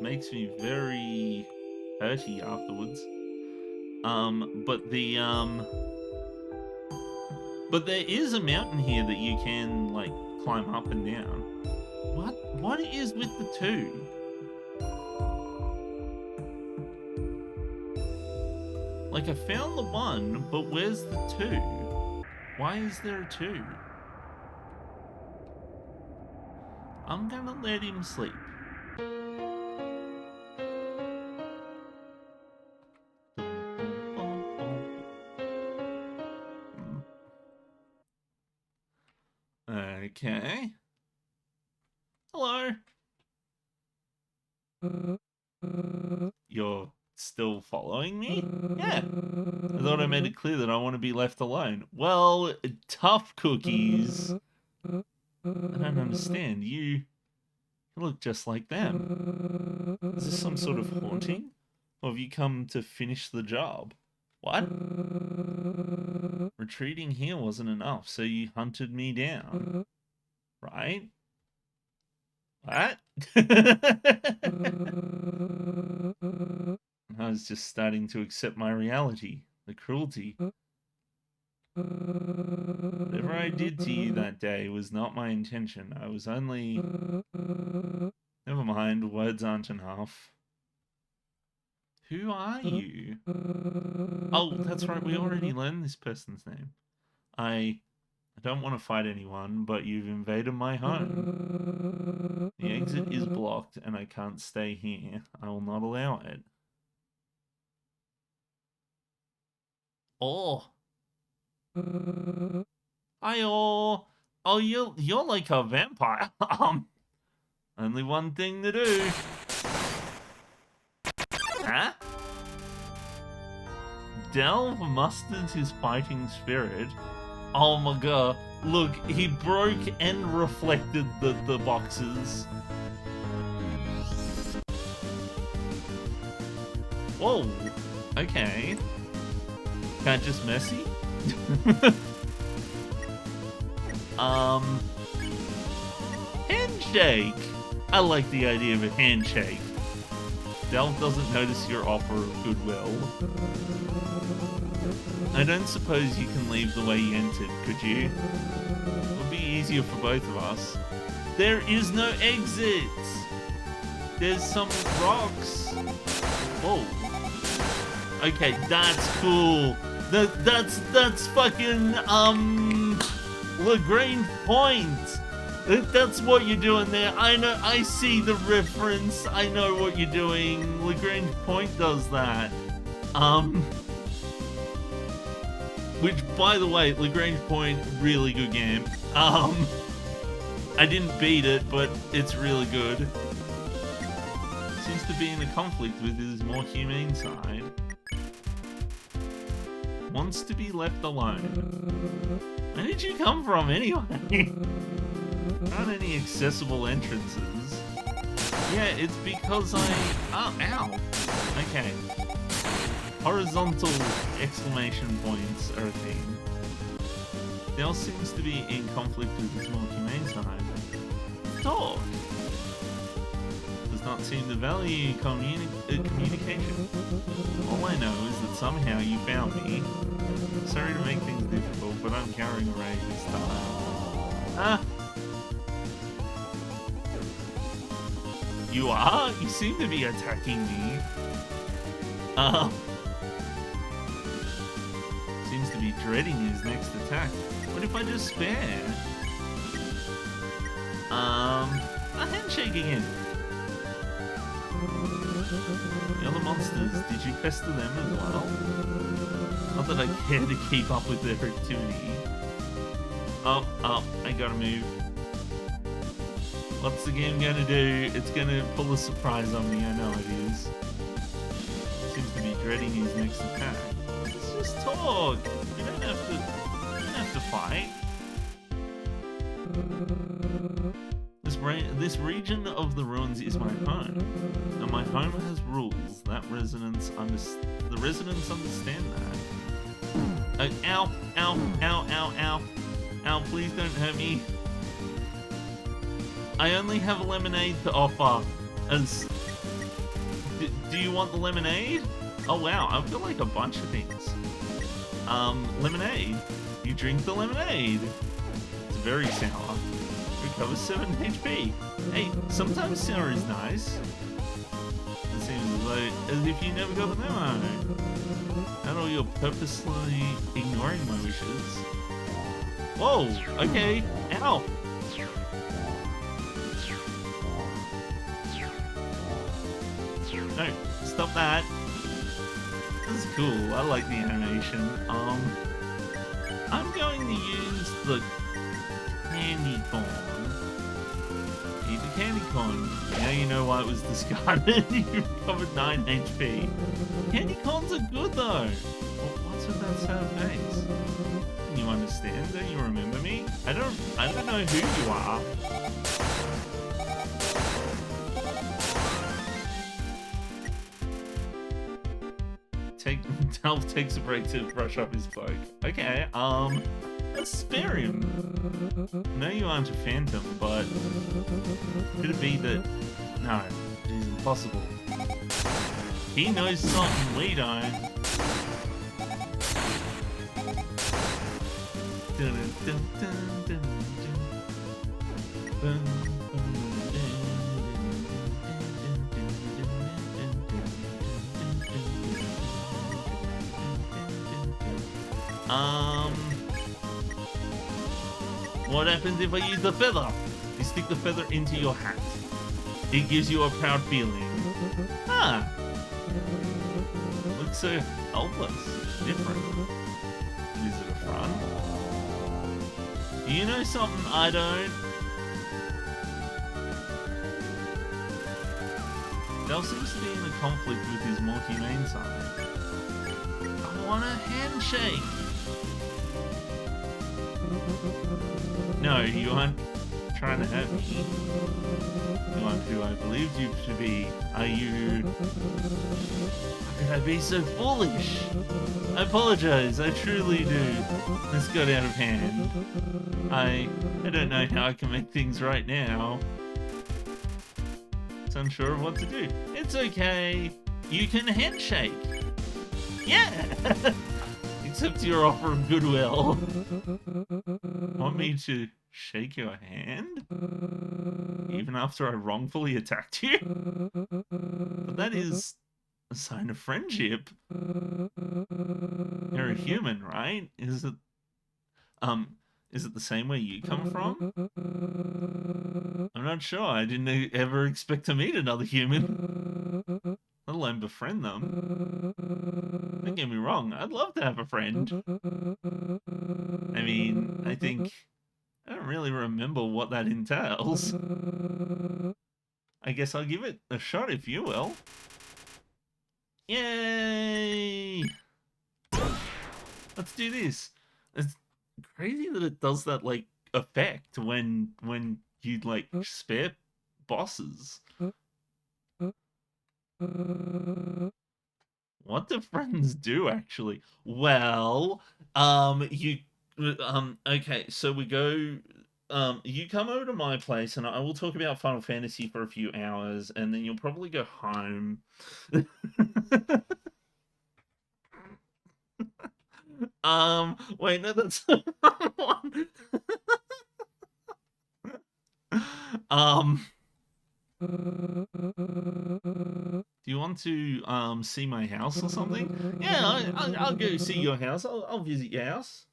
makes me very hurty afterwards. But there is a mountain here that you can like climb up and down. What is with the 2? Like I found the 1, but where's the 2? Why is there a 2? I'm gonna let him sleep. Okay. Hello. You're still following me? Yeah. I thought I made it clear that I want to be left alone. Well, tough cookies. I don't understand. You look just like them. Is this some sort of haunting? Or have you come to finish the job? What? Retreating here wasn't enough, so you hunted me down. Right? What? I was just starting to accept my reality, the cruelty. Whatever I did to you that day was not my intention. I was only... Never mind, words aren't enough. Who are you? Oh, that's right, we already learned this person's name. I don't want to fight anyone, but you've invaded my home. The exit is blocked, and I can't stay here. I will not allow it. Oh. Hi-oh. Oh, you're like a vampire. Only one thing to do. Huh? Delve musters his fighting spirit. Oh my god. Look, he broke and reflected the boxes. Whoa. Okay. Can't just messy? Handshake! I like the idea of a handshake. Delve doesn't notice your offer of goodwill. I don't suppose you can leave the way you entered, could you? It would be easier for both of us. There is no exit! There's some rocks. Whoa. Okay, that's cool. That's fucking Lagrange point. That's what you're doing there. I know. I see the reference. I know what you're doing. Lagrange point does that. Which, by the way, Lagrange point, really good game. I didn't beat it, but it's really good. Seems to be in a conflict with his more humane side. Wants to be left alone. Where did you come from, anyway? Not any accessible entrances. Yeah, it's because oh, ow. Okay. Horizontal exclamation points are a thing. Dell seems to be in conflict with his more humane side. Talk! Does not seem to value communication. All I know is that somehow you found me. Sorry to make things difficult, but I'm carrying a raid this time. Ah! You are? You seem to be attacking me. Seems to be dreading his next attack. What if I just spare? A handshake again. The other monsters, did you pester them as well? Not that I care to keep up with their activity. Oh, I gotta move. What's the game gonna do? It's gonna pull a surprise on me, I know it is. Seems to be dreading his next attack. Let's just talk. You don't have to fight. This region of the ruins is my home, and my home has rules. The residents understand that. Ow, ow, ow, ow, ow. Ow, please don't hurt me. I only have a lemonade to offer. Do you want the lemonade? Oh wow, I've got like a bunch of things. Lemonade. You drink the lemonade. It's very sour. Recovers 7 HP. Hey, sometimes sour is nice. It seems as if you never got the memo. Not all you're purposely ignoring my wishes. Whoa, okay. Ow. No, stop that. This is cool. I like the animation. I'm going to use the candy corn. Eat the candy corn. Now you know why it was discarded. You recovered 9 HP. Candy corns are good though. What's with that sad face? Can you understand? Don't you remember me? I don't know who you are. Delph takes a break to brush up his cloak. Okay, let's spare him. I know you aren't a phantom, but could it be that... No, it is impossible. He knows something we don't. What happens if I use the feather? You stick the feather into your hat. It gives you a proud feeling. Ah! Looks so helpless. Different. Is it a front? Do you know something I don't? Del seems to be in a conflict with his more humane side. I want a handshake! No, you aren't trying to hurt me. You aren't who I believed you to be. Are you... How could I be so foolish? I apologize, I truly do. This got out of hand. I don't know how I can make things right now. It's unsure of what to do. It's okay. You can handshake. Yeah! Except your offer of goodwill. Want me to shake your hand? Even after I wrongfully attacked you? But that is A sign of friendship. You're a human, right? Um is it the same where you come from? I'm not sure. I didn't ever expect to meet another human, let alone befriend them. Don't get me wrong, I'd love to have a friend. I mean, I don't really remember what that entails. I guess I'll give it a shot, if you will. Yay! Let's do this. It's crazy that it does that, like, effect when you, like, spare bosses. What do friends do, actually? Well, okay, so we go, you come over to my place, and I will talk about Final Fantasy for a few hours, and then you'll probably go home. Wait, no, that's the wrong one. Um, do you want to see my house or something? Yeah, I'll go see your house. I'll visit your house.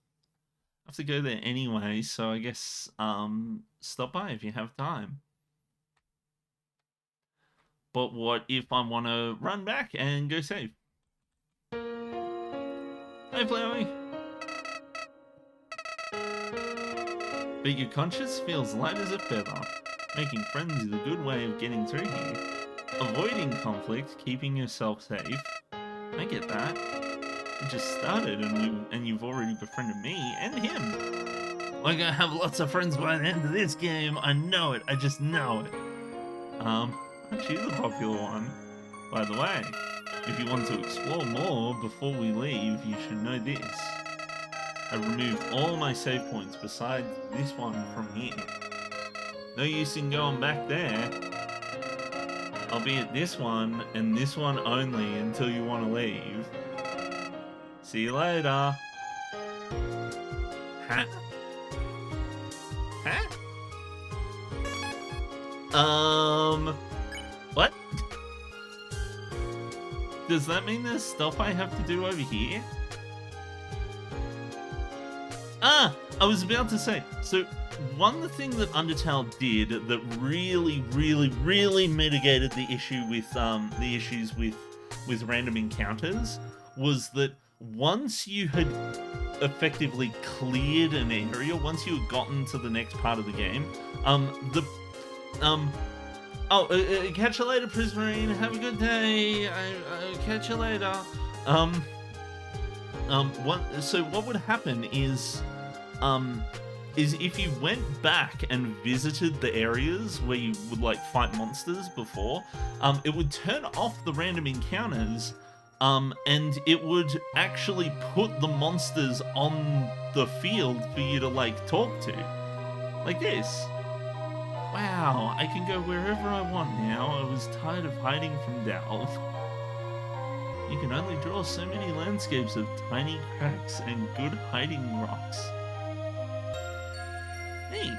I have to go there anyway, so I guess stop by if you have time. But what if I want to run back and go save? Hey, Flowey. But your conscience feels light as a feather. Making friends is a good way of getting through here. Avoiding conflict, keeping yourself safe. I get that. It just started and you've already befriended me and him. We're gonna have lots of friends by the end of this game. I know it. I just know it. She's a popular one. By the way, if you want to explore more before we leave, you should know this. I've removed all my save points besides this one from here. No use in going back there. I'll be at this one and this one only until you want to leave. See you later. Huh? Huh? What? Does that mean there's stuff I have to do over here? Ah, I was about to say, so one thing that Undertale did that really mitigated the issue with the issues with random encounters was that once you had effectively cleared an area, once you had gotten to the next part of the game, catch you later, Prismarine. Have a good day. Catch you later. So what would happen is if you went back and visited the areas where you would like fight monsters before, it would turn off the random encounters, and it would actually put the monsters on the field for you to like talk to, like this. Wow, I can go wherever I want now. I was tired of hiding from Delve. You can only draw so many landscapes of tiny cracks and good hiding rocks. Hey.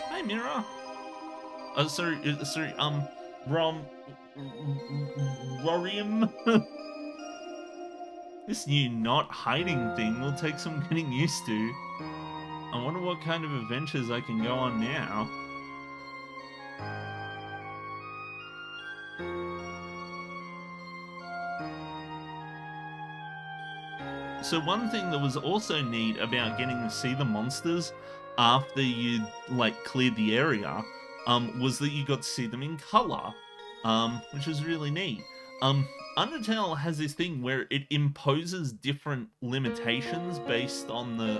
Hi, Mira. Sorry, Rorium. This new not hiding thing will take some getting used to. I wonder what kind of adventures I can go on now. So one thing that was also neat about getting to see the monsters after you like cleared the area, was that you got to see them in color, which was really neat. Undertale has this thing where it imposes different limitations based on the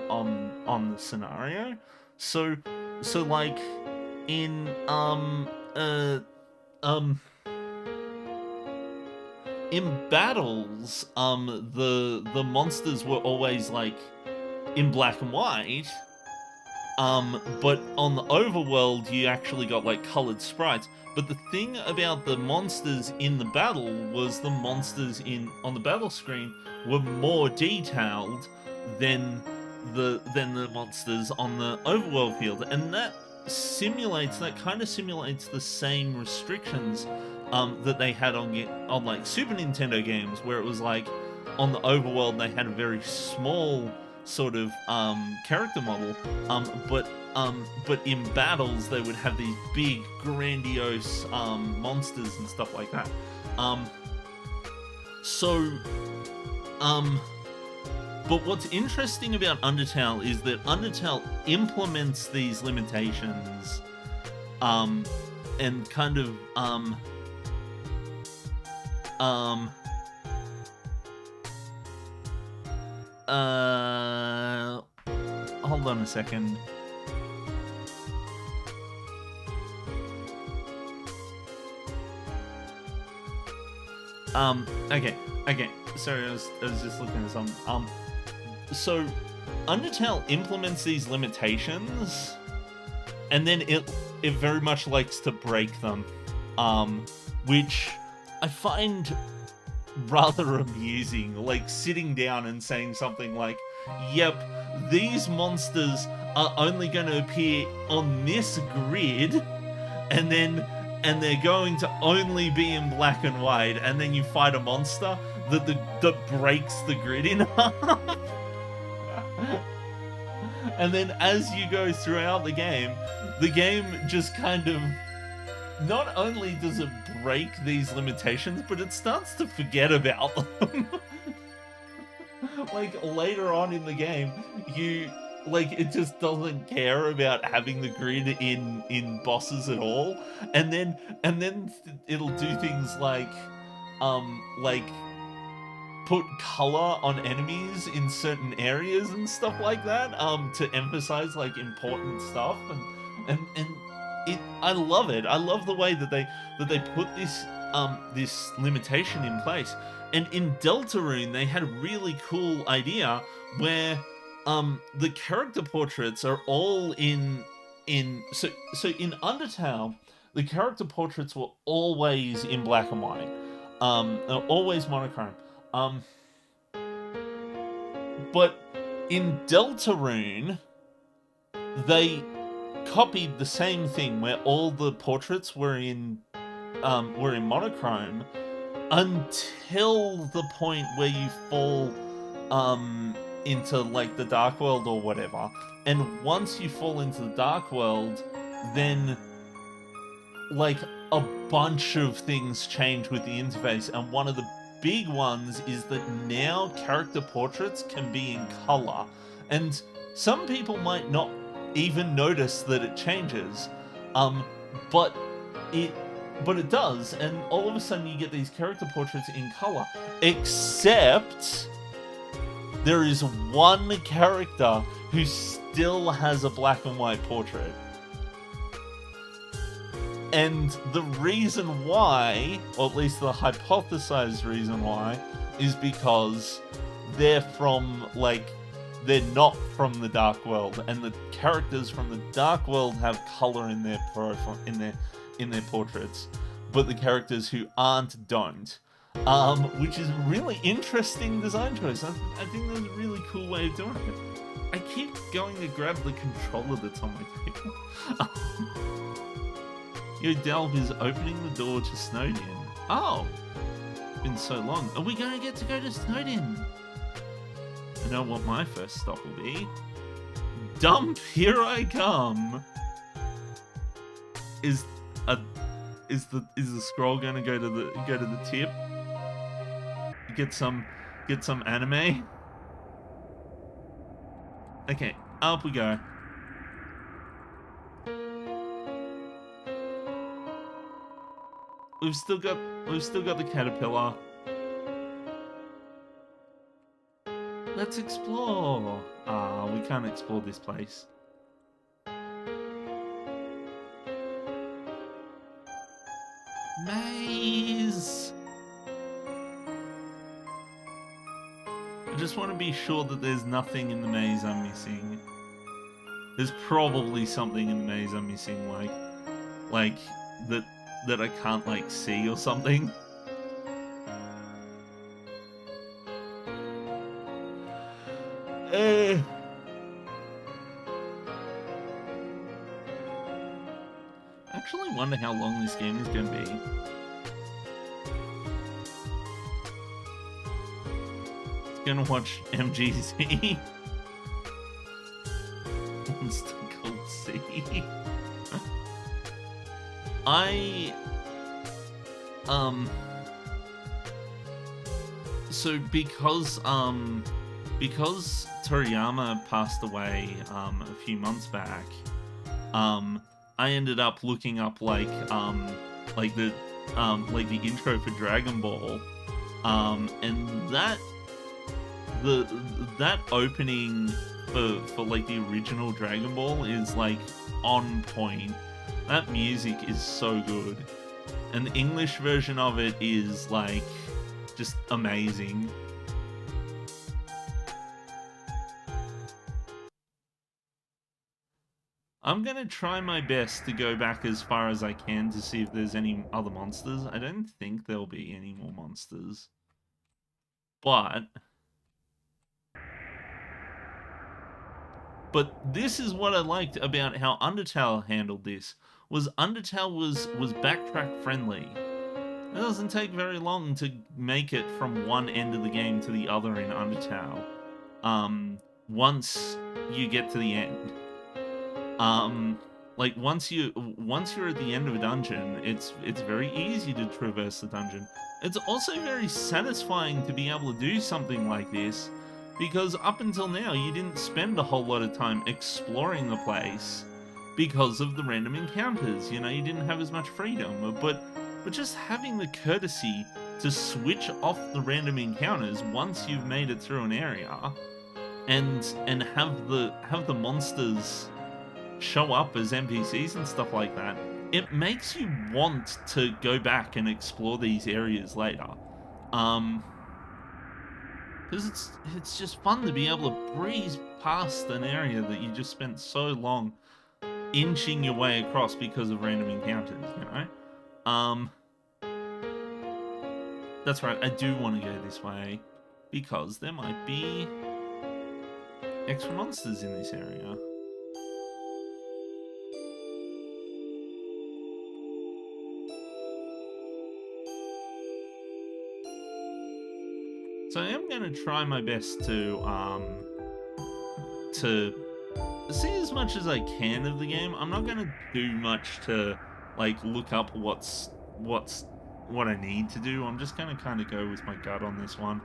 scenario. So like in in battles, the monsters were always like in black and white. But on the overworld, you actually got like colored sprites. But the thing about the monsters in the battle was the monsters on the battle screen were more detailed than the monsters on the overworld field, and that kind of simulates the same restrictions that they had on like Super Nintendo games, where it was like on the overworld they had a very small sort of character model, but in battles they would have these big grandiose monsters and stuff like that. But what's interesting about Undertale is that Undertale implements these limitations, and kind of, hold on a second. Okay. Sorry, I was just looking at something. So Undertale implements these limitations, and then it very much likes to break them, which I find rather amusing. Like sitting down and saying something like, "Yep, these monsters are only going to appear on this grid, and they're going to only be in black and white," and then you fight a monster that breaks the grid in half. And then as you go throughout the game just kind of, not only does it break these limitations, but it starts to forget about them. Like later on in the game, it just doesn't care about having the grid in bosses at all, and then it'll do things like put color on enemies in certain areas and stuff like that, to emphasize like important stuff, and I love it. I love the way that they put this limitation in place. And in Deltarune, they had a really cool idea where the character portraits are all so in Undertale, the character portraits were always in black and white, always monochrome. But in Deltarune, they copied the same thing where all the portraits were in monochrome until the point where you fall into like the Dark World or whatever. And once you fall into the Dark World, then like a bunch of things change with the interface, and one of the big ones is that now character portraits can be in color, and some people might not even notice that it changes, but it does, and all of a sudden you get these character portraits in color, except there is one character who still has a black and white portrait. And the reason why, or at least the hypothesized reason why, is because they're not from the Dark World, and the characters from the Dark World have color in their profile, in their portraits, but the characters who aren't don't. Which is a really interesting design choice. I think that's a really cool way of doing it. I keep going to grab the controller that's on my table. Yo, Delve is opening the door to Snowdin. Oh! It's been so long. Are we going to get to go to Snowdin? I know what my first stop will be. Dump, here I come! Is the scroll gonna go to the tip? Get some anime? Okay, up we go. We've still got the caterpillar. Let's explore. We can't explore this place. Maze. I just want to be sure that there's nothing in the maze I'm missing. There's probably something in the maze I'm missing, like that I can't like see or something. actually wonder how long this game is going to be. It's going to watch MGZ. Monster Called C. So because Toriyama passed away a few months back, I ended up looking up like the intro for Dragon Ball, and that opening for like the original Dragon Ball is like on point. That music is so good, and the English version of it is like just amazing. I'm gonna try my best to go back as far as I can to see if there's any other monsters. I don't think there'll be any more monsters. But this is what I liked about how Undertale handled this. Undertale was backtrack friendly. It doesn't take very long to make it from one end of the game to the other in Undertale. Once you get to the end. Like once you're at the end of a dungeon, it's very easy to traverse the dungeon. It's also very satisfying to be able to do something like this, because up until now you didn't spend a whole lot of time exploring the place because of the random encounters. You know, you didn't have as much freedom, but just having the courtesy to switch off the random encounters once you've made it through an area, and have the monsters show up as NPCs and stuff like that, it makes you want to go back and explore these areas later. Because it's just fun to be able to breeze past an area that you just spent so long inching your way across because of random encounters, you know? That's right, I do want to go this way, because there might be extra monsters in this area. So I am going to try my best to see as much as I can of the game. I'm not going to do much to like look up what I need to do. I'm just going to kind of go with my gut on this one.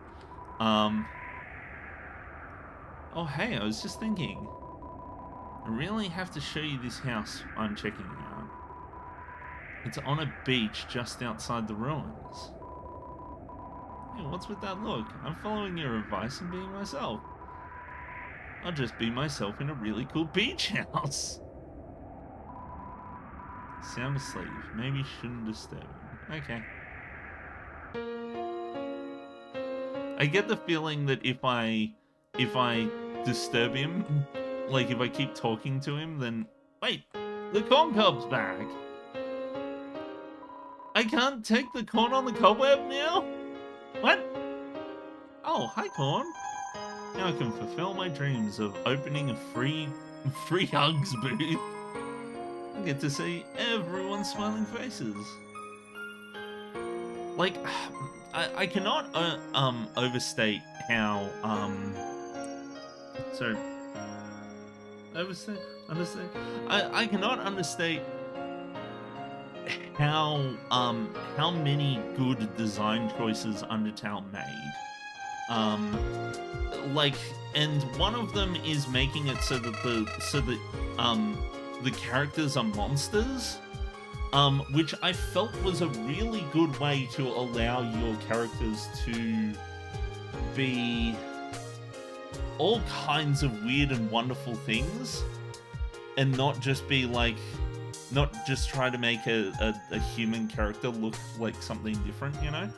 Oh hey, I was just thinking, I really have to show you this house I'm checking out. It's on a beach just outside the ruins. Hey, what's with that look? I'm following your advice and being myself. I'll just be myself in a really cool beach house. Sound asleep. Maybe shouldn't disturb him. Okay. I get the feeling that if I disturb him, like if I keep talking to him, then wait, the corn cob's back. I can't take the corn on the cobweb now? What? Oh, hi, Corn. Now I can fulfill my dreams of opening a free hugs booth. I get to see everyone's smiling faces. Like, I cannot overstate how sorry, understate. I cannot understate how many good design choices Undertale made. Like, and one of them is making it so that the characters are monsters, which I felt was a really good way to allow your characters to be all kinds of weird and wonderful things, and not just be like, not just try to make a human character look like something different, you know?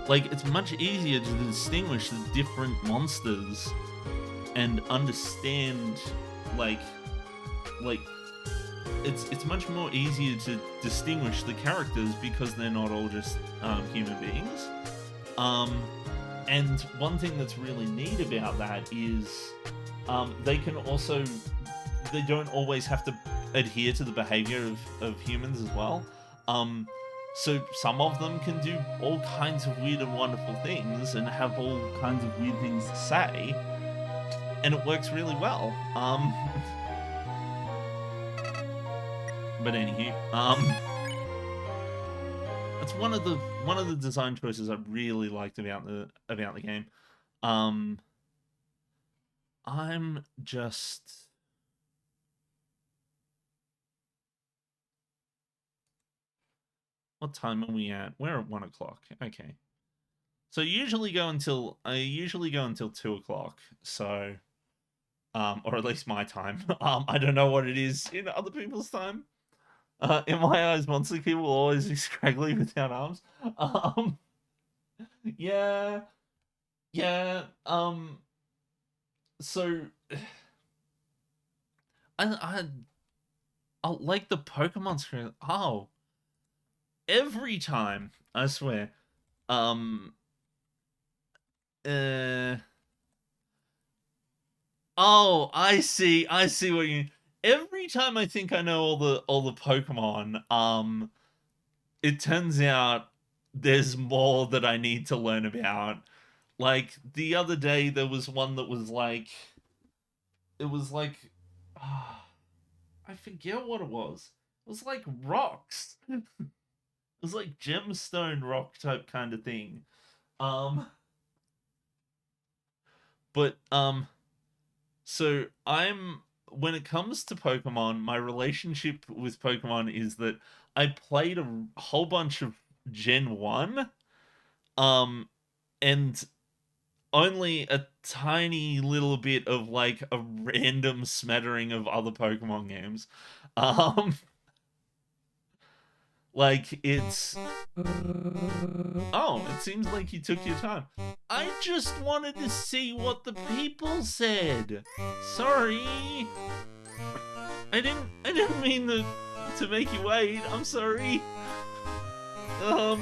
Like, it's much easier to distinguish the different monsters and understand, like it's much more easier to distinguish the characters because they're not all just human beings. And one thing that's really neat about that is they can also, they don't always have to adhere to the behavior of humans as well. So some of them can do all kinds of weird and wonderful things and have all kinds of weird things to say, and it works really well. But anywho, that's one of the design choices I really liked about the game. I'm just. What time are we at? We're at 1 o'clock. Okay. So I usually go until 2 o'clock. So, or at least my time. I don't know what it is in other people's time. In my eyes, monthly people will always be scraggly without arms. Yeah, yeah. So, I like the Pokemon screen. Oh, every time, I swear. Oh, I see what you mean. Every time I think I know all the Pokemon, it turns out there's more that I need to learn about. Like the other day there was one that was like it was like I forget what it was. It was like rocks. It was like gemstone rock type kind of thing. But so when it comes to Pokemon, my relationship with Pokemon is that I played a whole bunch of Gen 1, and only a tiny little bit of like a random smattering of other Pokemon games. Like it's Oh, it seems like you took your time. I just wanted to see what the people said. Sorry. I didn't mean to make you wait. I'm sorry. Oh,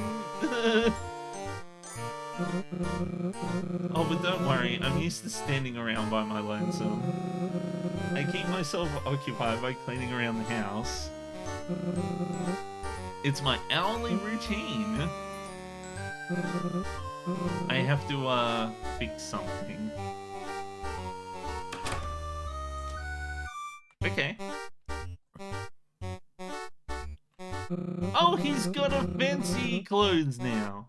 but don't worry. I'm used to standing around by my lonesome. I keep myself occupied by cleaning around the house. It's my hourly routine. I have to fix something. Okay. Oh, he's got a fancy clothes now.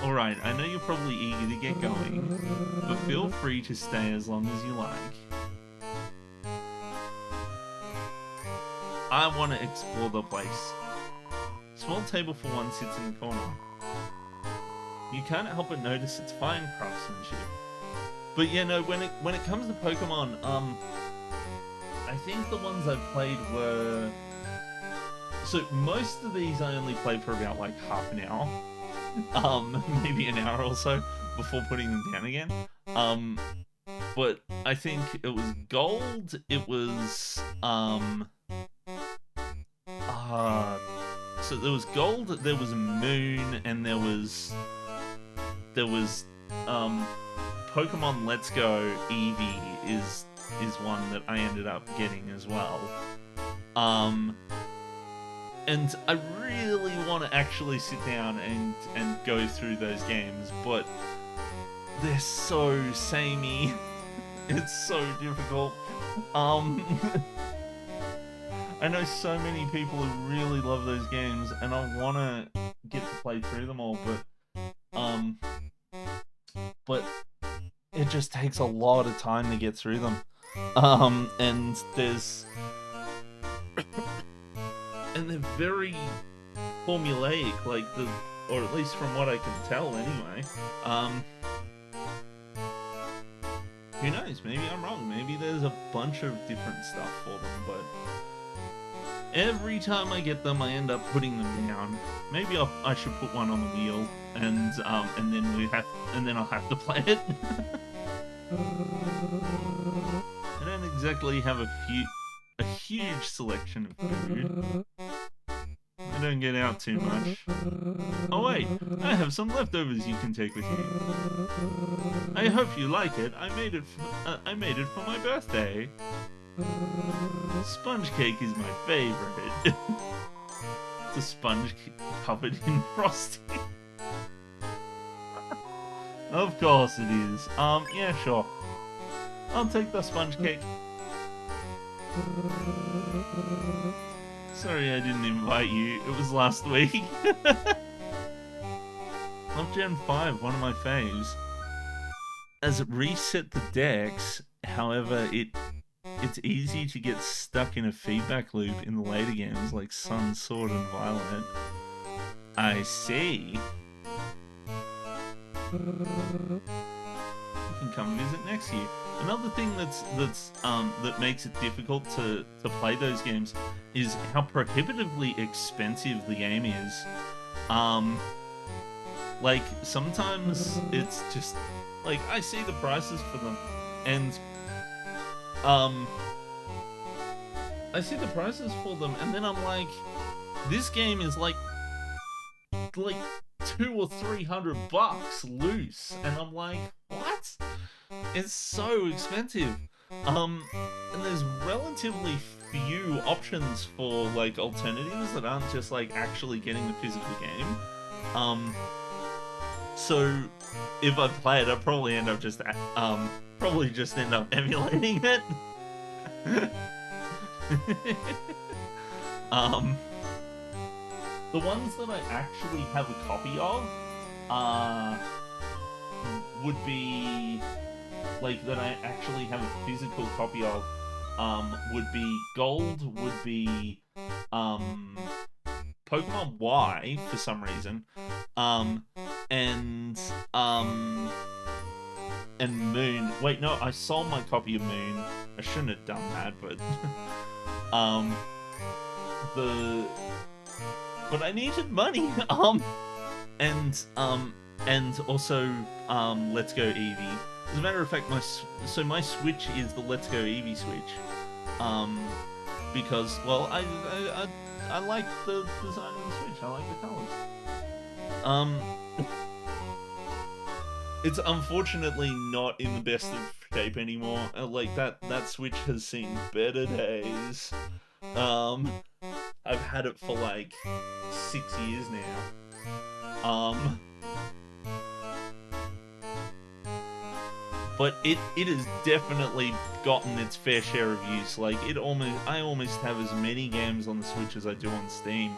Alright, I know you're probably eager to get going, but feel free to stay as long as you like. I want to explore the place. Small table for one sits in the corner. You can't help but notice its fine craftsmanship. But yeah, no, when it comes to Pokemon, I think the ones I've played were... So most of these I only played for about like half an hour. Maybe an hour or so before putting them down again. But I think it was Gold, it was, so there was Gold, there was Moon, and there was Pokemon Let's Go Eevee is one that I ended up getting as well. And I really want to actually sit down and go through those games, but they're so samey. It's so difficult. I know so many people who really love those games, and I want to get to play through them all, but it just takes a lot of time to get through them. And there's... and they're very formulaic, like or at least from what I can tell anyway. Who knows, maybe I'm wrong, maybe there's a bunch of different stuff for them, but every time I get them, I end up putting them down. Maybe I should put one on the wheel, and then I'll have to play it. I don't exactly have a huge selection of food. I don't get out too much. Oh wait, I have some leftovers you can take with you. I hope you like it. I made it for my birthday. Sponge cake is my favorite. It's a sponge covered in frosting. Of course it is. Yeah, sure. I'll take the sponge cake. Sorry I didn't invite you. It was last week. Love Gen 5, one of my faves. As it reset the decks, however, it's easy to get stuck in a feedback loop in the later games like Sun, Sword, and Violet. I see. You can come visit next year. Another thing that makes it difficult to play those games is how prohibitively expensive the game is. Like sometimes it's just like I see the prices for them, and I see the prices for them, and then I'm like, this game is like $200 or $300 loose, and I'm like, what? It's so expensive. And there's relatively few options for like alternatives that aren't just like actually getting the physical game. So if I play it, I'll probably end up just emulating it. The ones that I actually have a copy of would be like that I actually have a physical copy of would be Gold, would be Pokemon Y for some reason, and Moon. Wait, no, I sold my copy of Moon. I shouldn't have done that, but but I needed money. And also Let's Go Eevee. As a matter of fact, my Switch is the Let's Go Eevee Switch. Because well, I like the design of the Switch. I like the colors. It's unfortunately not in the best of shape anymore. Like that Switch has seen better days. I've had it for like 6 years now. But it has definitely gotten its fair share of use. Like I almost have as many games on the Switch as I do on Steam.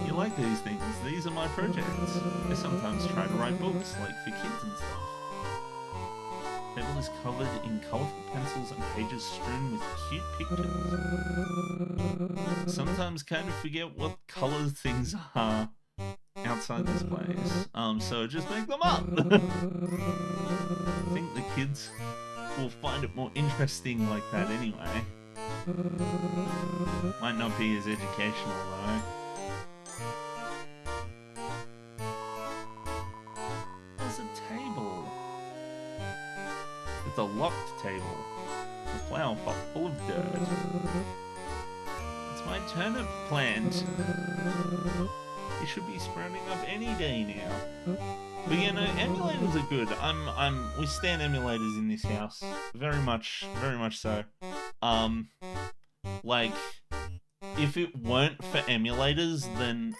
You like these things? These are my projects. I sometimes try to write books, like for kids and stuff. The table is covered in colourful pencils and pages strewn with cute pictures. Sometimes kind of forget what colours things are outside this place. So just make them up. I think the kids will find it more interesting like that anyway. Might not be as educational though. There's a table. It's a locked table. A flower pot full of dirt. It's my turnip plant. It should be sprouting up any day now. But you know, emulators are good. We stand emulators in this house. Very much so. Like, if it weren't for emulators, then,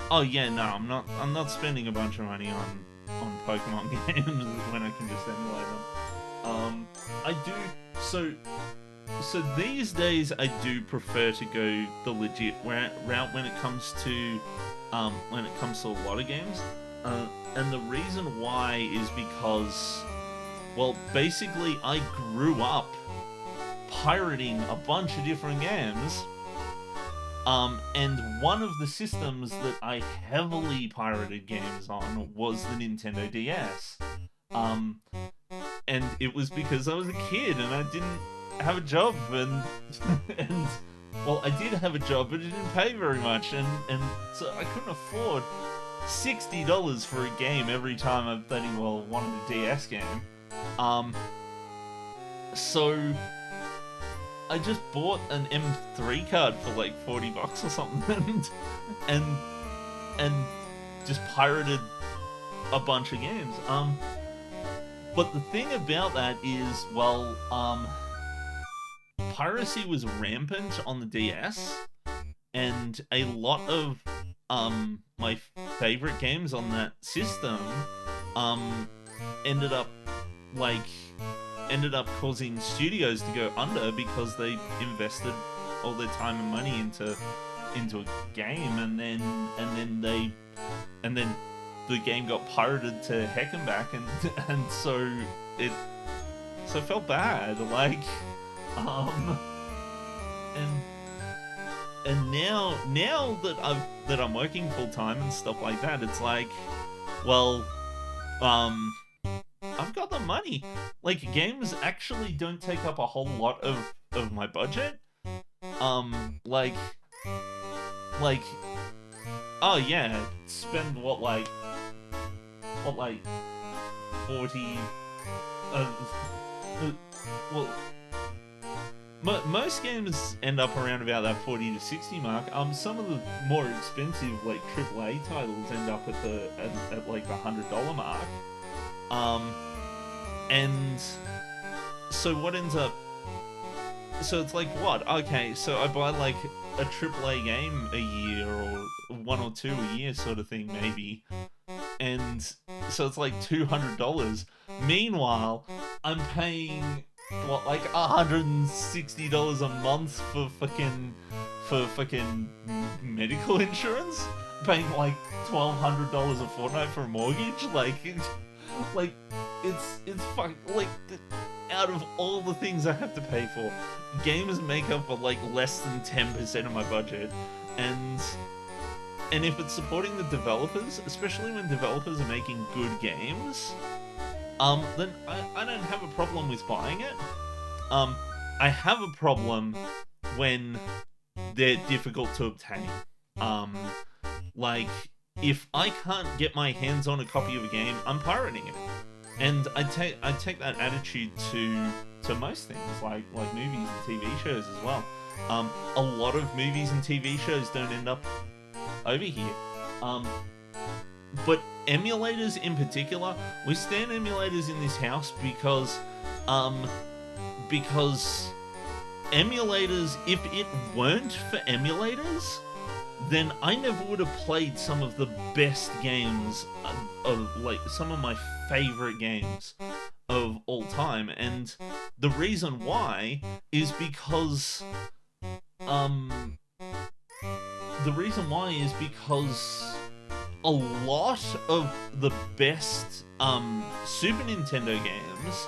oh yeah, no, I'm not spending a bunch of money on Pokemon games when I can just emulate them. I do, so these days I do prefer to go the legit route when it comes to a lot of games. And the reason why is because, well, basically I grew up pirating a bunch of different games. And one of the systems that I heavily pirated games on was the Nintendo DS. And it was because I was a kid and I didn't have a job, and well, I did have a job, but it didn't pay very much, and so I couldn't afford $60 for a game every time I wanted a DS game. So I just bought an M3 card for like $40 or something, and just pirated a bunch of games. But the thing about that is, well, piracy was rampant on the DS, and a lot of my favorite games on that system ended up like ended up causing studios to go under because they invested all their time and money into a game, and then the game got pirated to heck and back, and so it felt bad, like, and now that I'm working full time and stuff like that, it's like, well, I've got the money. Like, games actually don't take up a whole lot of my budget. Like, oh yeah, spend what, like 40, well, most games end up around about that 40 to 60 mark. Some of the more expensive, like, AAA titles end up at like the $100 mark. And so what ends up, so it's like, what? Okay, so I buy like a AAA game a year, or one or two a year sort of thing, maybe. And so it's like $200. Meanwhile, I'm paying, what, like $160 a month for fucking medical insurance? Paying like $1,200 a fortnight for a mortgage? Like it's fuck, like, out of all the things I have to pay for, games make up for like less than 10% of my budget, and if it's supporting the developers, especially when developers are making good games, then I don't have a problem with buying it. I have a problem when they're difficult to obtain. Like, if I can't get my hands on a copy of a game, I'm pirating it. And I take that attitude to most things, like movies and TV shows as well. A lot of movies and TV shows don't end up over here. But emulators in particular, we stand emulators in this house because emulators, if it weren't for emulators, then I never would have played some of the best games of like some of my favorite games of all time. And the reason why is because a lot of the best Super Nintendo games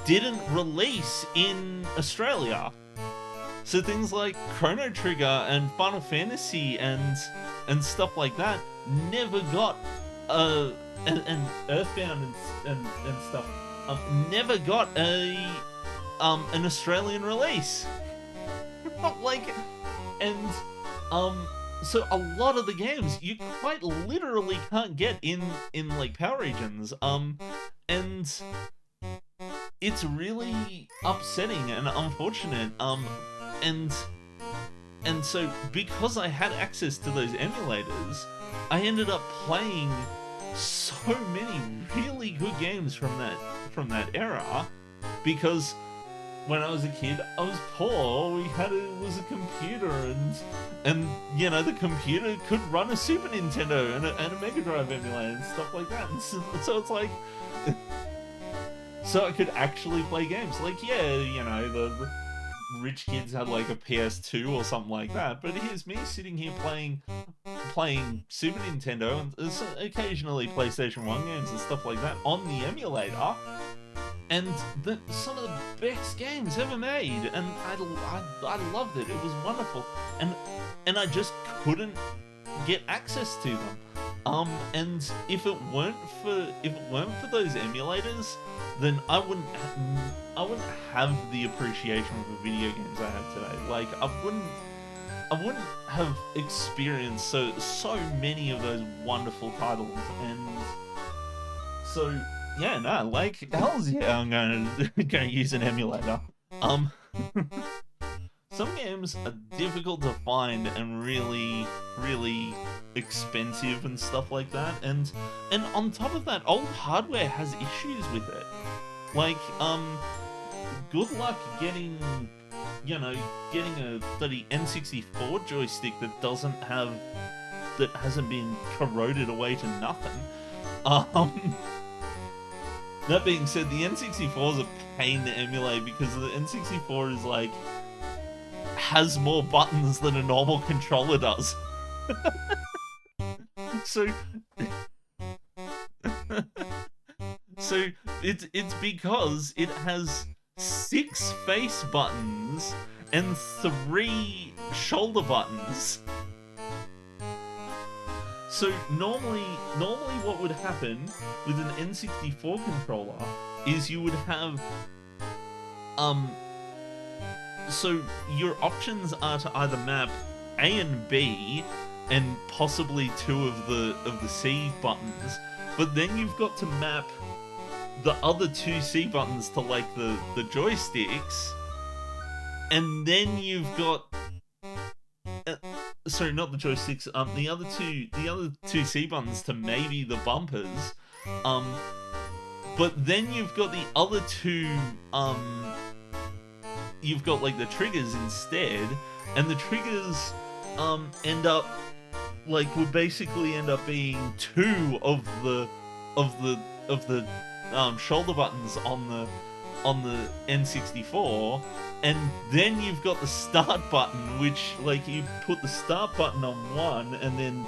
didn't release in Australia. So things like Chrono Trigger and Final Fantasy and stuff like that never got and Earthbound and stuff never got an Australian release. Like, and so a lot of the games you quite literally can't get in like Power Regions, and it's really upsetting and unfortunate, and so because I had access to those emulators, I ended up playing so many really good games from that era, because when I was a kid, I was poor. All we had was a computer, and you know, the computer could run a Super Nintendo and a Mega Drive emulator and stuff like that. And so it's like, so I could actually play games. Like, yeah, you know, the rich kids had like a PS2 or something like that, but here's me sitting here playing Super Nintendo and occasionally PlayStation 1 games and stuff like that on the emulator. And some of the best games ever made, and I loved it. It was wonderful, and I just couldn't get access to them. And if it weren't for those emulators, then I wouldn't have the appreciation for video games I have today. Like, I wouldn't have experienced so many of those wonderful titles, and so. Yeah, no, like, hell's yeah, I'm gonna use an emulator. Some games are difficult to find and really, really expensive and stuff like that, and on top of that, old hardware has issues with it. Like, good luck getting, you know, getting a bloody N64 joystick that hasn't been corroded away to nothing. That being said, the N64 is a pain to emulate because the N64 is like has more buttons than a normal controller does. So it's because it has 6 face buttons and 3 shoulder buttons. So normally what would happen with an N64 controller is you would have so your options are to either map A and B and possibly 2 of the C buttons, but then you've got to map the other 2 C buttons to like the joysticks, and then you've got sorry, not the joysticks, the other two C buttons to maybe the bumpers, but then you've got the other 2, you've got like the triggers instead, and the triggers would basically end up being 2 of the shoulder buttons on the N64, and then you've got the start button, which like you put the start button on one, and then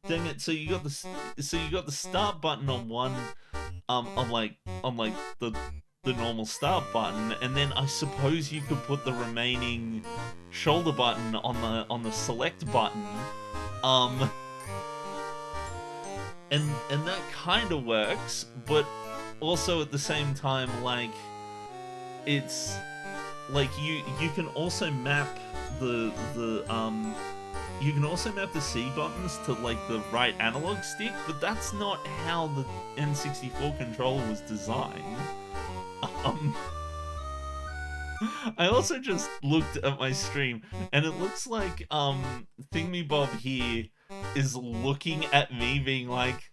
dang it, so you got the start button on one, on the normal start button, and then I suppose you could put the remaining shoulder button on the select button, and that kind of works, but also at the same time, like, it's like you can also map the C buttons to like the right analog stick, but that's not how the N64 controller was designed. I also just looked at my stream, and it looks like Thingybob here is looking at me being like,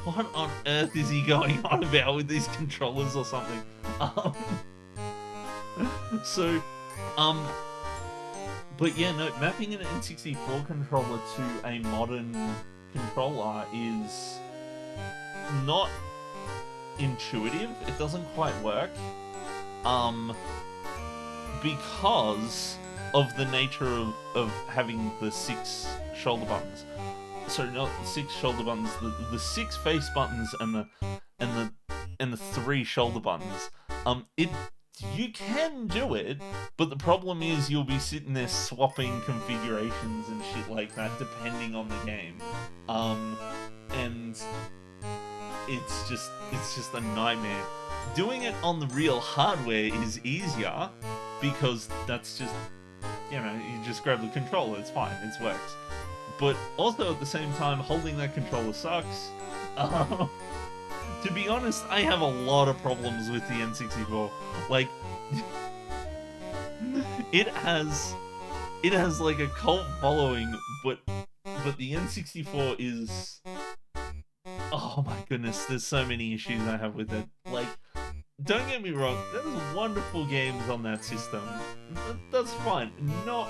what on earth is he going on about with these controllers or something? But yeah, no, mapping an N64 controller to a modern controller is not intuitive. It doesn't quite work. Because of the nature of having the 6 shoulder buttons. Sorry, not 6 shoulder buttons. The 6 face buttons and the 3 shoulder buttons. You can do it, but the problem is you'll be sitting there swapping configurations and shit like that depending on the game. And it's just a nightmare. Doing it on the real hardware is easier because that's just, you know, you just grab the controller, it's fine, it works. But also at the same time, holding that controller sucks. To be honest, I have a lot of problems with the N64. Like, it has like a cult following, but the N64 is, oh my goodness, there's so many issues I have with it. Like, don't get me wrong, there's wonderful games on that system. That's fine. No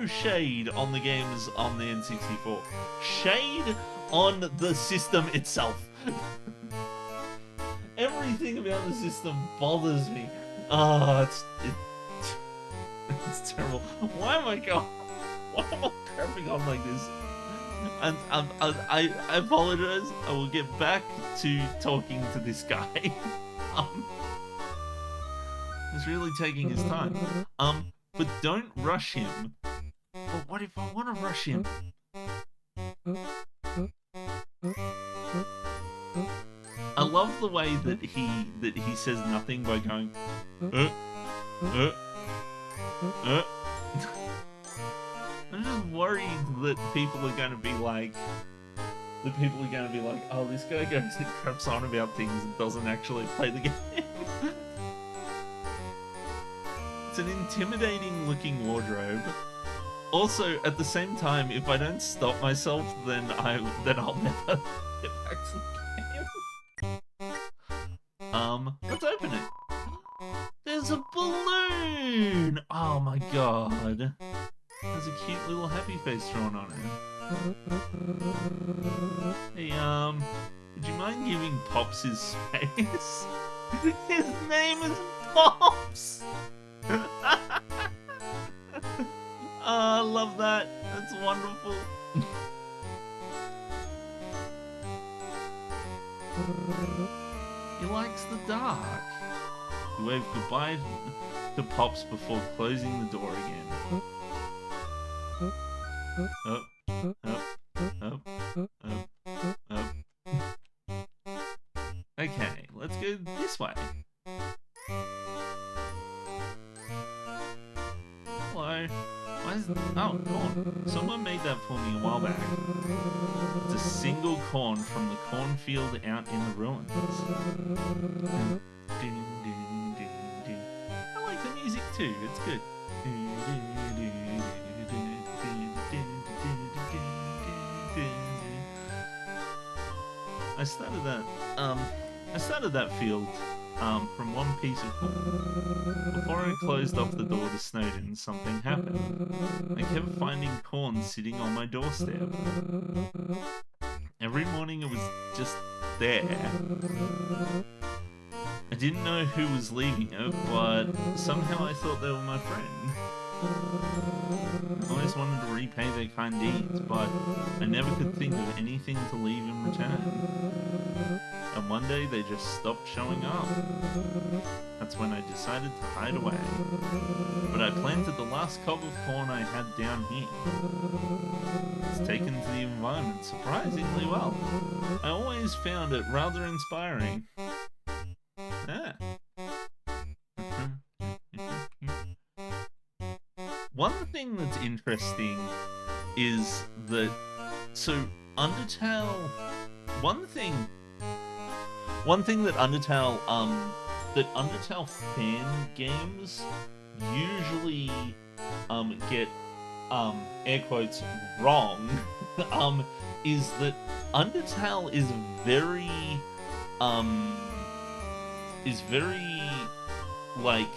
shade on the games on the N64. Shade on the system itself. Everything about the system bothers me. It's terrible. Why am I crapping on like this? And I apologize. I will get back to talking to this guy. He's really taking his time. But don't rush him. But what if I want to rush him? I love the way that he says nothing by going, I'm just worried that people are going to be like, oh, this guy goes and craps on about things and doesn't actually play the game. It's an intimidating looking wardrobe. Also, at the same time, if I don't stop myself, then I'll never get back to the game. Let's open it. There's a balloon! Oh my god. There's a cute little happy face drawn on it. Hey, would you mind giving Pops his space? His name is Pops! I love that. That's wonderful. He likes the dark. He waved goodbye to Pops before closing the door again. Up, up, up, up, up. Okay, let's go this way. Hello. Why is... Oh, corn. Someone made that for me a while back. It's a single corn from the cornfield out in the ruins. I like the music too, it's good. I started that field from one piece of corn. Before I closed off the door to Snowden, something happened. I kept finding corn sitting on my doorstep. Every morning it was just there. I didn't know who was leaving it, but somehow I thought they were my friend. I always wanted to repay their kind deeds, but I never could think of anything to leave in return. And one day they just stopped showing up. That's when I decided to hide away. But I planted the last cob of corn I had down here. It's taken to the environment surprisingly well. I always found it rather inspiring. Yeah. One thing that's interesting is that, so Undertale, one thing that Undertale fan games usually get air quotes wrong is that Undertale is very like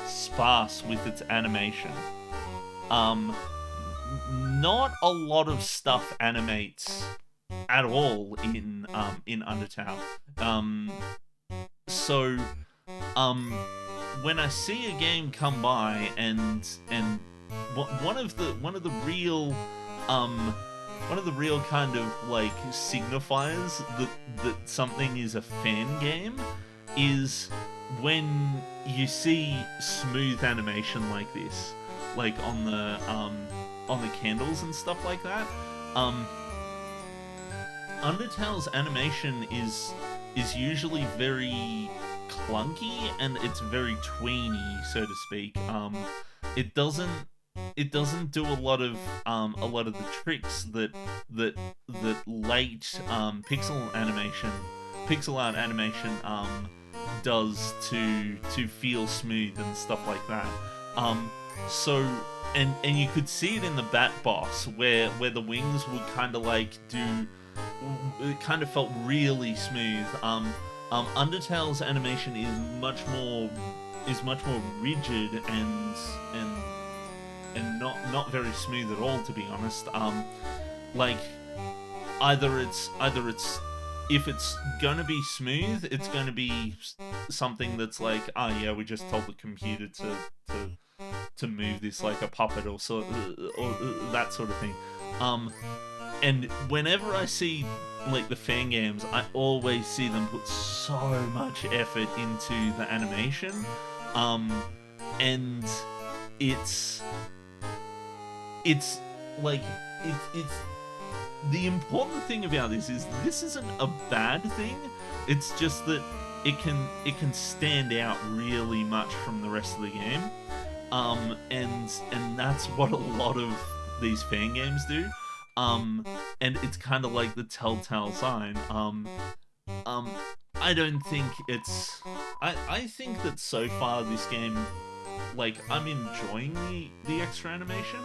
sparse with its animation. Not a lot of stuff animates at all in Undertale. So when I see a game come by and one of the real kind of like signifiers that something is a fan game is when you see smooth animation like this, like on the candles and stuff like that. Undertale's animation is usually very clunky and it's very tweeny, so to speak. It doesn't do a lot of the tricks that late pixel art animation does to feel smooth and stuff like that. So and you could see it in the Bat Boss where the wings would kind of like do, it kind of felt really smooth. Undertale's animation is much more rigid and not very smooth at all, to be honest. Like either it's if it's gonna be smooth, it's gonna be something that's like, oh yeah, we just told the computer to move this like a puppet or that sort of thing. And whenever I see like the fan games, I always see them put so much effort into the animation, and it's like it's the important thing about this isn't a bad thing. It's just that it can stand out really much from the rest of the game, and that's what a lot of these fan games do. And it's kind of like the telltale sign. I don't think it's... I think that so far this game like I'm enjoying the extra animation.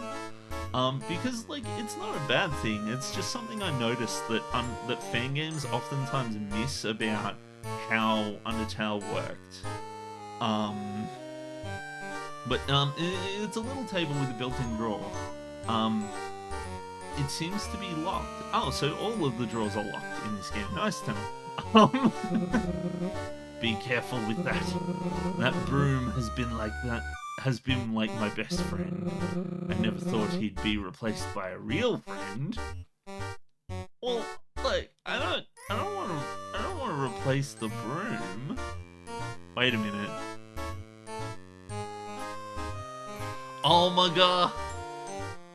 Because like it's not a bad thing. It's just something I noticed that fan games oftentimes miss about how Undertale worked. It's a little table with a built-in drawer. It seems to be locked. Oh, so all of the drawers are locked in this game. Nice to know. Be careful with that. That broom has been like that. Has been like my best friend. I never thought he'd be replaced by a real friend. Well, like I don't want to replace the broom. Wait a minute. Oh my god.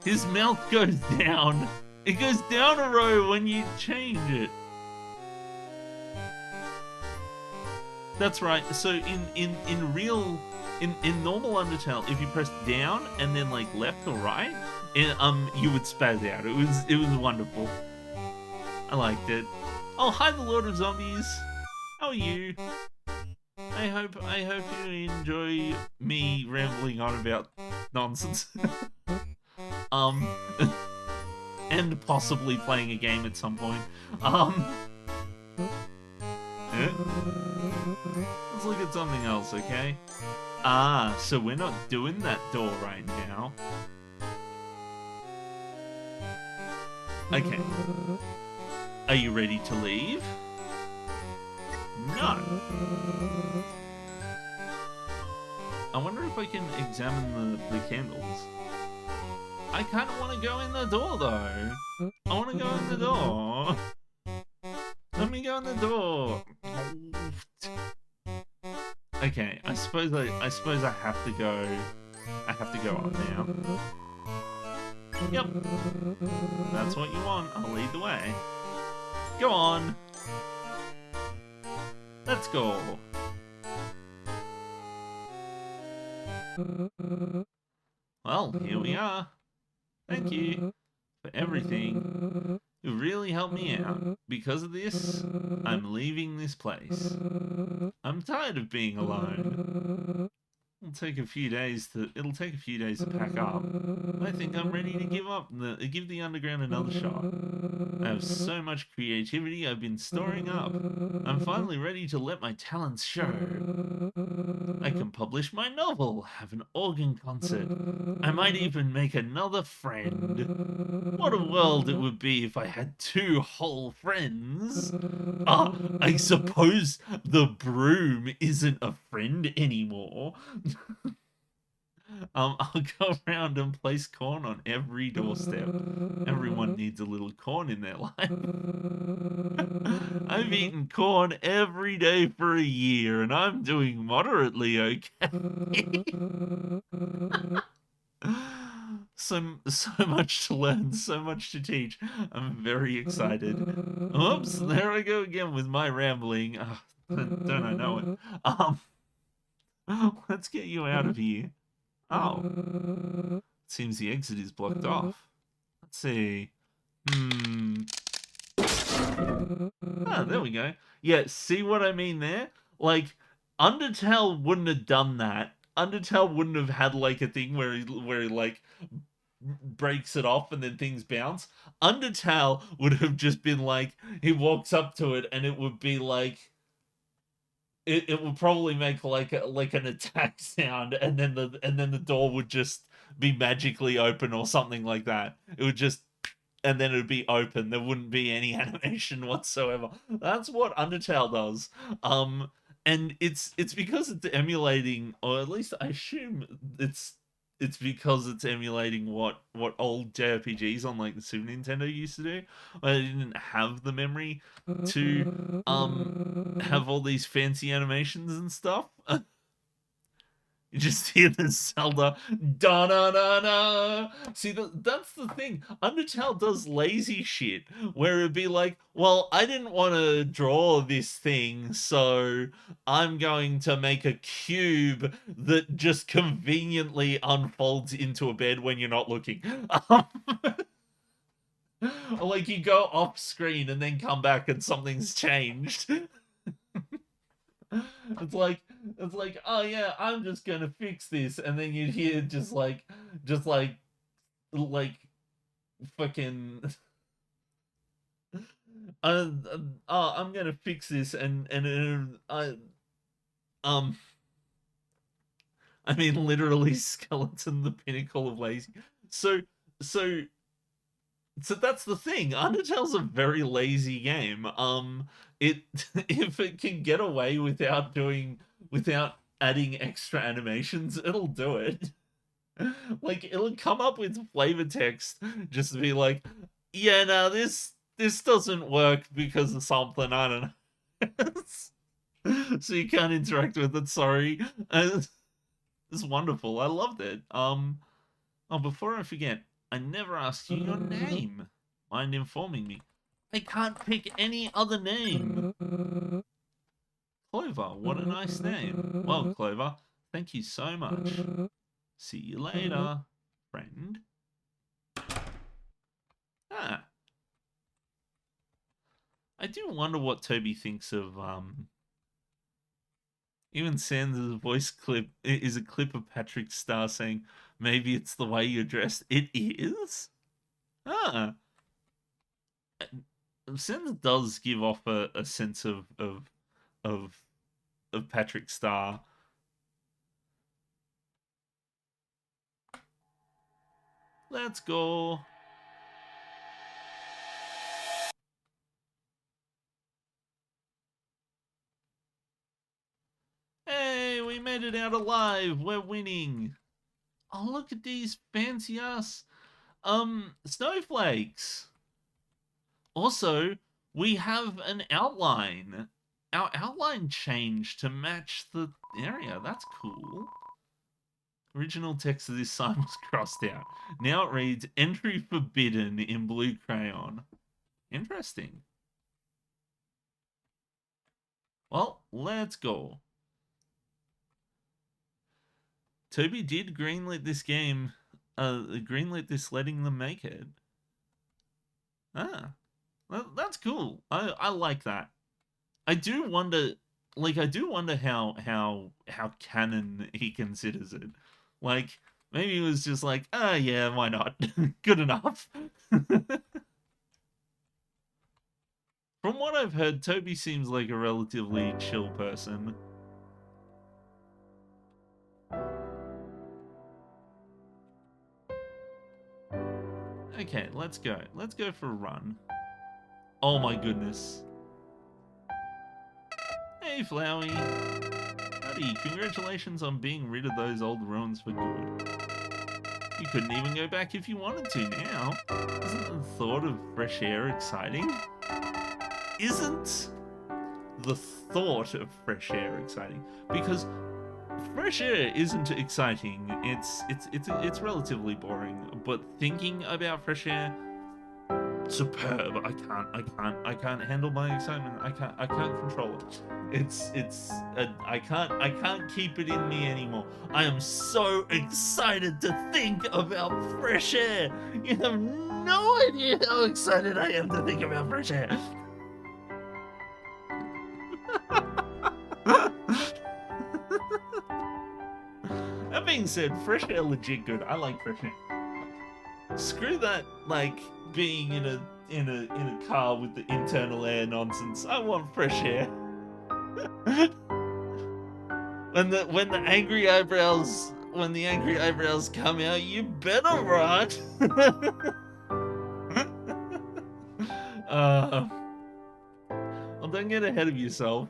His mouth goes down. It goes down a row when you change it. That's right. So in normal Undertale, if you press down and then like left or right, you would spaz out. It was wonderful. I liked it. Oh, hi, the Lord of Zombies. How are you? I hope you enjoy me rambling on about nonsense. And possibly playing a game at some point. Let's look at something else, okay? Ah, so we're not doing that door right now. Okay. Are you ready to leave? No. I wonder if I can examine the candles. I kind of want to go in the door, though. I want to go in the door. Let me go in the door. Okay, I suppose I have to go. I have to go up now. Yep. That's what you want. I'll lead the way. Go on. Let's go. Well, here we are. Thank you for everything. You really helped me out. Because of this, I'm leaving this place. I'm tired of being alone. It'll take a few days to pack up. I think I'm ready to give the underground another shot. I have so much creativity I've been storing up. I'm finally ready to let my talents show. I can publish my novel, have an organ concert. I might even make another friend. What a world it would be if I had 2 whole friends. Ah, I suppose the broom isn't a friend anymore. I'll go around and place corn on every doorstep. Everyone needs a little corn in their life. I've eaten corn every day for a year, and I'm doing moderately okay. So much to learn, so much to teach. I'm very excited. Oops, there I go again with my rambling. Don't I know it? Let's get you out of here. Oh. Seems the exit is blocked off. Let's see. Ah, there we go. Yeah, see what I mean there? Like, Undertale wouldn't have done that. Undertale wouldn't have had, like, a thing where he like, breaks it off and then things bounce. Undertale would have just been like, he walks up to it and it would be like, it would probably make like an attack sound, and then the door would just be magically open or something like that. It would just, and then it would be open. There wouldn't be any animation whatsoever. That's what Undertale does. And it's because it's emulating, or at least I assume it's because it's emulating what old JRPGs on like the Super Nintendo used to do. I didn't have the memory to have all these fancy animations and stuff. You just hear the Zelda da da da da. See, that's the thing. Undertale does lazy shit where it'd be like, well, I didn't want to draw this thing, so I'm going to make a cube that just conveniently unfolds into a bed when you're not looking. Or like you go off screen and then come back and something's changed. It's like, It's like, oh yeah, I'm just gonna fix this, and then you'd hear just like fucking, oh, I'm gonna fix this, and um, I mean, literally, skeleton, the pinnacle of lazy. So, so, so that's the thing. Undertale's a very lazy game. It if it can get away without adding extra animations, it'll do it. Like it'll come up with flavor text just to be like, yeah, no, this doesn't work because of something. I don't know. So you can't interact with it. Sorry. It's wonderful. I loved it. Oh, before I forget, I never asked you your name. Mind informing me? I can't pick any other name. Clover, what a nice name. Well, Clover, thank you so much. See you later, friend. Ah. I do wonder what Toby thinks of, even Sanders' voice clip is a clip of Patrick Star saying, maybe it's the way you're dressed. It is? Ah. Sanders does give off a sense of Patrick Star. Let's go. Hey, we made it out alive. We're winning. Oh, look at these fancy ass snowflakes. Also, we have an outline. Our outline changed to match the area. That's cool. Original text of this sign was crossed out. Now it reads, entry forbidden in blue crayon. Interesting. Well, let's go. Toby did greenlit this game. Greenlit this, letting them make it. Ah, that's cool. I like that. I do wonder, how canon he considers it. Like maybe it was just like, ah, yeah, why not? Good enough. From what I've heard, Toby seems like a relatively chill person. Okay, let's go. Let's go for a run. Oh my goodness. Hey, Flowey. Howdy, congratulations on being rid of those old ruins for good. You couldn't even go back if you wanted to now. Isn't the thought of fresh air exciting? Isn't the thought of fresh air exciting? Because fresh air isn't exciting. It's relatively boring. But thinking about fresh air, superb. I can't handle my excitement. I can't control it. I can't keep it in me anymore. I am so excited to think about fresh air. You have no idea how excited I am to think about fresh air. That being said, fresh air legit good. I like fresh air. Screw that, like being in a car with the internal air nonsense. I want fresh air. when the angry eyebrows come out, you better run. Well, don't get ahead of yourself.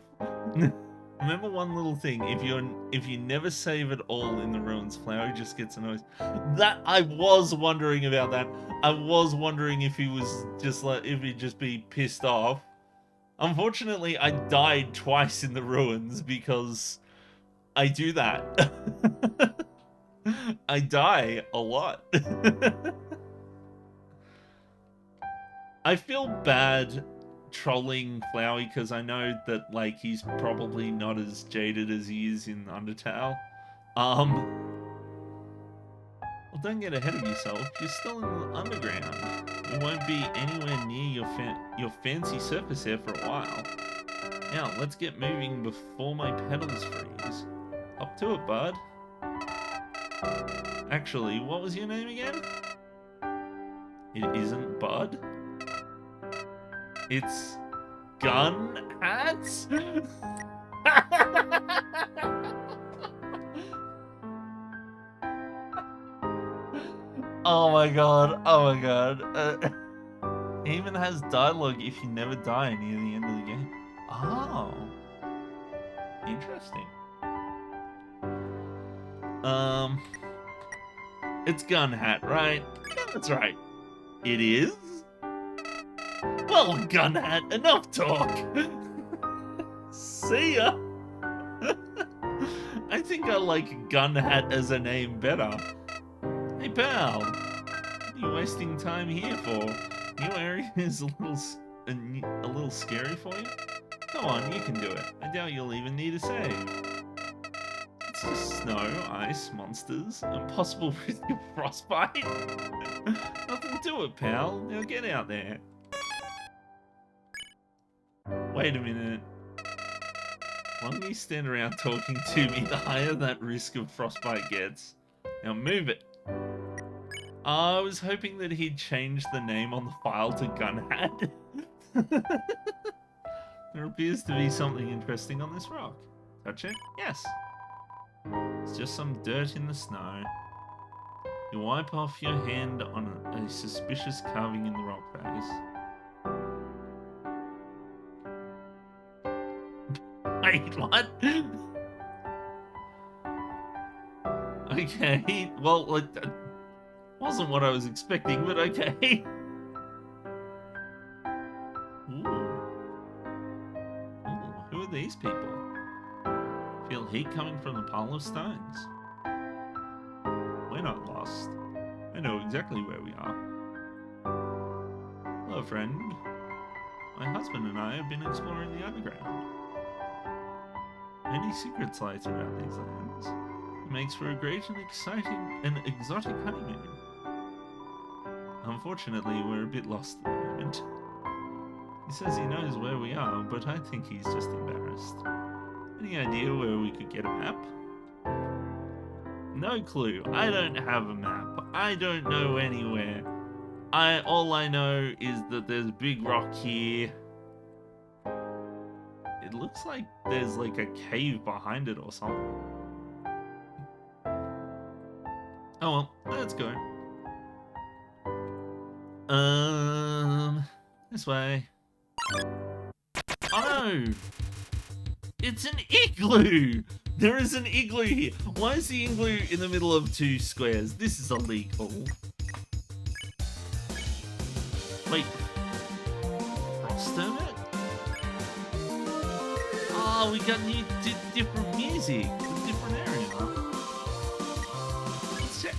Remember one little thing: if you never save at all in the ruins, Flower just gets a noise. That I was wondering about that. I was wondering if he was just if he'd just be pissed off. Unfortunately, I died twice in the ruins because I do that. I die a lot. I feel bad trolling Flowey because I know that like he's probably not as jaded as he is in Undertale. Well, don't get ahead of yourself. You're still in the underground. You won't be anywhere near your fancy surface air for a while. Now, let's get moving before my pedals freeze. Up to it, bud. Actually, what was your name again? It isn't Bud. It's Gun Hats? Oh my god, oh my god. It even has dialogue if you never die near the end of the game. Oh. Interesting. It's Gun Hat, right? Yeah, that's right. It is? Well, Gun Hat, enough talk. See ya. I think I like Gun Hat as a name better. Hey pal, what are you wasting time here for? New area is a little scary for you? Come on, you can do it. I doubt you'll even need a save. It's just snow, ice, monsters, and possible risk of frostbite. Nothing to it, pal. Now get out there. Wait a minute. The longer you stand around talking to me, the higher that risk of frostbite gets. Now move it. I was hoping that he'd change the name on the file to Gunhat. There appears to be something interesting on this rock. Touch it? Yes. It's just some dirt in the snow. You wipe off your hand on a suspicious carving in the rock face. Wait, what? Okay, well, that wasn't what I was expecting, but okay. Ooh. Who are these people? Feel heat coming from the pile of stones. We're not lost. I know exactly where we are. Hello, friend. My husband and I have been exploring the underground. Many secrets lie throughout these lands. It makes for a great and exciting and exotic honeymoon. Unfortunately, we're a bit lost at the moment. He says he knows where we are, but I think he's just embarrassed. Any idea where we could get a map? No clue. I don't have a map. I don't know anywhere. All I know is that there's a big rock here. It looks like there's like a cave behind it or something. Oh well, let's go. This way. Oh no! It's an igloo! There is an igloo here. Why is the igloo in the middle of two squares? This is illegal. Wait. Frost Hermit? Oh, we got new different music. A different area. Let's check.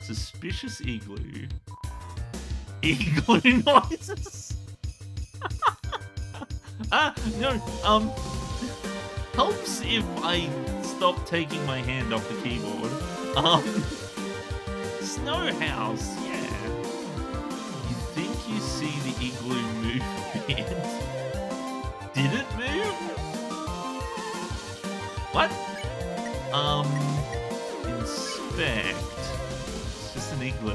Suspicious igloo. Igloo noises. No, helps if I stop taking my hand off the keyboard. Snow house, yeah. You think you see the igloo movement? Did it move? What? Inspect. It's just an igloo.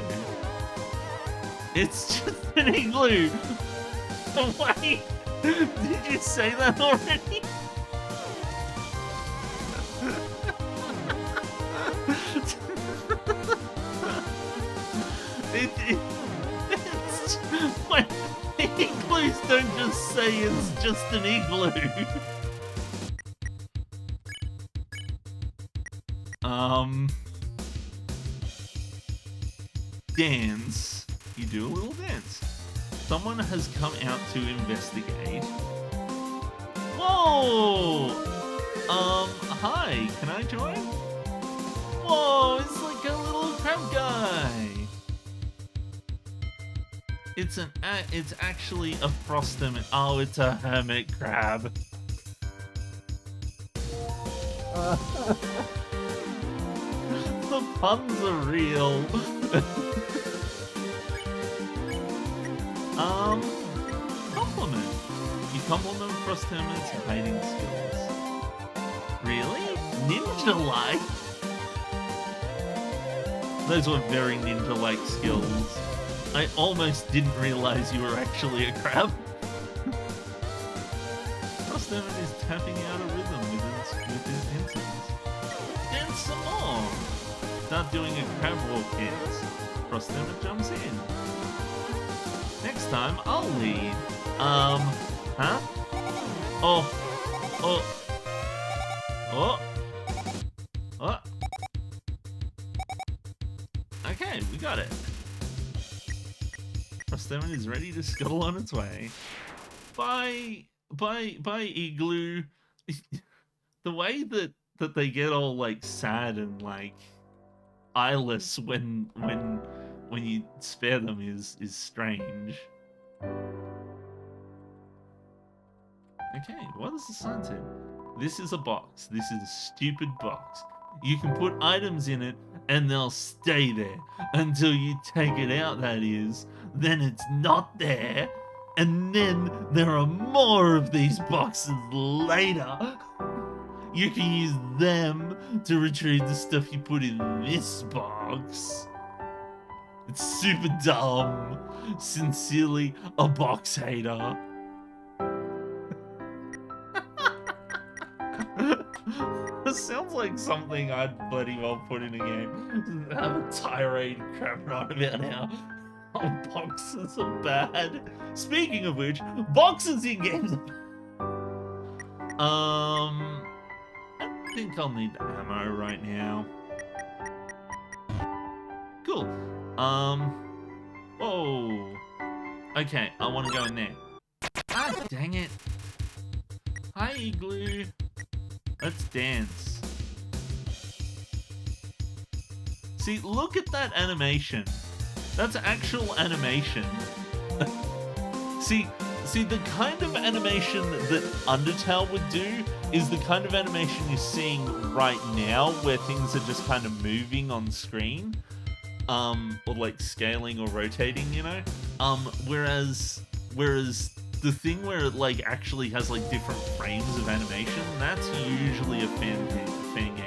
It's just an igloo. Wait, did you say that already? Wait, igloos don't just say it's just an igloo. Dance. You do a little dance. Someone has come out to investigate. Whoa! Hi, can I join? Whoa, it's like a little crab guy. It's actually a frost hermit. Oh, it's a hermit crab. The puns are real. Compliment. You compliment Frost Hermit's hiding skills. Really? Ninja-like? Those were very ninja-like skills. I almost didn't realize you were actually a crab. Frost Hermit is tapping out a rhythm with his pincers. Dance some more! Start doing a crab walk dance. Frost Hermit jumps in. Next time, I'll lead. Huh? Oh. Okay, we got it. Frost Hermit is ready to scuttle on its way. Bye, Igloo. The way that they get all like sad and like eyeless when you spare them is strange. Okay, what does the sign say? This is a box. This is a stupid box. You can put items in it and they'll stay there until you take it out, that is. Then it's not there. And then there are more of these boxes later. You can use them to retrieve the stuff you put in this box. It's super dumb. Sincerely, a box hater. This sounds like something I'd bloody well put in a game. Have a tirade crapping on about how boxes are bad. Speaking of which, boxes in games are I think I'll need ammo right now. Cool. Whoa. Okay, I want to go in there. Ah, dang it. Hi, Igloo. Let's dance. See, look at that animation. That's actual animation. See, the kind of animation that Undertale would do is the kind of animation you're seeing right now, where things are just kind of moving on screen, or like scaling or rotating, you know. Whereas the thing where it like actually has like different frames of animation, that's usually a fan game thing.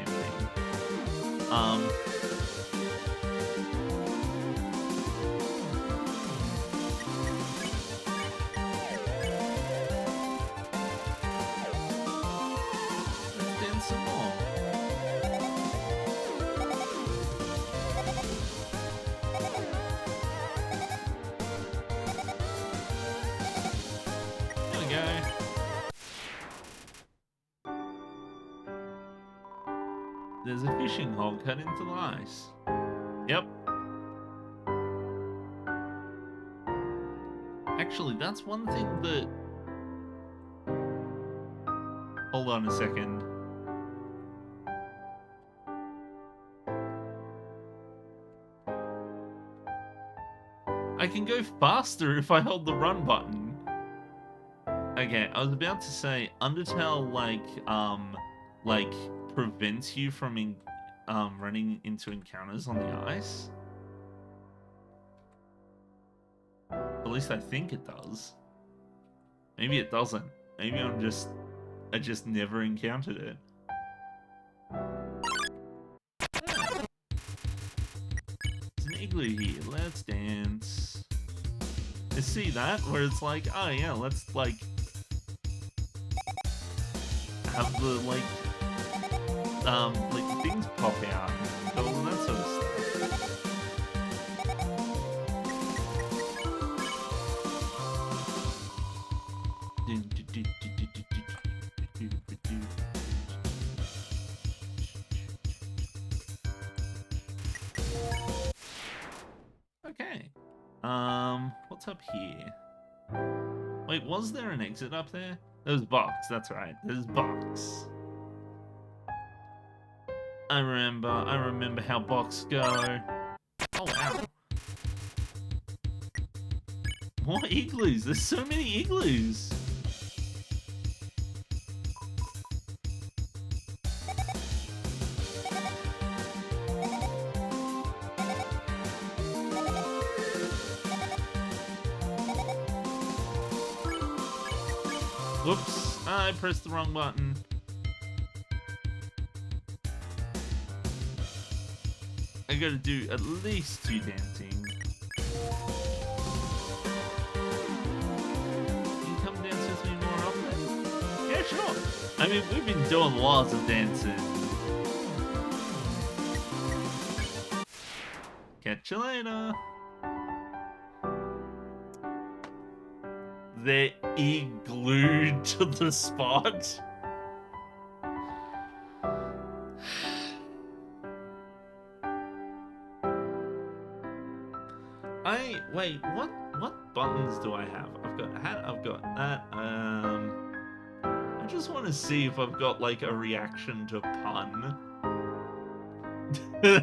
Let's dance some more. There we go. There's a fishing hole cut into the ice. Yep. Actually, that's one thing that... Hold on a second. I can go faster if I hold the run button. Okay, I was about to say, Undertale, like prevents you from running into encounters on the ice. At least I think it does. Maybe it doesn't. Maybe I just never encountered it. Ah. There's an igloo here. Let's dance. You see that? Where it's like, oh yeah, let's like have the like things pop out and all that sort of stuff. Okay. What's up here? Wait, was there an exit up there? There was box, that's right. There's box. I remember how box go. Oh wow. More igloos. There's so many igloos. Whoops, I pressed the wrong button. I gotta do at least 2 dancing. Can you come dance with me more often? Yeah, sure. I mean, we've been doing lots of dancing. Catch you later. They're glued to the spot. Wait, what buttons do I have? I've got hat, I've got that, I just want to see if I've got like a reaction to pun.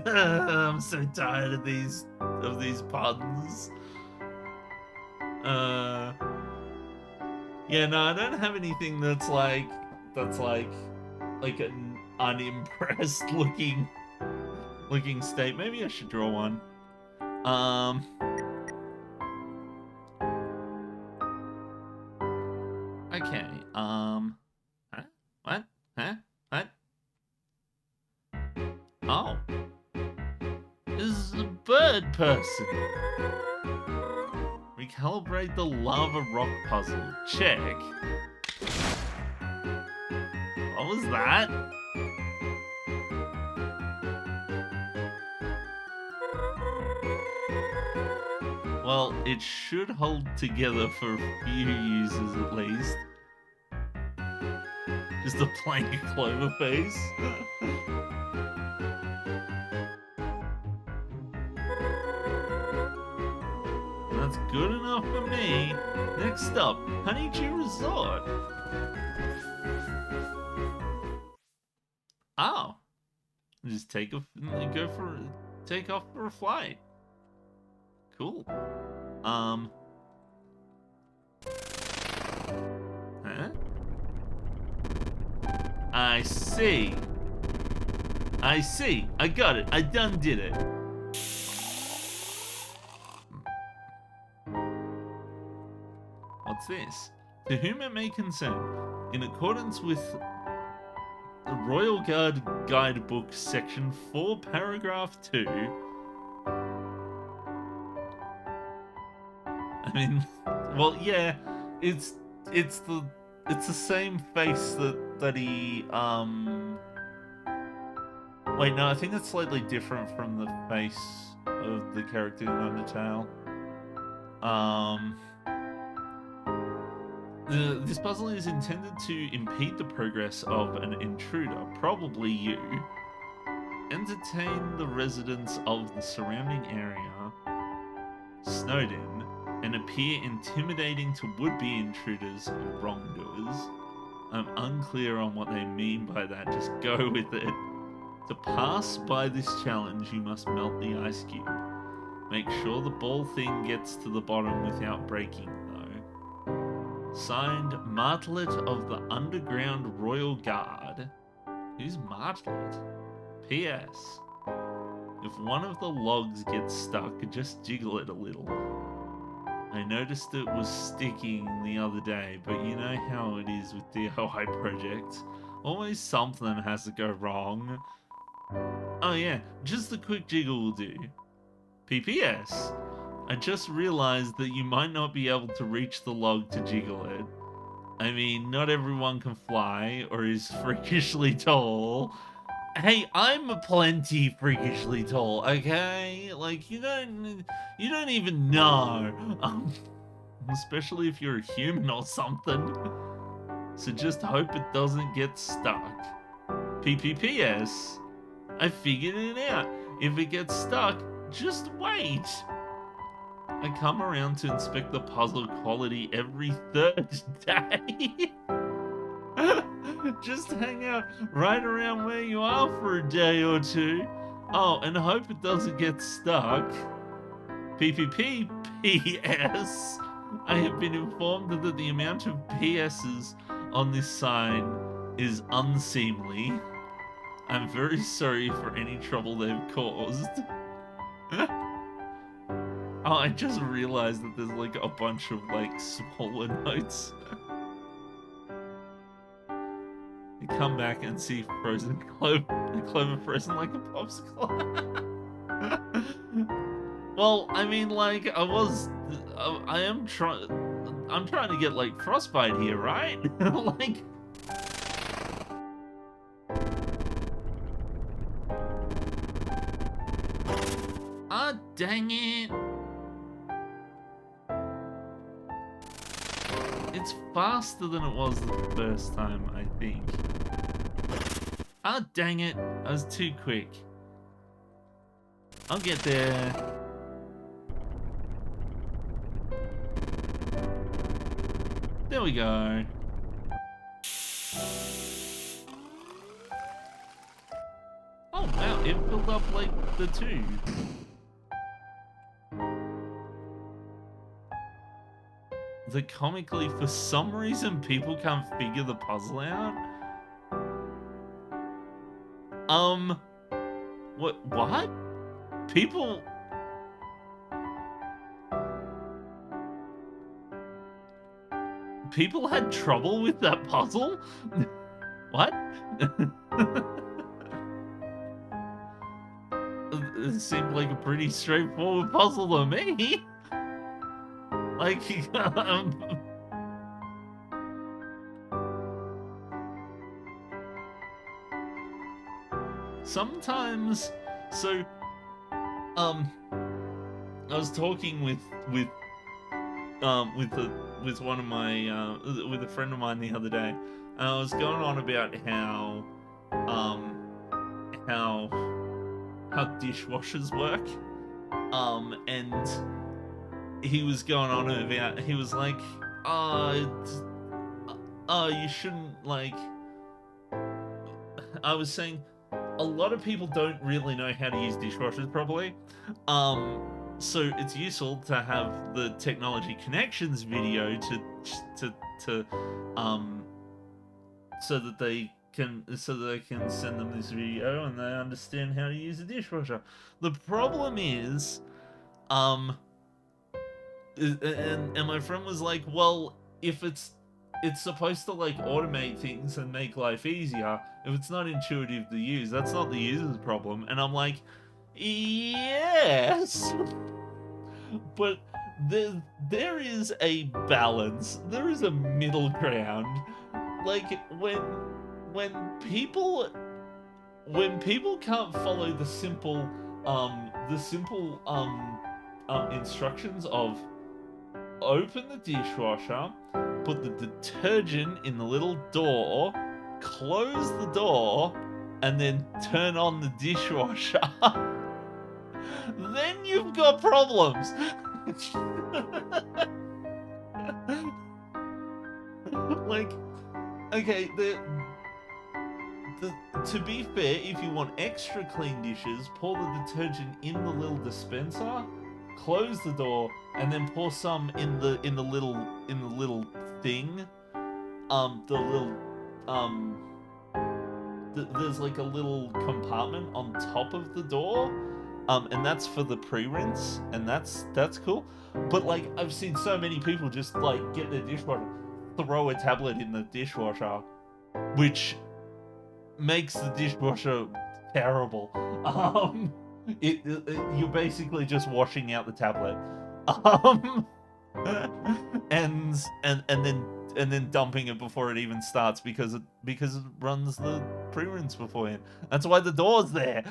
I'm so tired of these puns. Yeah, no, I don't have anything that's like an unimpressed looking state. Maybe I should draw one. Okay, huh? What? Huh? What? Oh. This is a bird person. Recalibrate the lava rock puzzle. Check. What was that? Well, it should hold together for a few users at least. Just a plain clover face. That's good enough for me. Next up, Honeydew Resort. Oh. Just take off for a flight. Cool. Huh? I see. I got it. I done did it. What's this? To whom it may concern, in accordance with the Royal Guard Guidebook, Section 4, Paragraph 2. I mean, well, yeah, it's the same face that he Wait, no, I think it's slightly different from the face of the character in Undertale. This puzzle is intended to impede the progress of an intruder, probably you. Entertain the residents of the surrounding area, Snowden, and appear intimidating to would-be intruders or wrongdoers. I'm unclear on what they mean by that, just go with it. To pass by this challenge, you must melt the ice cube. Make sure the ball thing gets to the bottom without breaking, though. Signed, Martlet of the Underground Royal Guard. Who's Martlet? P.S. If one of the logs gets stuck, just jiggle it a little. I noticed it was sticking the other day, but you know how it is with DIY projects. Always something has to go wrong. Oh yeah, just a quick jiggle will do. PPS. I just realized that you might not be able to reach the log to jiggle it. I mean, not everyone can fly or is freakishly tall. Hey, I'm plenty freakishly tall, okay? Like, you don't even know. Especially if you're a human or something. So just hope it doesn't get stuck. PPPS. I figured it out. If it gets stuck, just wait. I come around to inspect the puzzle quality every third day. Just hang out right around where you are for a day or two. Oh, and hope it doesn't get stuck. PPPPS. I have been informed that the amount of PS's on this sign is unseemly. I'm very sorry for any trouble they've caused. Oh, I just realized that there's like a bunch of like smaller notes. come back and see frozen Clover frozen like a popsicle. Well, I mean, like, I'm trying to get, like, frostbite here, right? Like... Ah, dang it! It's faster than it was the first time, I think. Ah, dang it! I was too quick. I'll get there. There we go. Oh wow, it filled up like the two. The comically, for some reason, people can't figure the puzzle out. What? People... People had trouble with that puzzle? What? It seemed like a pretty straightforward puzzle to me. Like, sometimes, so, I was talking with one of my, with a friend of mine the other day, and I was going on about how dishwashers work, and he was going on about, he was like, you shouldn't, like, I was saying, a lot of people don't really know how to use dishwashers properly, so it's useful to have the technology connections video so that they can send them this video and they understand how to use a dishwasher. The problem is, and my friend was like, well, if it's supposed to like automate things and make life easier, if it's not intuitive to use, that's not the user's problem. And I'm like, yes, but there is a balance. There is a middle ground. Like when people can't follow the simple instructions of open the dishwasher, put the detergent in the little door, close the door, and then turn on the dishwasher, then you've got problems. Like, okay, to be fair, if you want extra clean dishes, pour the detergent in the little dispenser, close the door, and then pour some in the little thing. There's like a little compartment on top of the door, and that's for the pre-rinse, and that's cool. But like, I've seen so many people just like get their dishwasher, throw a tablet in the dishwasher, which makes the dishwasher terrible. You're basically just washing out the tablet, and then dumping it before it even starts because it runs the pre-rinse beforehand. That's why the door's there.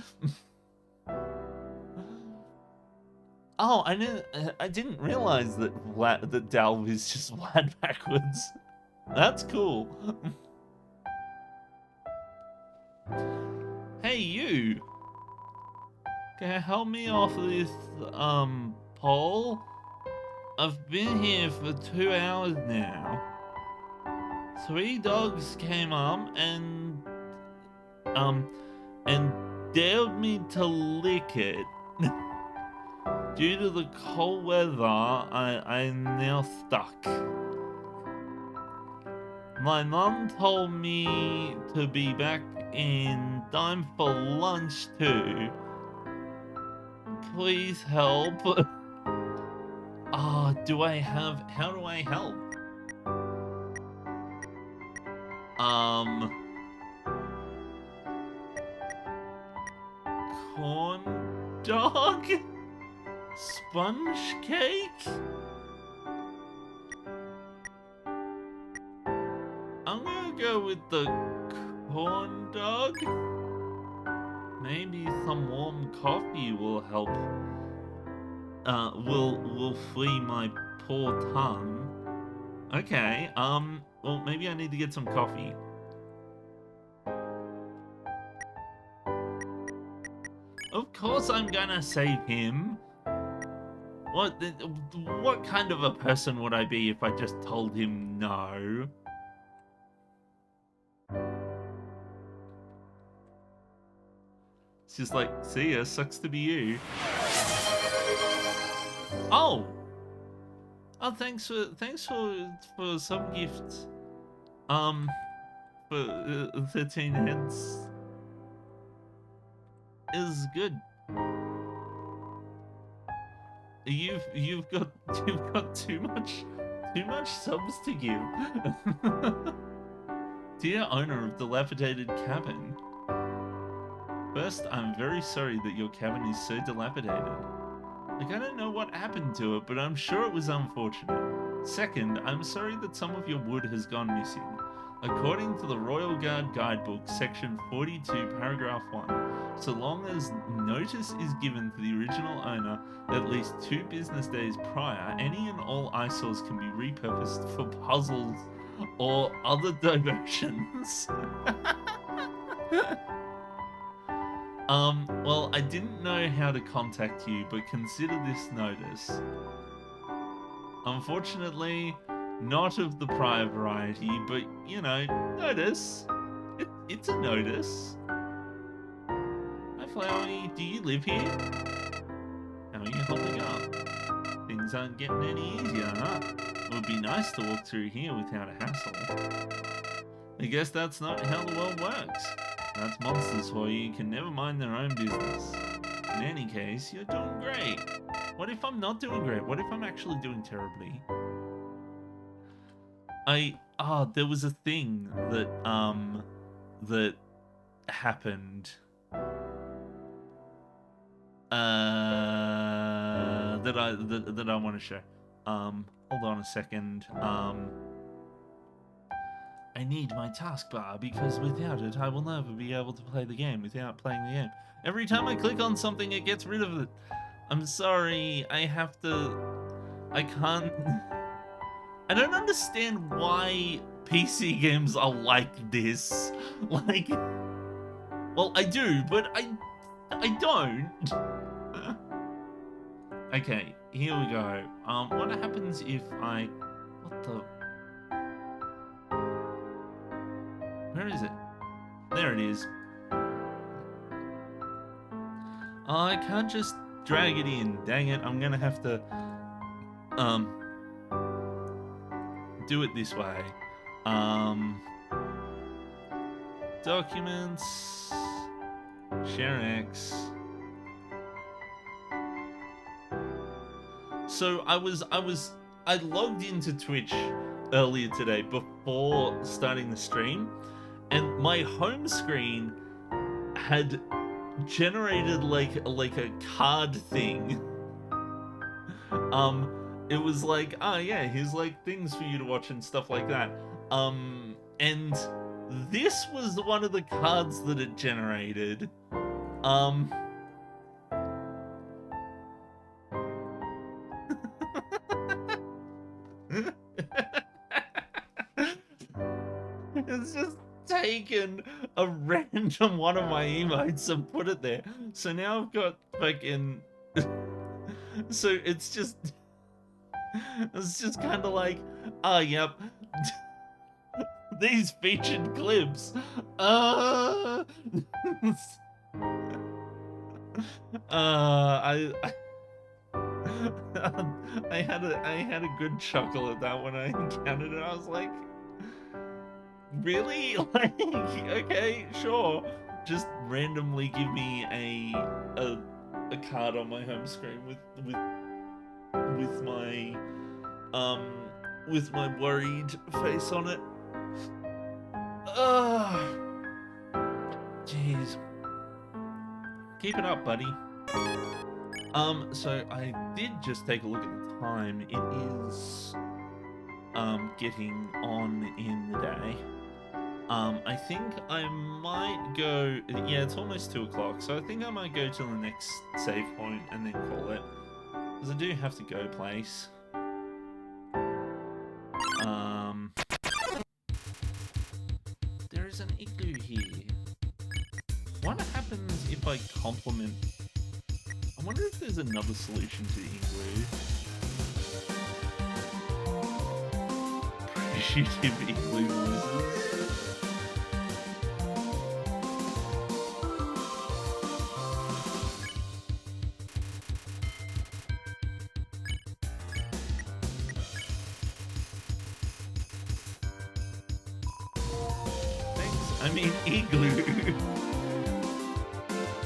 Oh, I didn't realize that Dalv is just Vlad backwards. That's cool. Hey, you! Can you help me off this, pole? I've been here for 2 hours now. 3 dogs came up and dared me to lick it. Due to the cold weather, I'm now stuck. My mum told me to be back in time for lunch too. Please help. How do I help? corn dog? Sponge cake? I'm gonna go with the corn dog. Maybe some warm coffee will help. Will free my poor tongue. Okay, well, maybe I need to get some coffee. Of course I'm gonna save him. What kind of a person would I be if I just told him no? It's just like, see ya, sucks to be you. Oh! Oh, thanks for some gifts. For 13 heads is good. You've got too much subs to give. Dear owner of dilapidated cabin. First, I'm very sorry that your cabin is so dilapidated. Like, I don't know what happened to it, but I'm sure it was unfortunate. Second, I'm sorry that some of your wood has gone missing. According to the Royal Guard Guidebook, section 42, paragraph 1, so long as notice is given to the original owner at least 2 business days prior, any and all eyesores can be repurposed for puzzles or other diversions. Well, I didn't know how to contact you, but consider this notice. Unfortunately, not of the prior variety, but, you know, notice. It's a notice. Hi, Flowery. Do you live here? How are you holding up? Things aren't getting any easier, huh? It would be nice to walk through here without a hassle. I guess that's not how the world works. That's monsters for you, can never mind their own business. In any case, you're doing great. What if I'm not doing great? What if I'm actually doing terribly? There was a thing that, that happened. That I want to share. Hold on a second. I need my taskbar because without it, I will never be able to play the game without playing the game. Every time I click on something, it gets rid of it. I'm sorry, I can't... I don't understand why PC games are like this. Like, well, I do, but I don't. Okay, here we go. What happens if I... What the... Where is it? There it is. Oh, I can't just drag it in. Dang it, I'm gonna have to do it this way. Documents, share X. So I logged into Twitch earlier today before starting the stream, and my home screen had generated like a card thing. It was like, oh yeah, here's like things for you to watch and stuff like that. And this was one of the cards that it generated. It's just taken a random one of my emotes and put it there. So now I've got fucking... So it's just kind of like, oh, yep. These featured clips. I had a good chuckle at that when I encountered it. I was like, really? Like, okay, sure. Just randomly give me a card on my home screen with my worried face on it. Jeez. Keep it up, buddy. So I did just take a look at the time. It is, getting on in the day. I think I might go... Yeah, it's almost 2 o'clock, so I think I might go to the next save point and then call it. Because I do have to go place. There is an igloo here. What happens if I compliment... I wonder if there's another solution to the igloo. Appreciative igloo noises. I mean, igloo.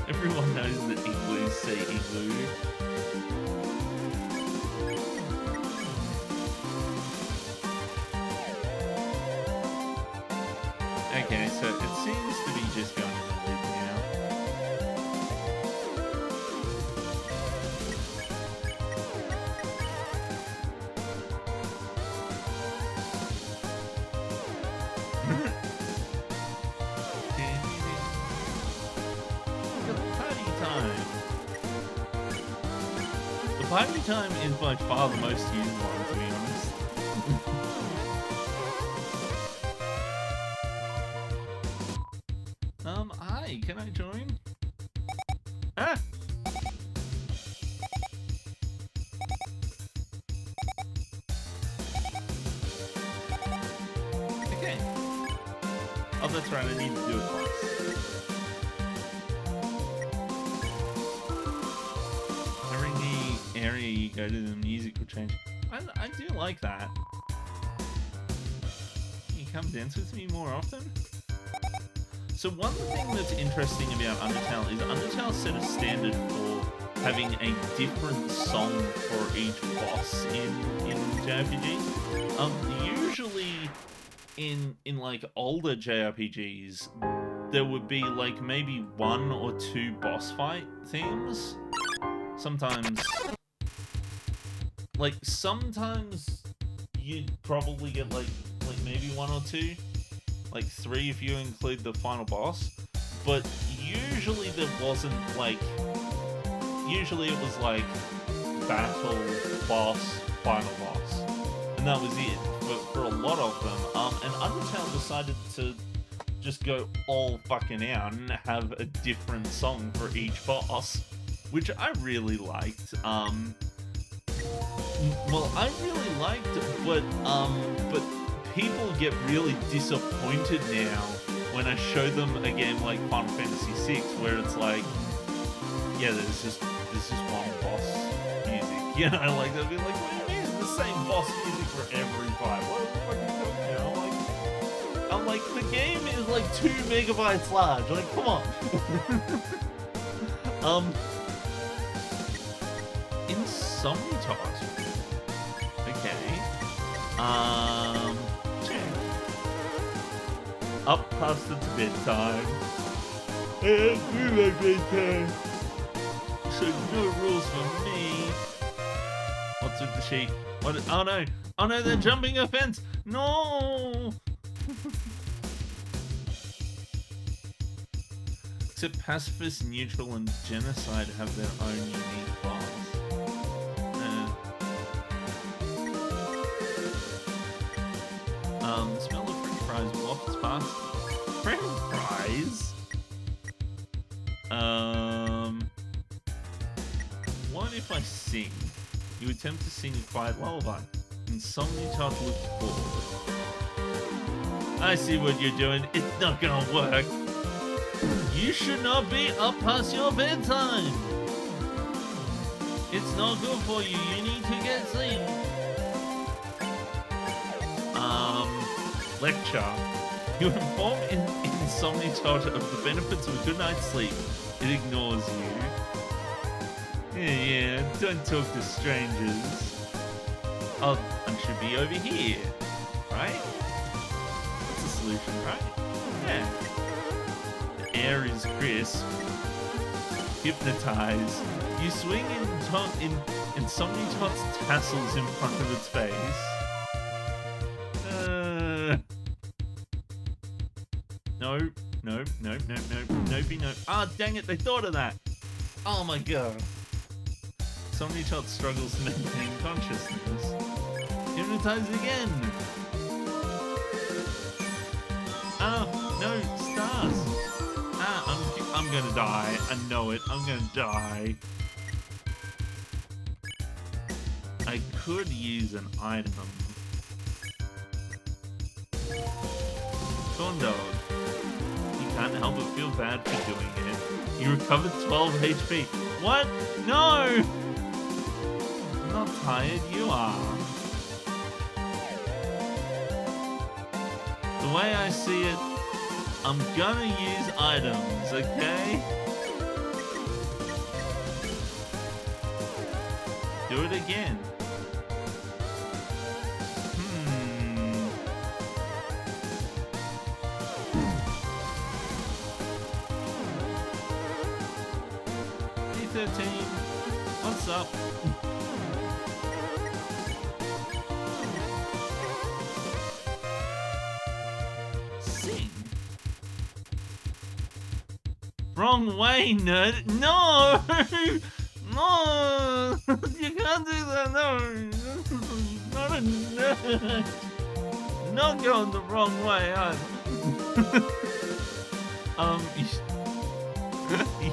Everyone knows that igloos say igloo. Okay, so it seems to be just going in the loop now. Party time is by far the most used one, to be honest. Hi, can I join? Ah! Okay. Oh, that's right, I need to do it twice. Area you go to, the music will change. I do like that. Can you come dance with me more often? So one thing that's interesting about Undertale is Undertale set a standard for having a different song for each boss in JRPGs. Usually in like older JRPGs, there would be like maybe 1 or 2 boss fight themes. Sometimes you'd probably get like maybe 1 or 2, like 3 if you include the final boss. But usually there wasn't like. Usually it was like battle, boss, final boss, and that was it for a lot of them. And Undertale decided to just go all fucking out and have a different song for each boss, which I really liked. Well, I really liked it, but people get really disappointed now when I show them a game like Final Fantasy VI, where it's like, yeah, there's just one boss music. You know, like they'll be like, what do you mean it's the same boss music for every fight? What the fuck are you talking about? I'm like, the game is like 2 megabytes large. Like, come on. Insomnitot. Okay. Check. Up past it's bedtime. And we like bedtime. So no rules for me. What's with the sheep? What? Oh no! Oh no! They're jumping a fence. No! Except pacifist, neutral, and genocide have their own unique boss. The smell of French fries wafts past. French fries? What if I sing? You attempt to sing a quiet lullaby. Insomnitot looks bored. I see what you're doing. It's not gonna work. You should not be up past your bedtime. It's not good for you. You need to get sleep. Lecture. You inform Insomnitot of the benefits of a good night's sleep. It ignores you. Yeah, don't talk to strangers. Oh, I should be over here, right? That's a solution, right? Yeah. The air is crisp. hypnotize. You swing in Somnitot's tassels in front of its face. No. Ah, dang it, they thought of that. Oh my god. Somnitot struggles to maintain consciousness. Hypnotize again. Ah, no, stars. Ah, I'm gonna die. I know it. I'm gonna die. I could use an item. Corn dog. You can't help but feel bad for doing it. You recovered 12 HP. What? No! I'm not tired, you are. The way I see it, I'm gonna use items, okay? Do it again. P13, what's up? Sing. Wrong way, nerd. No! No! You can't do that, no! Not a nerd! Not going the wrong way,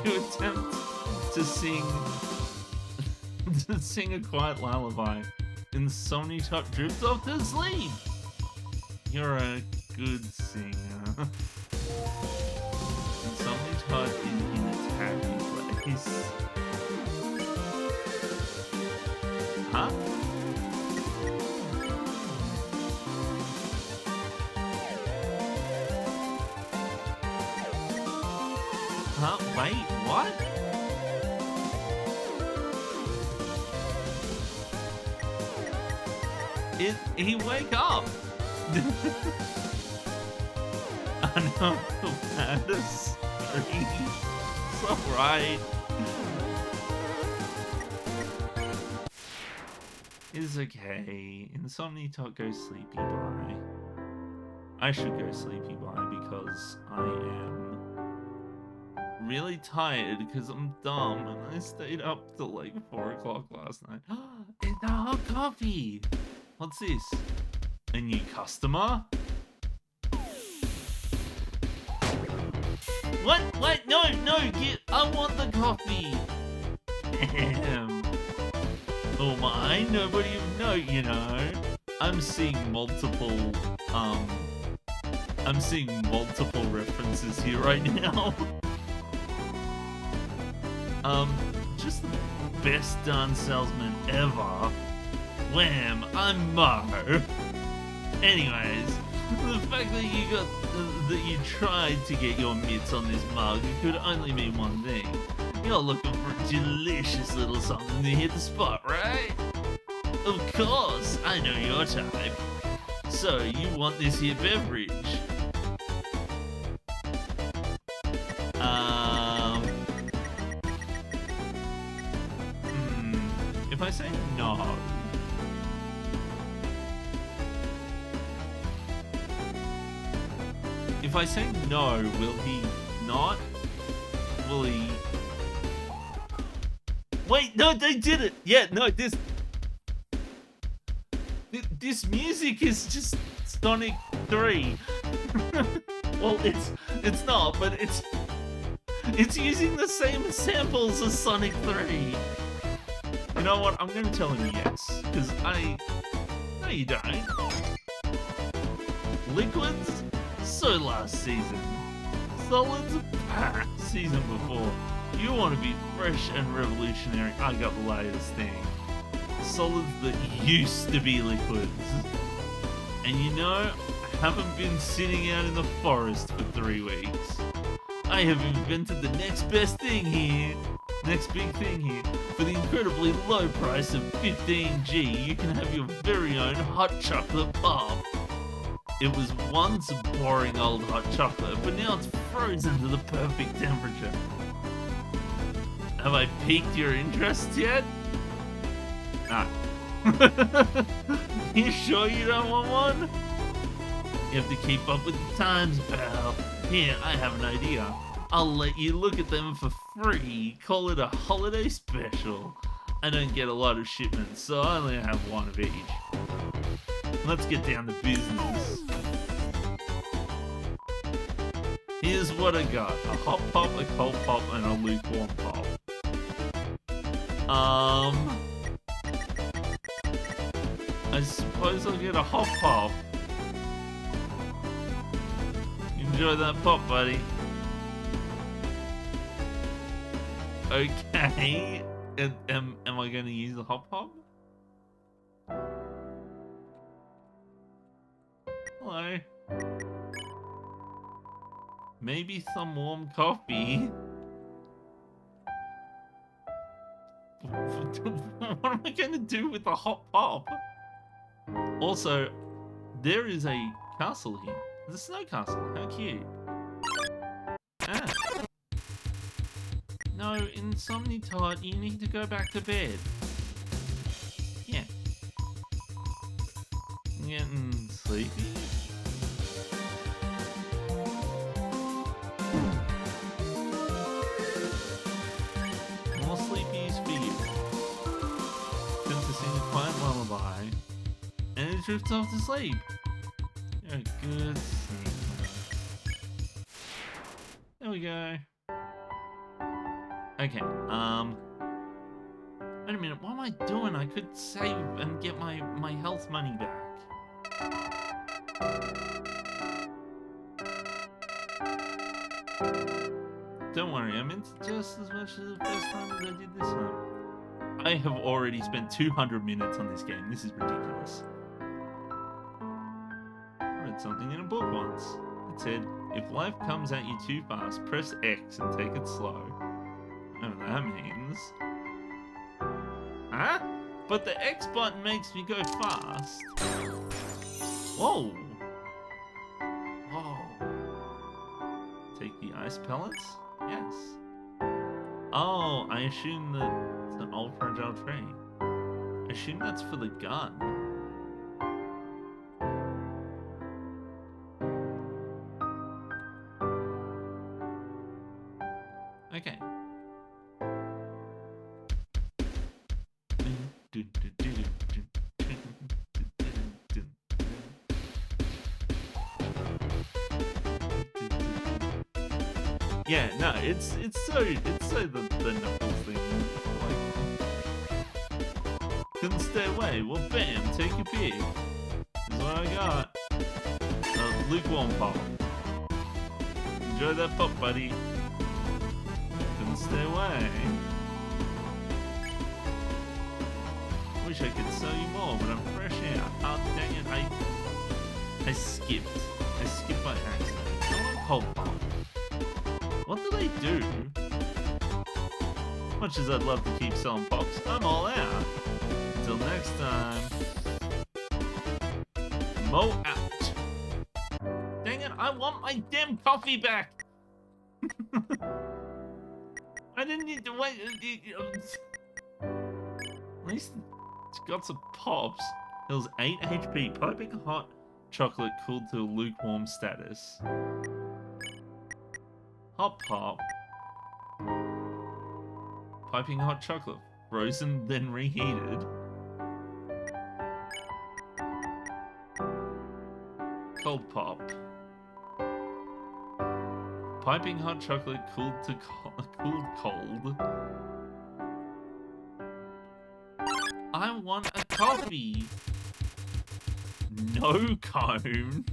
you attempt to sing a quiet lullaby, and Somnitot drifts off to sleep. You're a good singer. And Somnitot is in its happy place. Huh? Huh? Wait, what? He wake up. I know that is it's alright. It's okay. Insomnitot goes sleepy bye. I should go sleepy bye because I am really tired because I'm dumb and I stayed up till like 4 o'clock last night. It's the hot coffee. What's this? A new customer? What? Wait, no, I want the coffee. Damn. Oh my, nobody would know, you know. I'm seeing multiple references here right now. Just the best darn salesman ever. Wham! I'm Mo. Anyways, the fact that you tried to get your mitts on this mug could only mean one thing. You're looking for a delicious little something to hit the spot, right? Of course, I know your type. So you want this here beverage? If I say no. If I say no, will he not? Will he? Wait, no, they did it. Yeah, no, this music is just Sonic 3. Well, it's not, but it's using the same samples as Sonic 3. You know what? I'm gonna tell him yes, because no, you don't. Liquids. So last season, solids season before. You want to be fresh and revolutionary. I got the latest thing. Solids that used to be liquids. And you know, I haven't been sitting out in the forest for 3 weeks. I have invented the next best thing here. Next big thing here. For the incredibly low price of 15G, you can have your very own hot chocolate pop. It was once a boring old hot chocolate, but now it's frozen to the perfect temperature. Have I piqued your interest yet? Nah. You sure you don't want one? You have to keep up with the times, pal. Here, I have an idea. I'll let you look at them for free. Call it a holiday special. I don't get a lot of shipments, so I only have one of each. Let's get down to business. Here's what I got. A hot pop, a cold pop, and a lukewarm pop. I suppose I'll get a hot pop. Enjoy that pop, buddy. Okay. Am I going to use the hot pop? Hello. Maybe some warm coffee. What am I going to do with the hot pop? Also, there is a castle here. There's a snow castle. How cute. Ah. No, Insomnitot, you need to go back to bed. Yeah. I'm getting sleepy. More sleepies for you. Come to sing a quiet lullaby, and it drifts off to sleep. You're a good sleeper. There we go. Okay, wait a minute, what am I doing? I could save and get my health money back. Don't worry, I meant just as much as the first time as I did this one. I have already spent 200 minutes on this game. This is ridiculous. I read something in a book once. It said, if life comes at you too fast, press X and take it slow. Whatever that means. Huh? But the X button makes me go fast. Whoa. Whoa. Take the ice pellets? Yes. Oh, I assume that it's an old fragile tree. I assume that's for the gun. Okay. Yeah, no, it's so the knuckles thing. Like, couldn't stay away. Well, bam, take a pick. This is what I got. Lukewarm pop. Enjoy that pop, buddy. Couldn't stay away. Wish I could sell you more, but I'm fresh out. Oh, dang it, I skipped. I skipped by accident. I want cold pop. What do they do? Much as I'd love to keep selling pops, I'm all out. Until next time. Mo out. Dang it, I want my damn coffee back! I didn't need to wait. At least it's got some pops. Heals 8 HP. Piping hot chocolate cooled to lukewarm status. Hot pop. Piping hot chocolate. Frozen, then reheated. Cold pop. Piping hot chocolate cooled to cooled cold. I want a coffee. No cone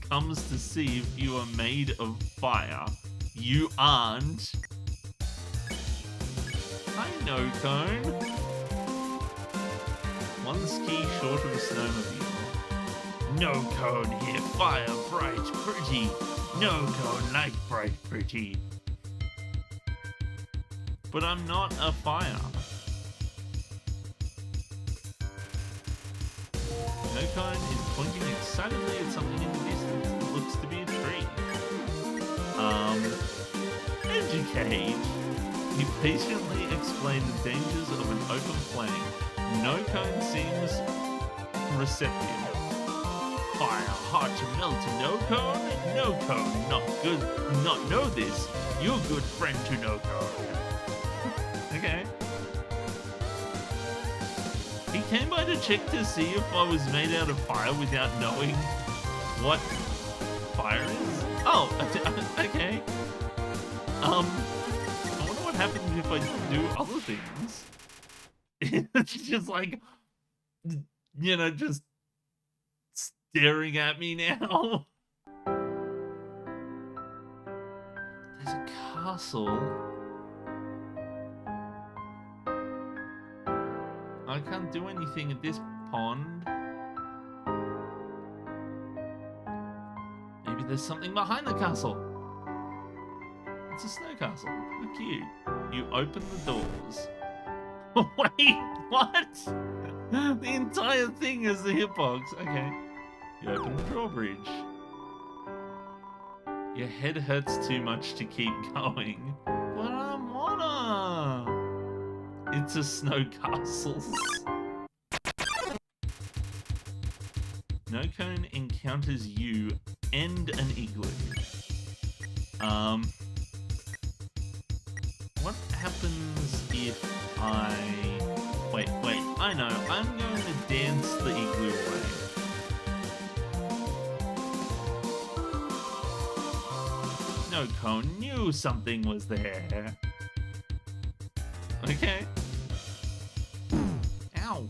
comes to see if you are made of fire. You aren't. I know cone. One ski short of a snowmobile. No cone here, fire bright, pretty. No cone like bright, pretty. But I'm not a fire. No cone is pointing excitedly at something in the distance that looks to be a tree. Educate. He patiently explained the dangers of an open flame. No cone seems receptive. Fire hard to melt no cone? No cone, not good, not know this. You're good friend to no cone. Okay. He came by to check to see if I was made out of fire without knowing what fire is. Oh, okay. I wonder what happens if I do other things. It's just like, you know, just staring at me now. There's a castle. I can't do anything at this pond. Maybe there's something behind the castle. It's a snow castle. How cute. You open the doors. Wait, what? The entire thing is the hitbox. Okay. You open the drawbridge. Your head hurts too much to keep going. But I wanna. It's a snow castle. No cone encounters you and an igloo. What happens if I... Wait, I know. I'm going to dance the igloo away. No cone knew something was there. Okay. Ow.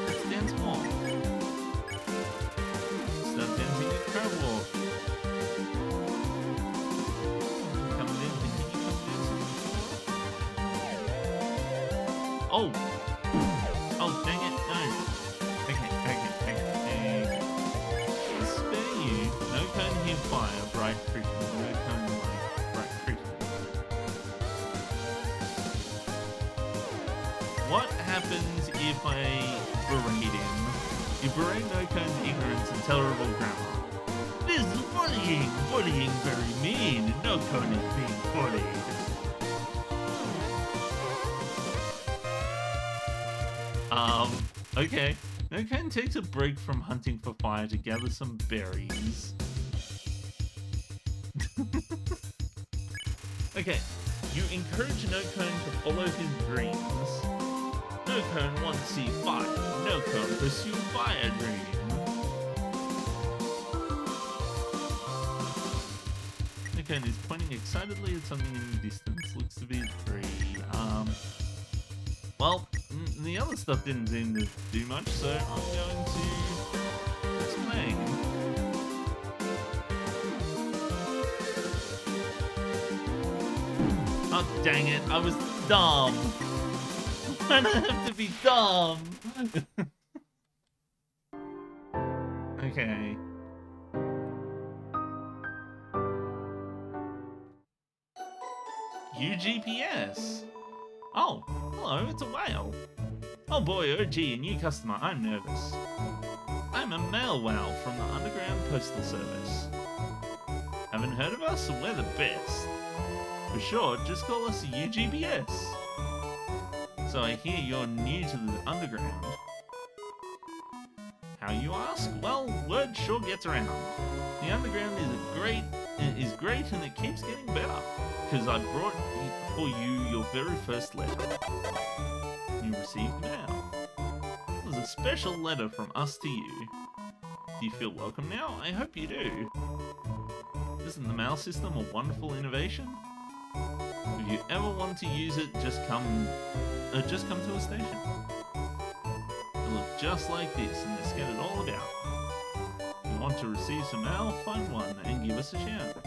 Let's dance more. Start dancing a crab walk. Come dancing. Can you come dancing? Oh. Oh, dang it. No. Okay. Spare you. No cone here fire. Bright cricket. No cone light. Bright cricket. What happens if I berate him? You berate No Cone's ignorance and terrible grammar. This is bullying! Bullying very mean. No Cone is being bullied. Okay. No Cone takes a break from hunting for fire to gather some berries. Okay. You encourage No Cone to follow his dreams. No Cone wants to see fire. No Cone pursue fire dream. No Cone is pointing excitedly at something in the distance. Looks to be a tree. Well, the other stuff didn't seem to do much, so I'm going to explain. Oh, dang it. I was dumb. Why do I have to be dumb? Okay. UGPS. Oh, hello, it's a whale. Oh boy, oh gee, a new customer. I'm nervous. I'm a mail whale from the Underground Postal Service. Haven't heard of us? We're the best. For sure, just call us UGPS. So I hear you're new to the Underground. How you ask? Well, word sure gets around. The Underground is great and it keeps getting better. Because I brought for you your very first letter. You received mail. It was a special letter from us to you. Do you feel welcome now? I hope you do. Isn't the mail system a wonderful innovation? If you ever want to use it, just come to a station. It'll look just like this, and they're scattered all about. If you want to receive some mail, find one and give us a shout.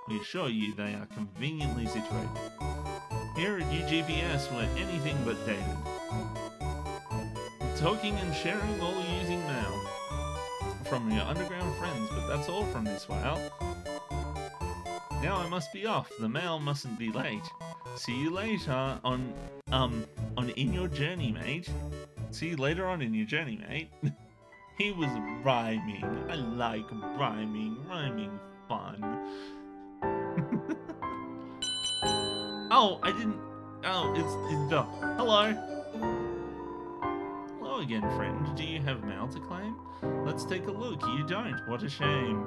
We assure you they are conveniently situated. Here at UGPS, we're anything but dated. Talking and sharing while using mail. From your underground friends, but that's all from this whale. Now I must be off. The mail mustn't be late. See you later on in your journey, mate. See you later on in your journey, mate. He was rhyming. I like rhyming. Rhyming fun. Oh, I didn't... Oh, it's Bell. Hello. Hello again, friend. Do you have mail to claim? Let's take a look. You don't. What a shame.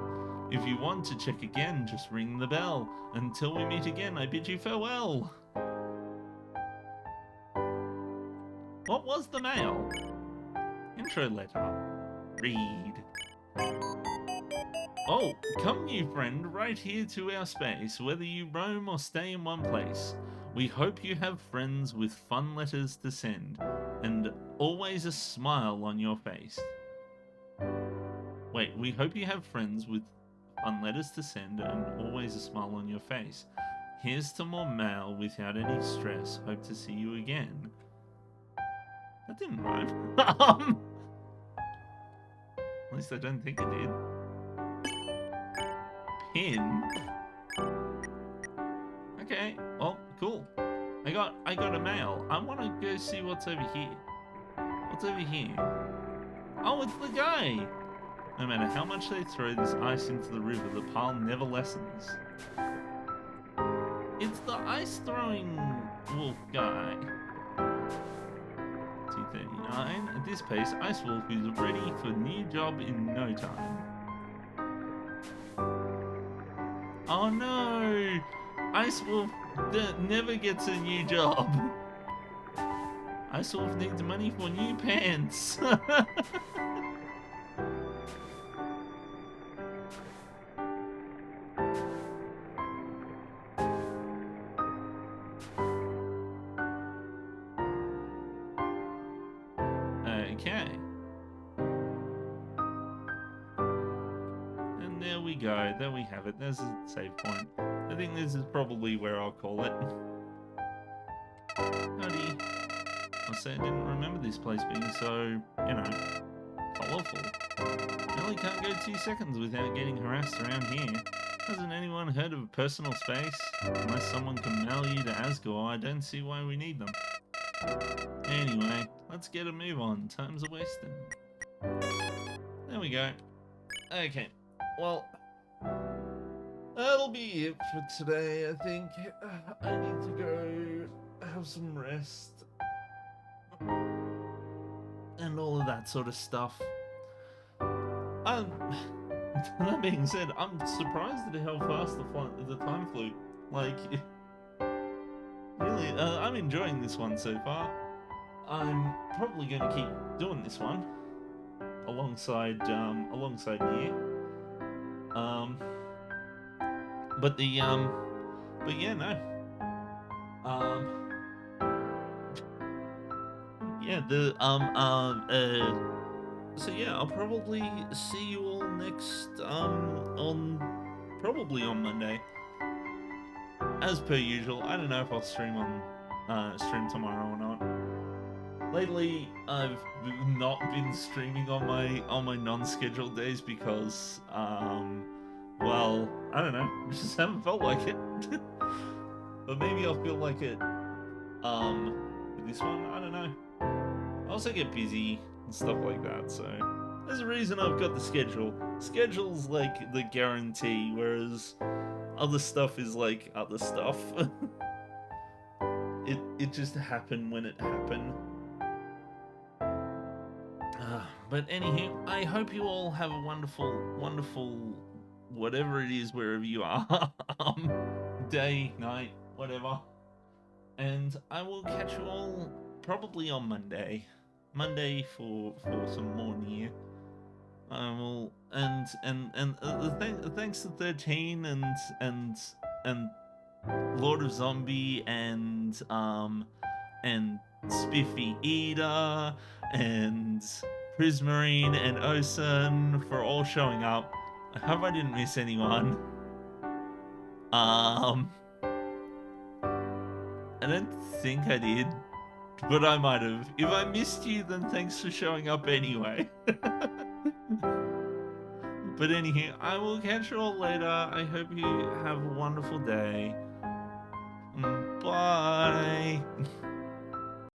If you want to check again, just ring the bell. Until we meet again, I bid you farewell. What was the mail? Intro letter. Read. Oh, come you friend, right here to our space, whether you roam or stay in one place. We hope you have friends with fun letters to send, and always a smile on your face. Wait, we hope you have friends with fun letters to send, and always a smile on your face. Here's to more mail without any stress. Hope to see you again. That didn't rhyme. At least I don't think it did. Pin. Okay, well, cool. I got a mail. I want to go see what's over here. What's over here? Oh, it's the guy. No matter how much they throw this ice into the river, the pile never lessens. It's the ice throwing wolf guy. 239. At this pace, Ice Wolf is ready for a new job in no time. Oh no! Ice Wolf never gets a new job. Ice Wolf needs money for new pants. Okay. And there we go. There we have it. There's a save point. I think this is probably where I'll call it. Howdy. I'll say I didn't remember this place being so, you know, colourful. Really can't go 2 seconds without getting harassed around here. Hasn't anyone heard of personal space? Unless someone can mail you to Asgore, I don't see why we need them. Anyway, let's get a move on. Time's a wasting. There we go. Okay, well, that'll be it for today, I think. I need to go have some rest. And all of that sort of stuff. That being said, I'm surprised at how fast the time flew. Like, really, I'm enjoying this one so far. I'm probably going to keep doing this one alongside Nier. But yeah, no. Yeah, so yeah, I'll probably see you all next, probably on Monday. As per usual. I don't know if I'll stream tomorrow or not. Lately, I've not been streaming on my non-scheduled days because, well, I don't know, just haven't felt like it. But maybe I'll feel like it, with this one, I don't know. I also get busy and stuff like that, so there's a reason I've got the schedule. Schedule's like the guarantee, whereas other stuff is like other stuff. It just happened when it happened. But anywho, I hope you all have a wonderful, whatever it is, wherever you are. Day, night, whatever. And I will catch you all probably on Monday. Monday for some more Nier. I will, and thanks to 13 and Lord of Zombie and Spiffy Eater and Prismarine and Osen for all showing up. I hope I didn't miss anyone. I don't think I did, but I might have. If I missed you, then thanks for showing up anyway. But anyhow, I will catch you all later. I hope you have a wonderful day. Bye.